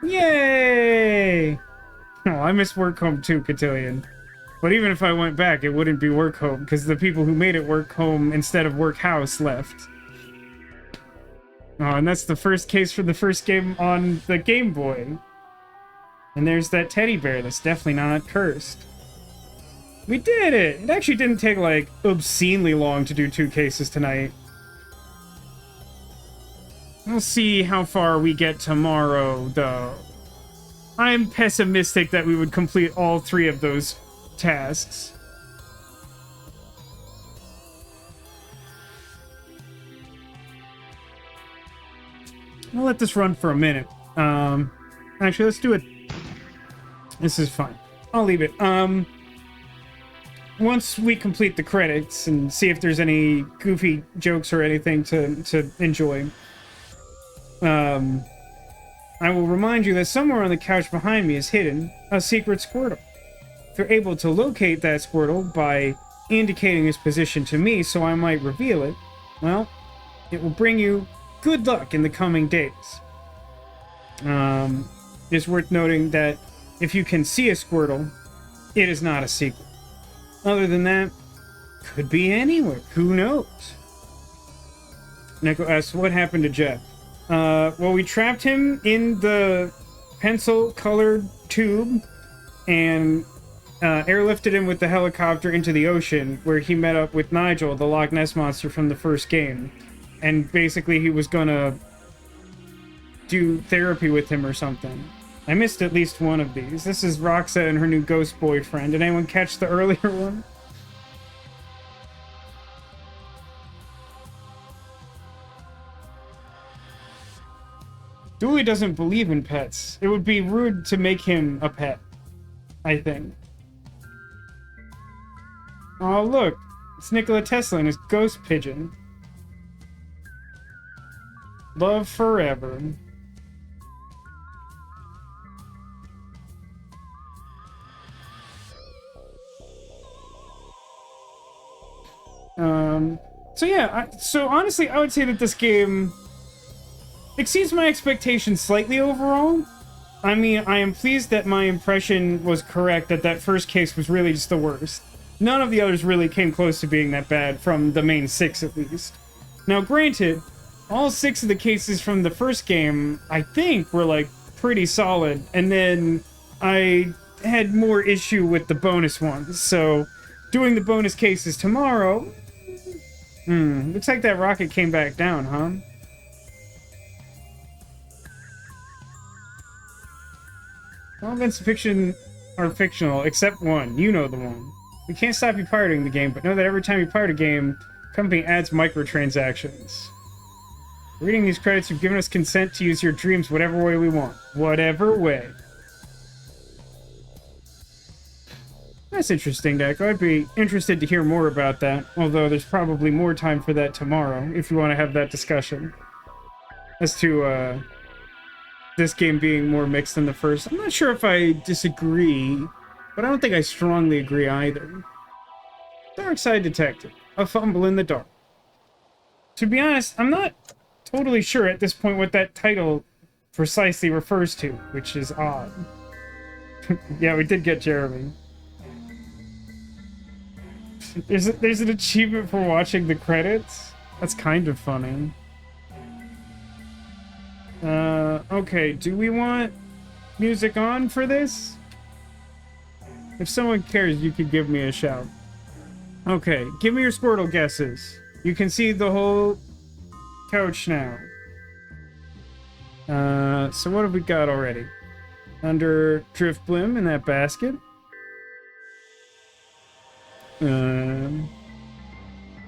Yay! Oh, I miss Work Home too, Cotillion. But even if I went back, it wouldn't be Work Home, because the people who made it Work Home instead of Work House left. Oh, and that's the first case for the first game on the Game Boy. And there's that teddy bear that's definitely not cursed. We did it! It actually didn't take, like, obscenely long to do 2 cases tonight. We'll see how far we get tomorrow, though. I'm pessimistic that we would complete all 3 of those tasks. I'll let this run for a minute. Actually, let's do it. This is fine. I'll leave it. Once we complete the credits and see if there's any goofy jokes or anything to enjoy, I will remind you that somewhere on the couch behind me is hidden a secret Squirtle. If you're able to locate that Squirtle by indicating his position to me so I might reveal it, well, it will bring you good luck in the coming days. It's worth noting that if you can see a Squirtle, it is not a secret. Other than that, could be anywhere. Who knows? Neko asks, what happened to Jeff? Well, we trapped him in the pencil-colored tube and airlifted him with the helicopter into the ocean, where he met up with Nigel, the Loch Ness monster from the first game. And basically he was gonna do therapy with him or something. I missed at least one of these. This is Roxa and her new ghost boyfriend. Did anyone catch the earlier one? Dooley doesn't believe in pets. It would be rude to make him a pet, I think. Oh, look. It's Nikola Tesla and his ghost pigeon. Love forever. So yeah, so honestly, I would say that this game exceeds my expectations slightly overall. I mean, I am pleased that my impression was correct, that that first case was really just the worst. None of the others really came close to being that bad, from the main 6 at least. Now granted, all 6 of the cases from the first game, I think, were like pretty solid, and then I had more issue with the bonus ones, so doing the bonus cases tomorrow... looks like that rocket came back down, huh? All events of fiction are fictional, except one. You know the one. We can't stop you pirating the game, but know that every time you pirate a game, the company adds microtransactions. Reading these credits, you've given us consent to use your dreams whatever way we want. Whatever way. That's interesting, Deco. I'd be interested to hear more about that, although there's probably more time for that tomorrow, if you want to have that discussion. As to, this game being more mixed than the first. I'm not sure if I disagree, but I don't think I strongly agree either. Darkside Detective, a fumble in the dark. To be honest, I'm not totally sure at this point what that title precisely refers to, which is odd. Yeah, we did get Jeremy. There's an achievement for watching the credits? That's kind of funny. Okay, do we want music on for this? If someone cares, you could give me a shout. Okay, give me your Squirtle guesses. You can see the whole couch now. So what have we got already? Under Drift Blim in that basket.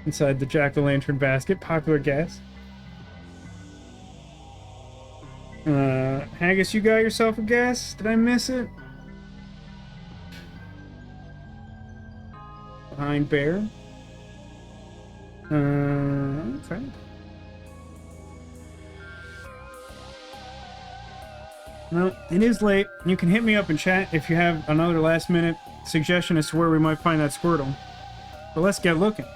Inside the jack-o'-lantern basket, popular guess. Haggis, you got yourself a guess? Did I miss it? Behind Bear. Okay. Well, it is late. You can hit me up in chat if you have another last-minute suggestion as to where we might find that Squirtle. But let's get looking.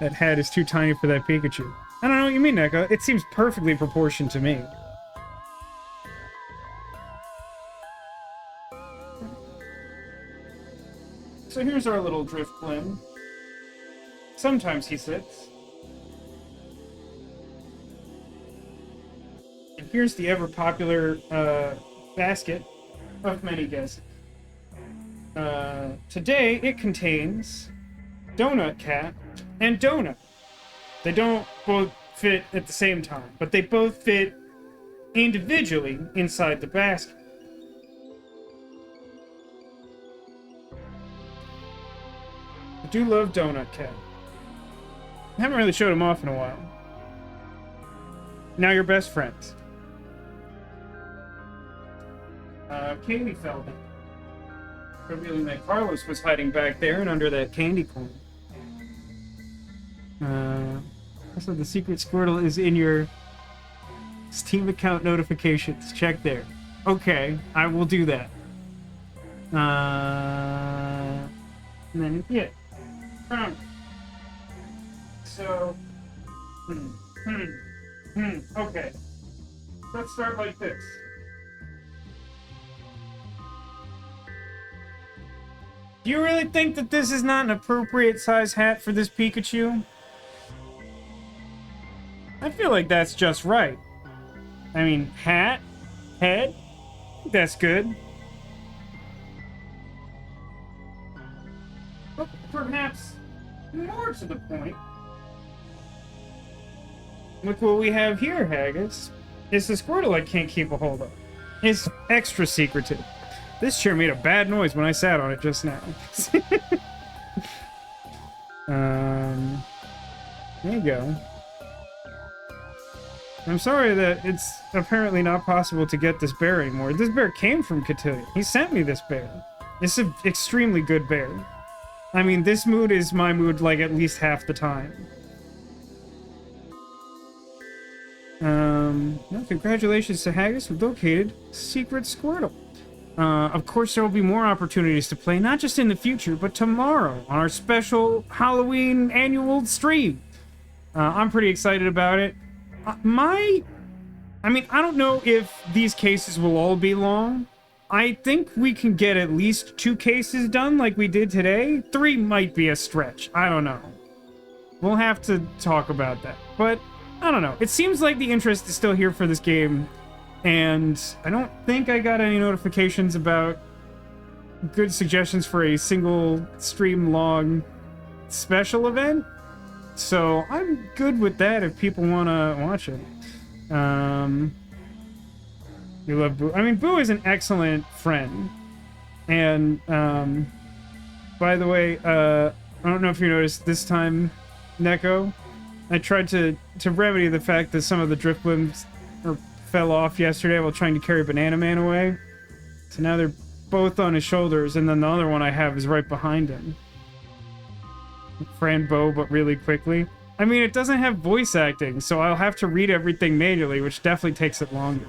That hat is too tiny for that Pikachu. I don't know what you mean, Neko. It seems perfectly proportioned to me. So here's our little Drift Blim. Sometimes he sits. And here's the ever-popular basket of many guesses. Today it contains Donut Cat and Donut. They don't both fit at the same time, but they both fit individually inside the basket. I do love Donut Cat. I haven't really showed him off in a while. Now you're best friends. Kaylee fell down, revealing that Carlos was hiding back there and under that candy corn. Also, the secret Squirtle is in your Steam account notifications. Check there. Okay, I will do that. And then, yeah. So, okay. Let's start like this. Do you really think that this is not an appropriate size hat for this Pikachu? I feel like that's just right. I mean, hat, head, that's good. But perhaps more to the point, look what we have here, Haggis. It's the Squirtle I can't keep a hold of. It's extra secretive. This chair made a bad noise when I sat on it just now. There you go. I'm sorry that it's apparently not possible to get this bear anymore. This bear came from Cotillion. He sent me this bear. It's an extremely good bear. I mean, this mood is my mood like at least half the time. Well, congratulations to Haggis who located Secret Squirtle. Of course, there will be more opportunities to play, not just in the future, but tomorrow on our special Halloween annual stream. I'm pretty excited about it. I mean, I don't know if these cases will all be long. I think we can get at least 2 cases done like we did today. 3 might be a stretch. I don't know. We'll have to talk about that. But, I don't know. It seems like the interest is still here for this game. And I don't think I got any notifications about good suggestions for a single stream long special event. So I'm good with that if people want to watch it. You love Boo. I mean, Boo is an excellent friend. And, by the way, I don't know if you noticed this time, Neko, I tried to remedy the fact that some of the drift limbs fell off yesterday while trying to carry Banana Man away. So now they're both on his shoulders, and then the other one I have is right behind him. Fran Bo, but really quickly. I mean, it doesn't have voice acting, so I'll have to read everything manually, which definitely takes it longer.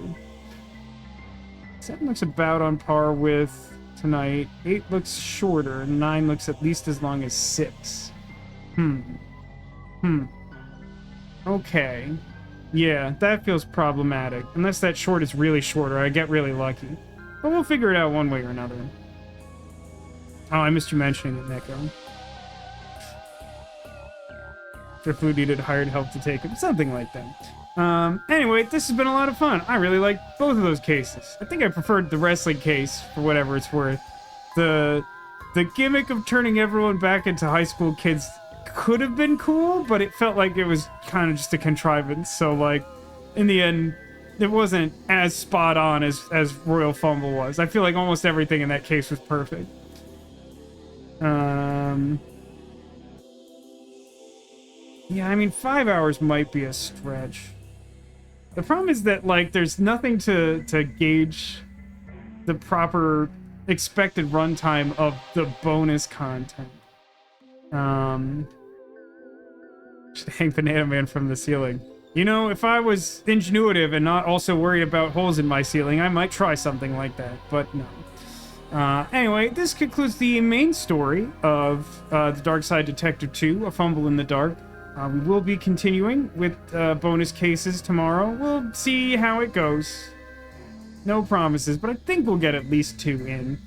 7 looks about on par with tonight. 8 looks shorter, and 9 looks at least as long as 6. Okay. Yeah, that feels problematic. Unless that short is really short, or I get really lucky. But we'll figure it out one way or another. Oh, I missed you mentioning it, Neko. Their food needed hired help to take it. Something like that. Anyway, this has been a lot of fun. I really liked both of those cases. I think I preferred the wrestling case, for whatever it's worth. The gimmick of turning everyone back into high school kids could have been cool, but it felt like it was kind of just a contrivance. So, like, in the end, it wasn't as spot on as Royal Fumble was. I feel like almost everything in that case was perfect. Yeah, I mean, 5 hours might be a stretch. The problem is that, like, there's nothing to gauge the proper expected runtime of the bonus content. Should hang Banana Man from the ceiling. You know, if I was ingenuitive and not also worried about holes in my ceiling, I might try something like that, but no. Anyway, this concludes the main story of the Darkside Detective 2, A Fumble in the Dark. We will be continuing with bonus cases tomorrow. We'll see how it goes. No promises, but I think we'll get at least 2 in.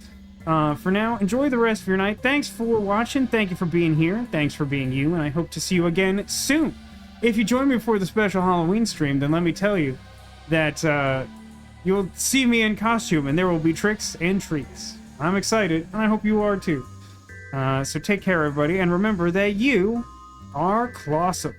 For now, enjoy the rest of your night. Thanks for watching. Thank you for being here. Thanks for being you, and I hope to see you again soon. If you join me for the special Halloween stream, then let me tell you that you'll see me in costume, and there will be tricks and treats. I'm excited, and I hope you are too. So take care, everybody, and remember that you are Clawsome.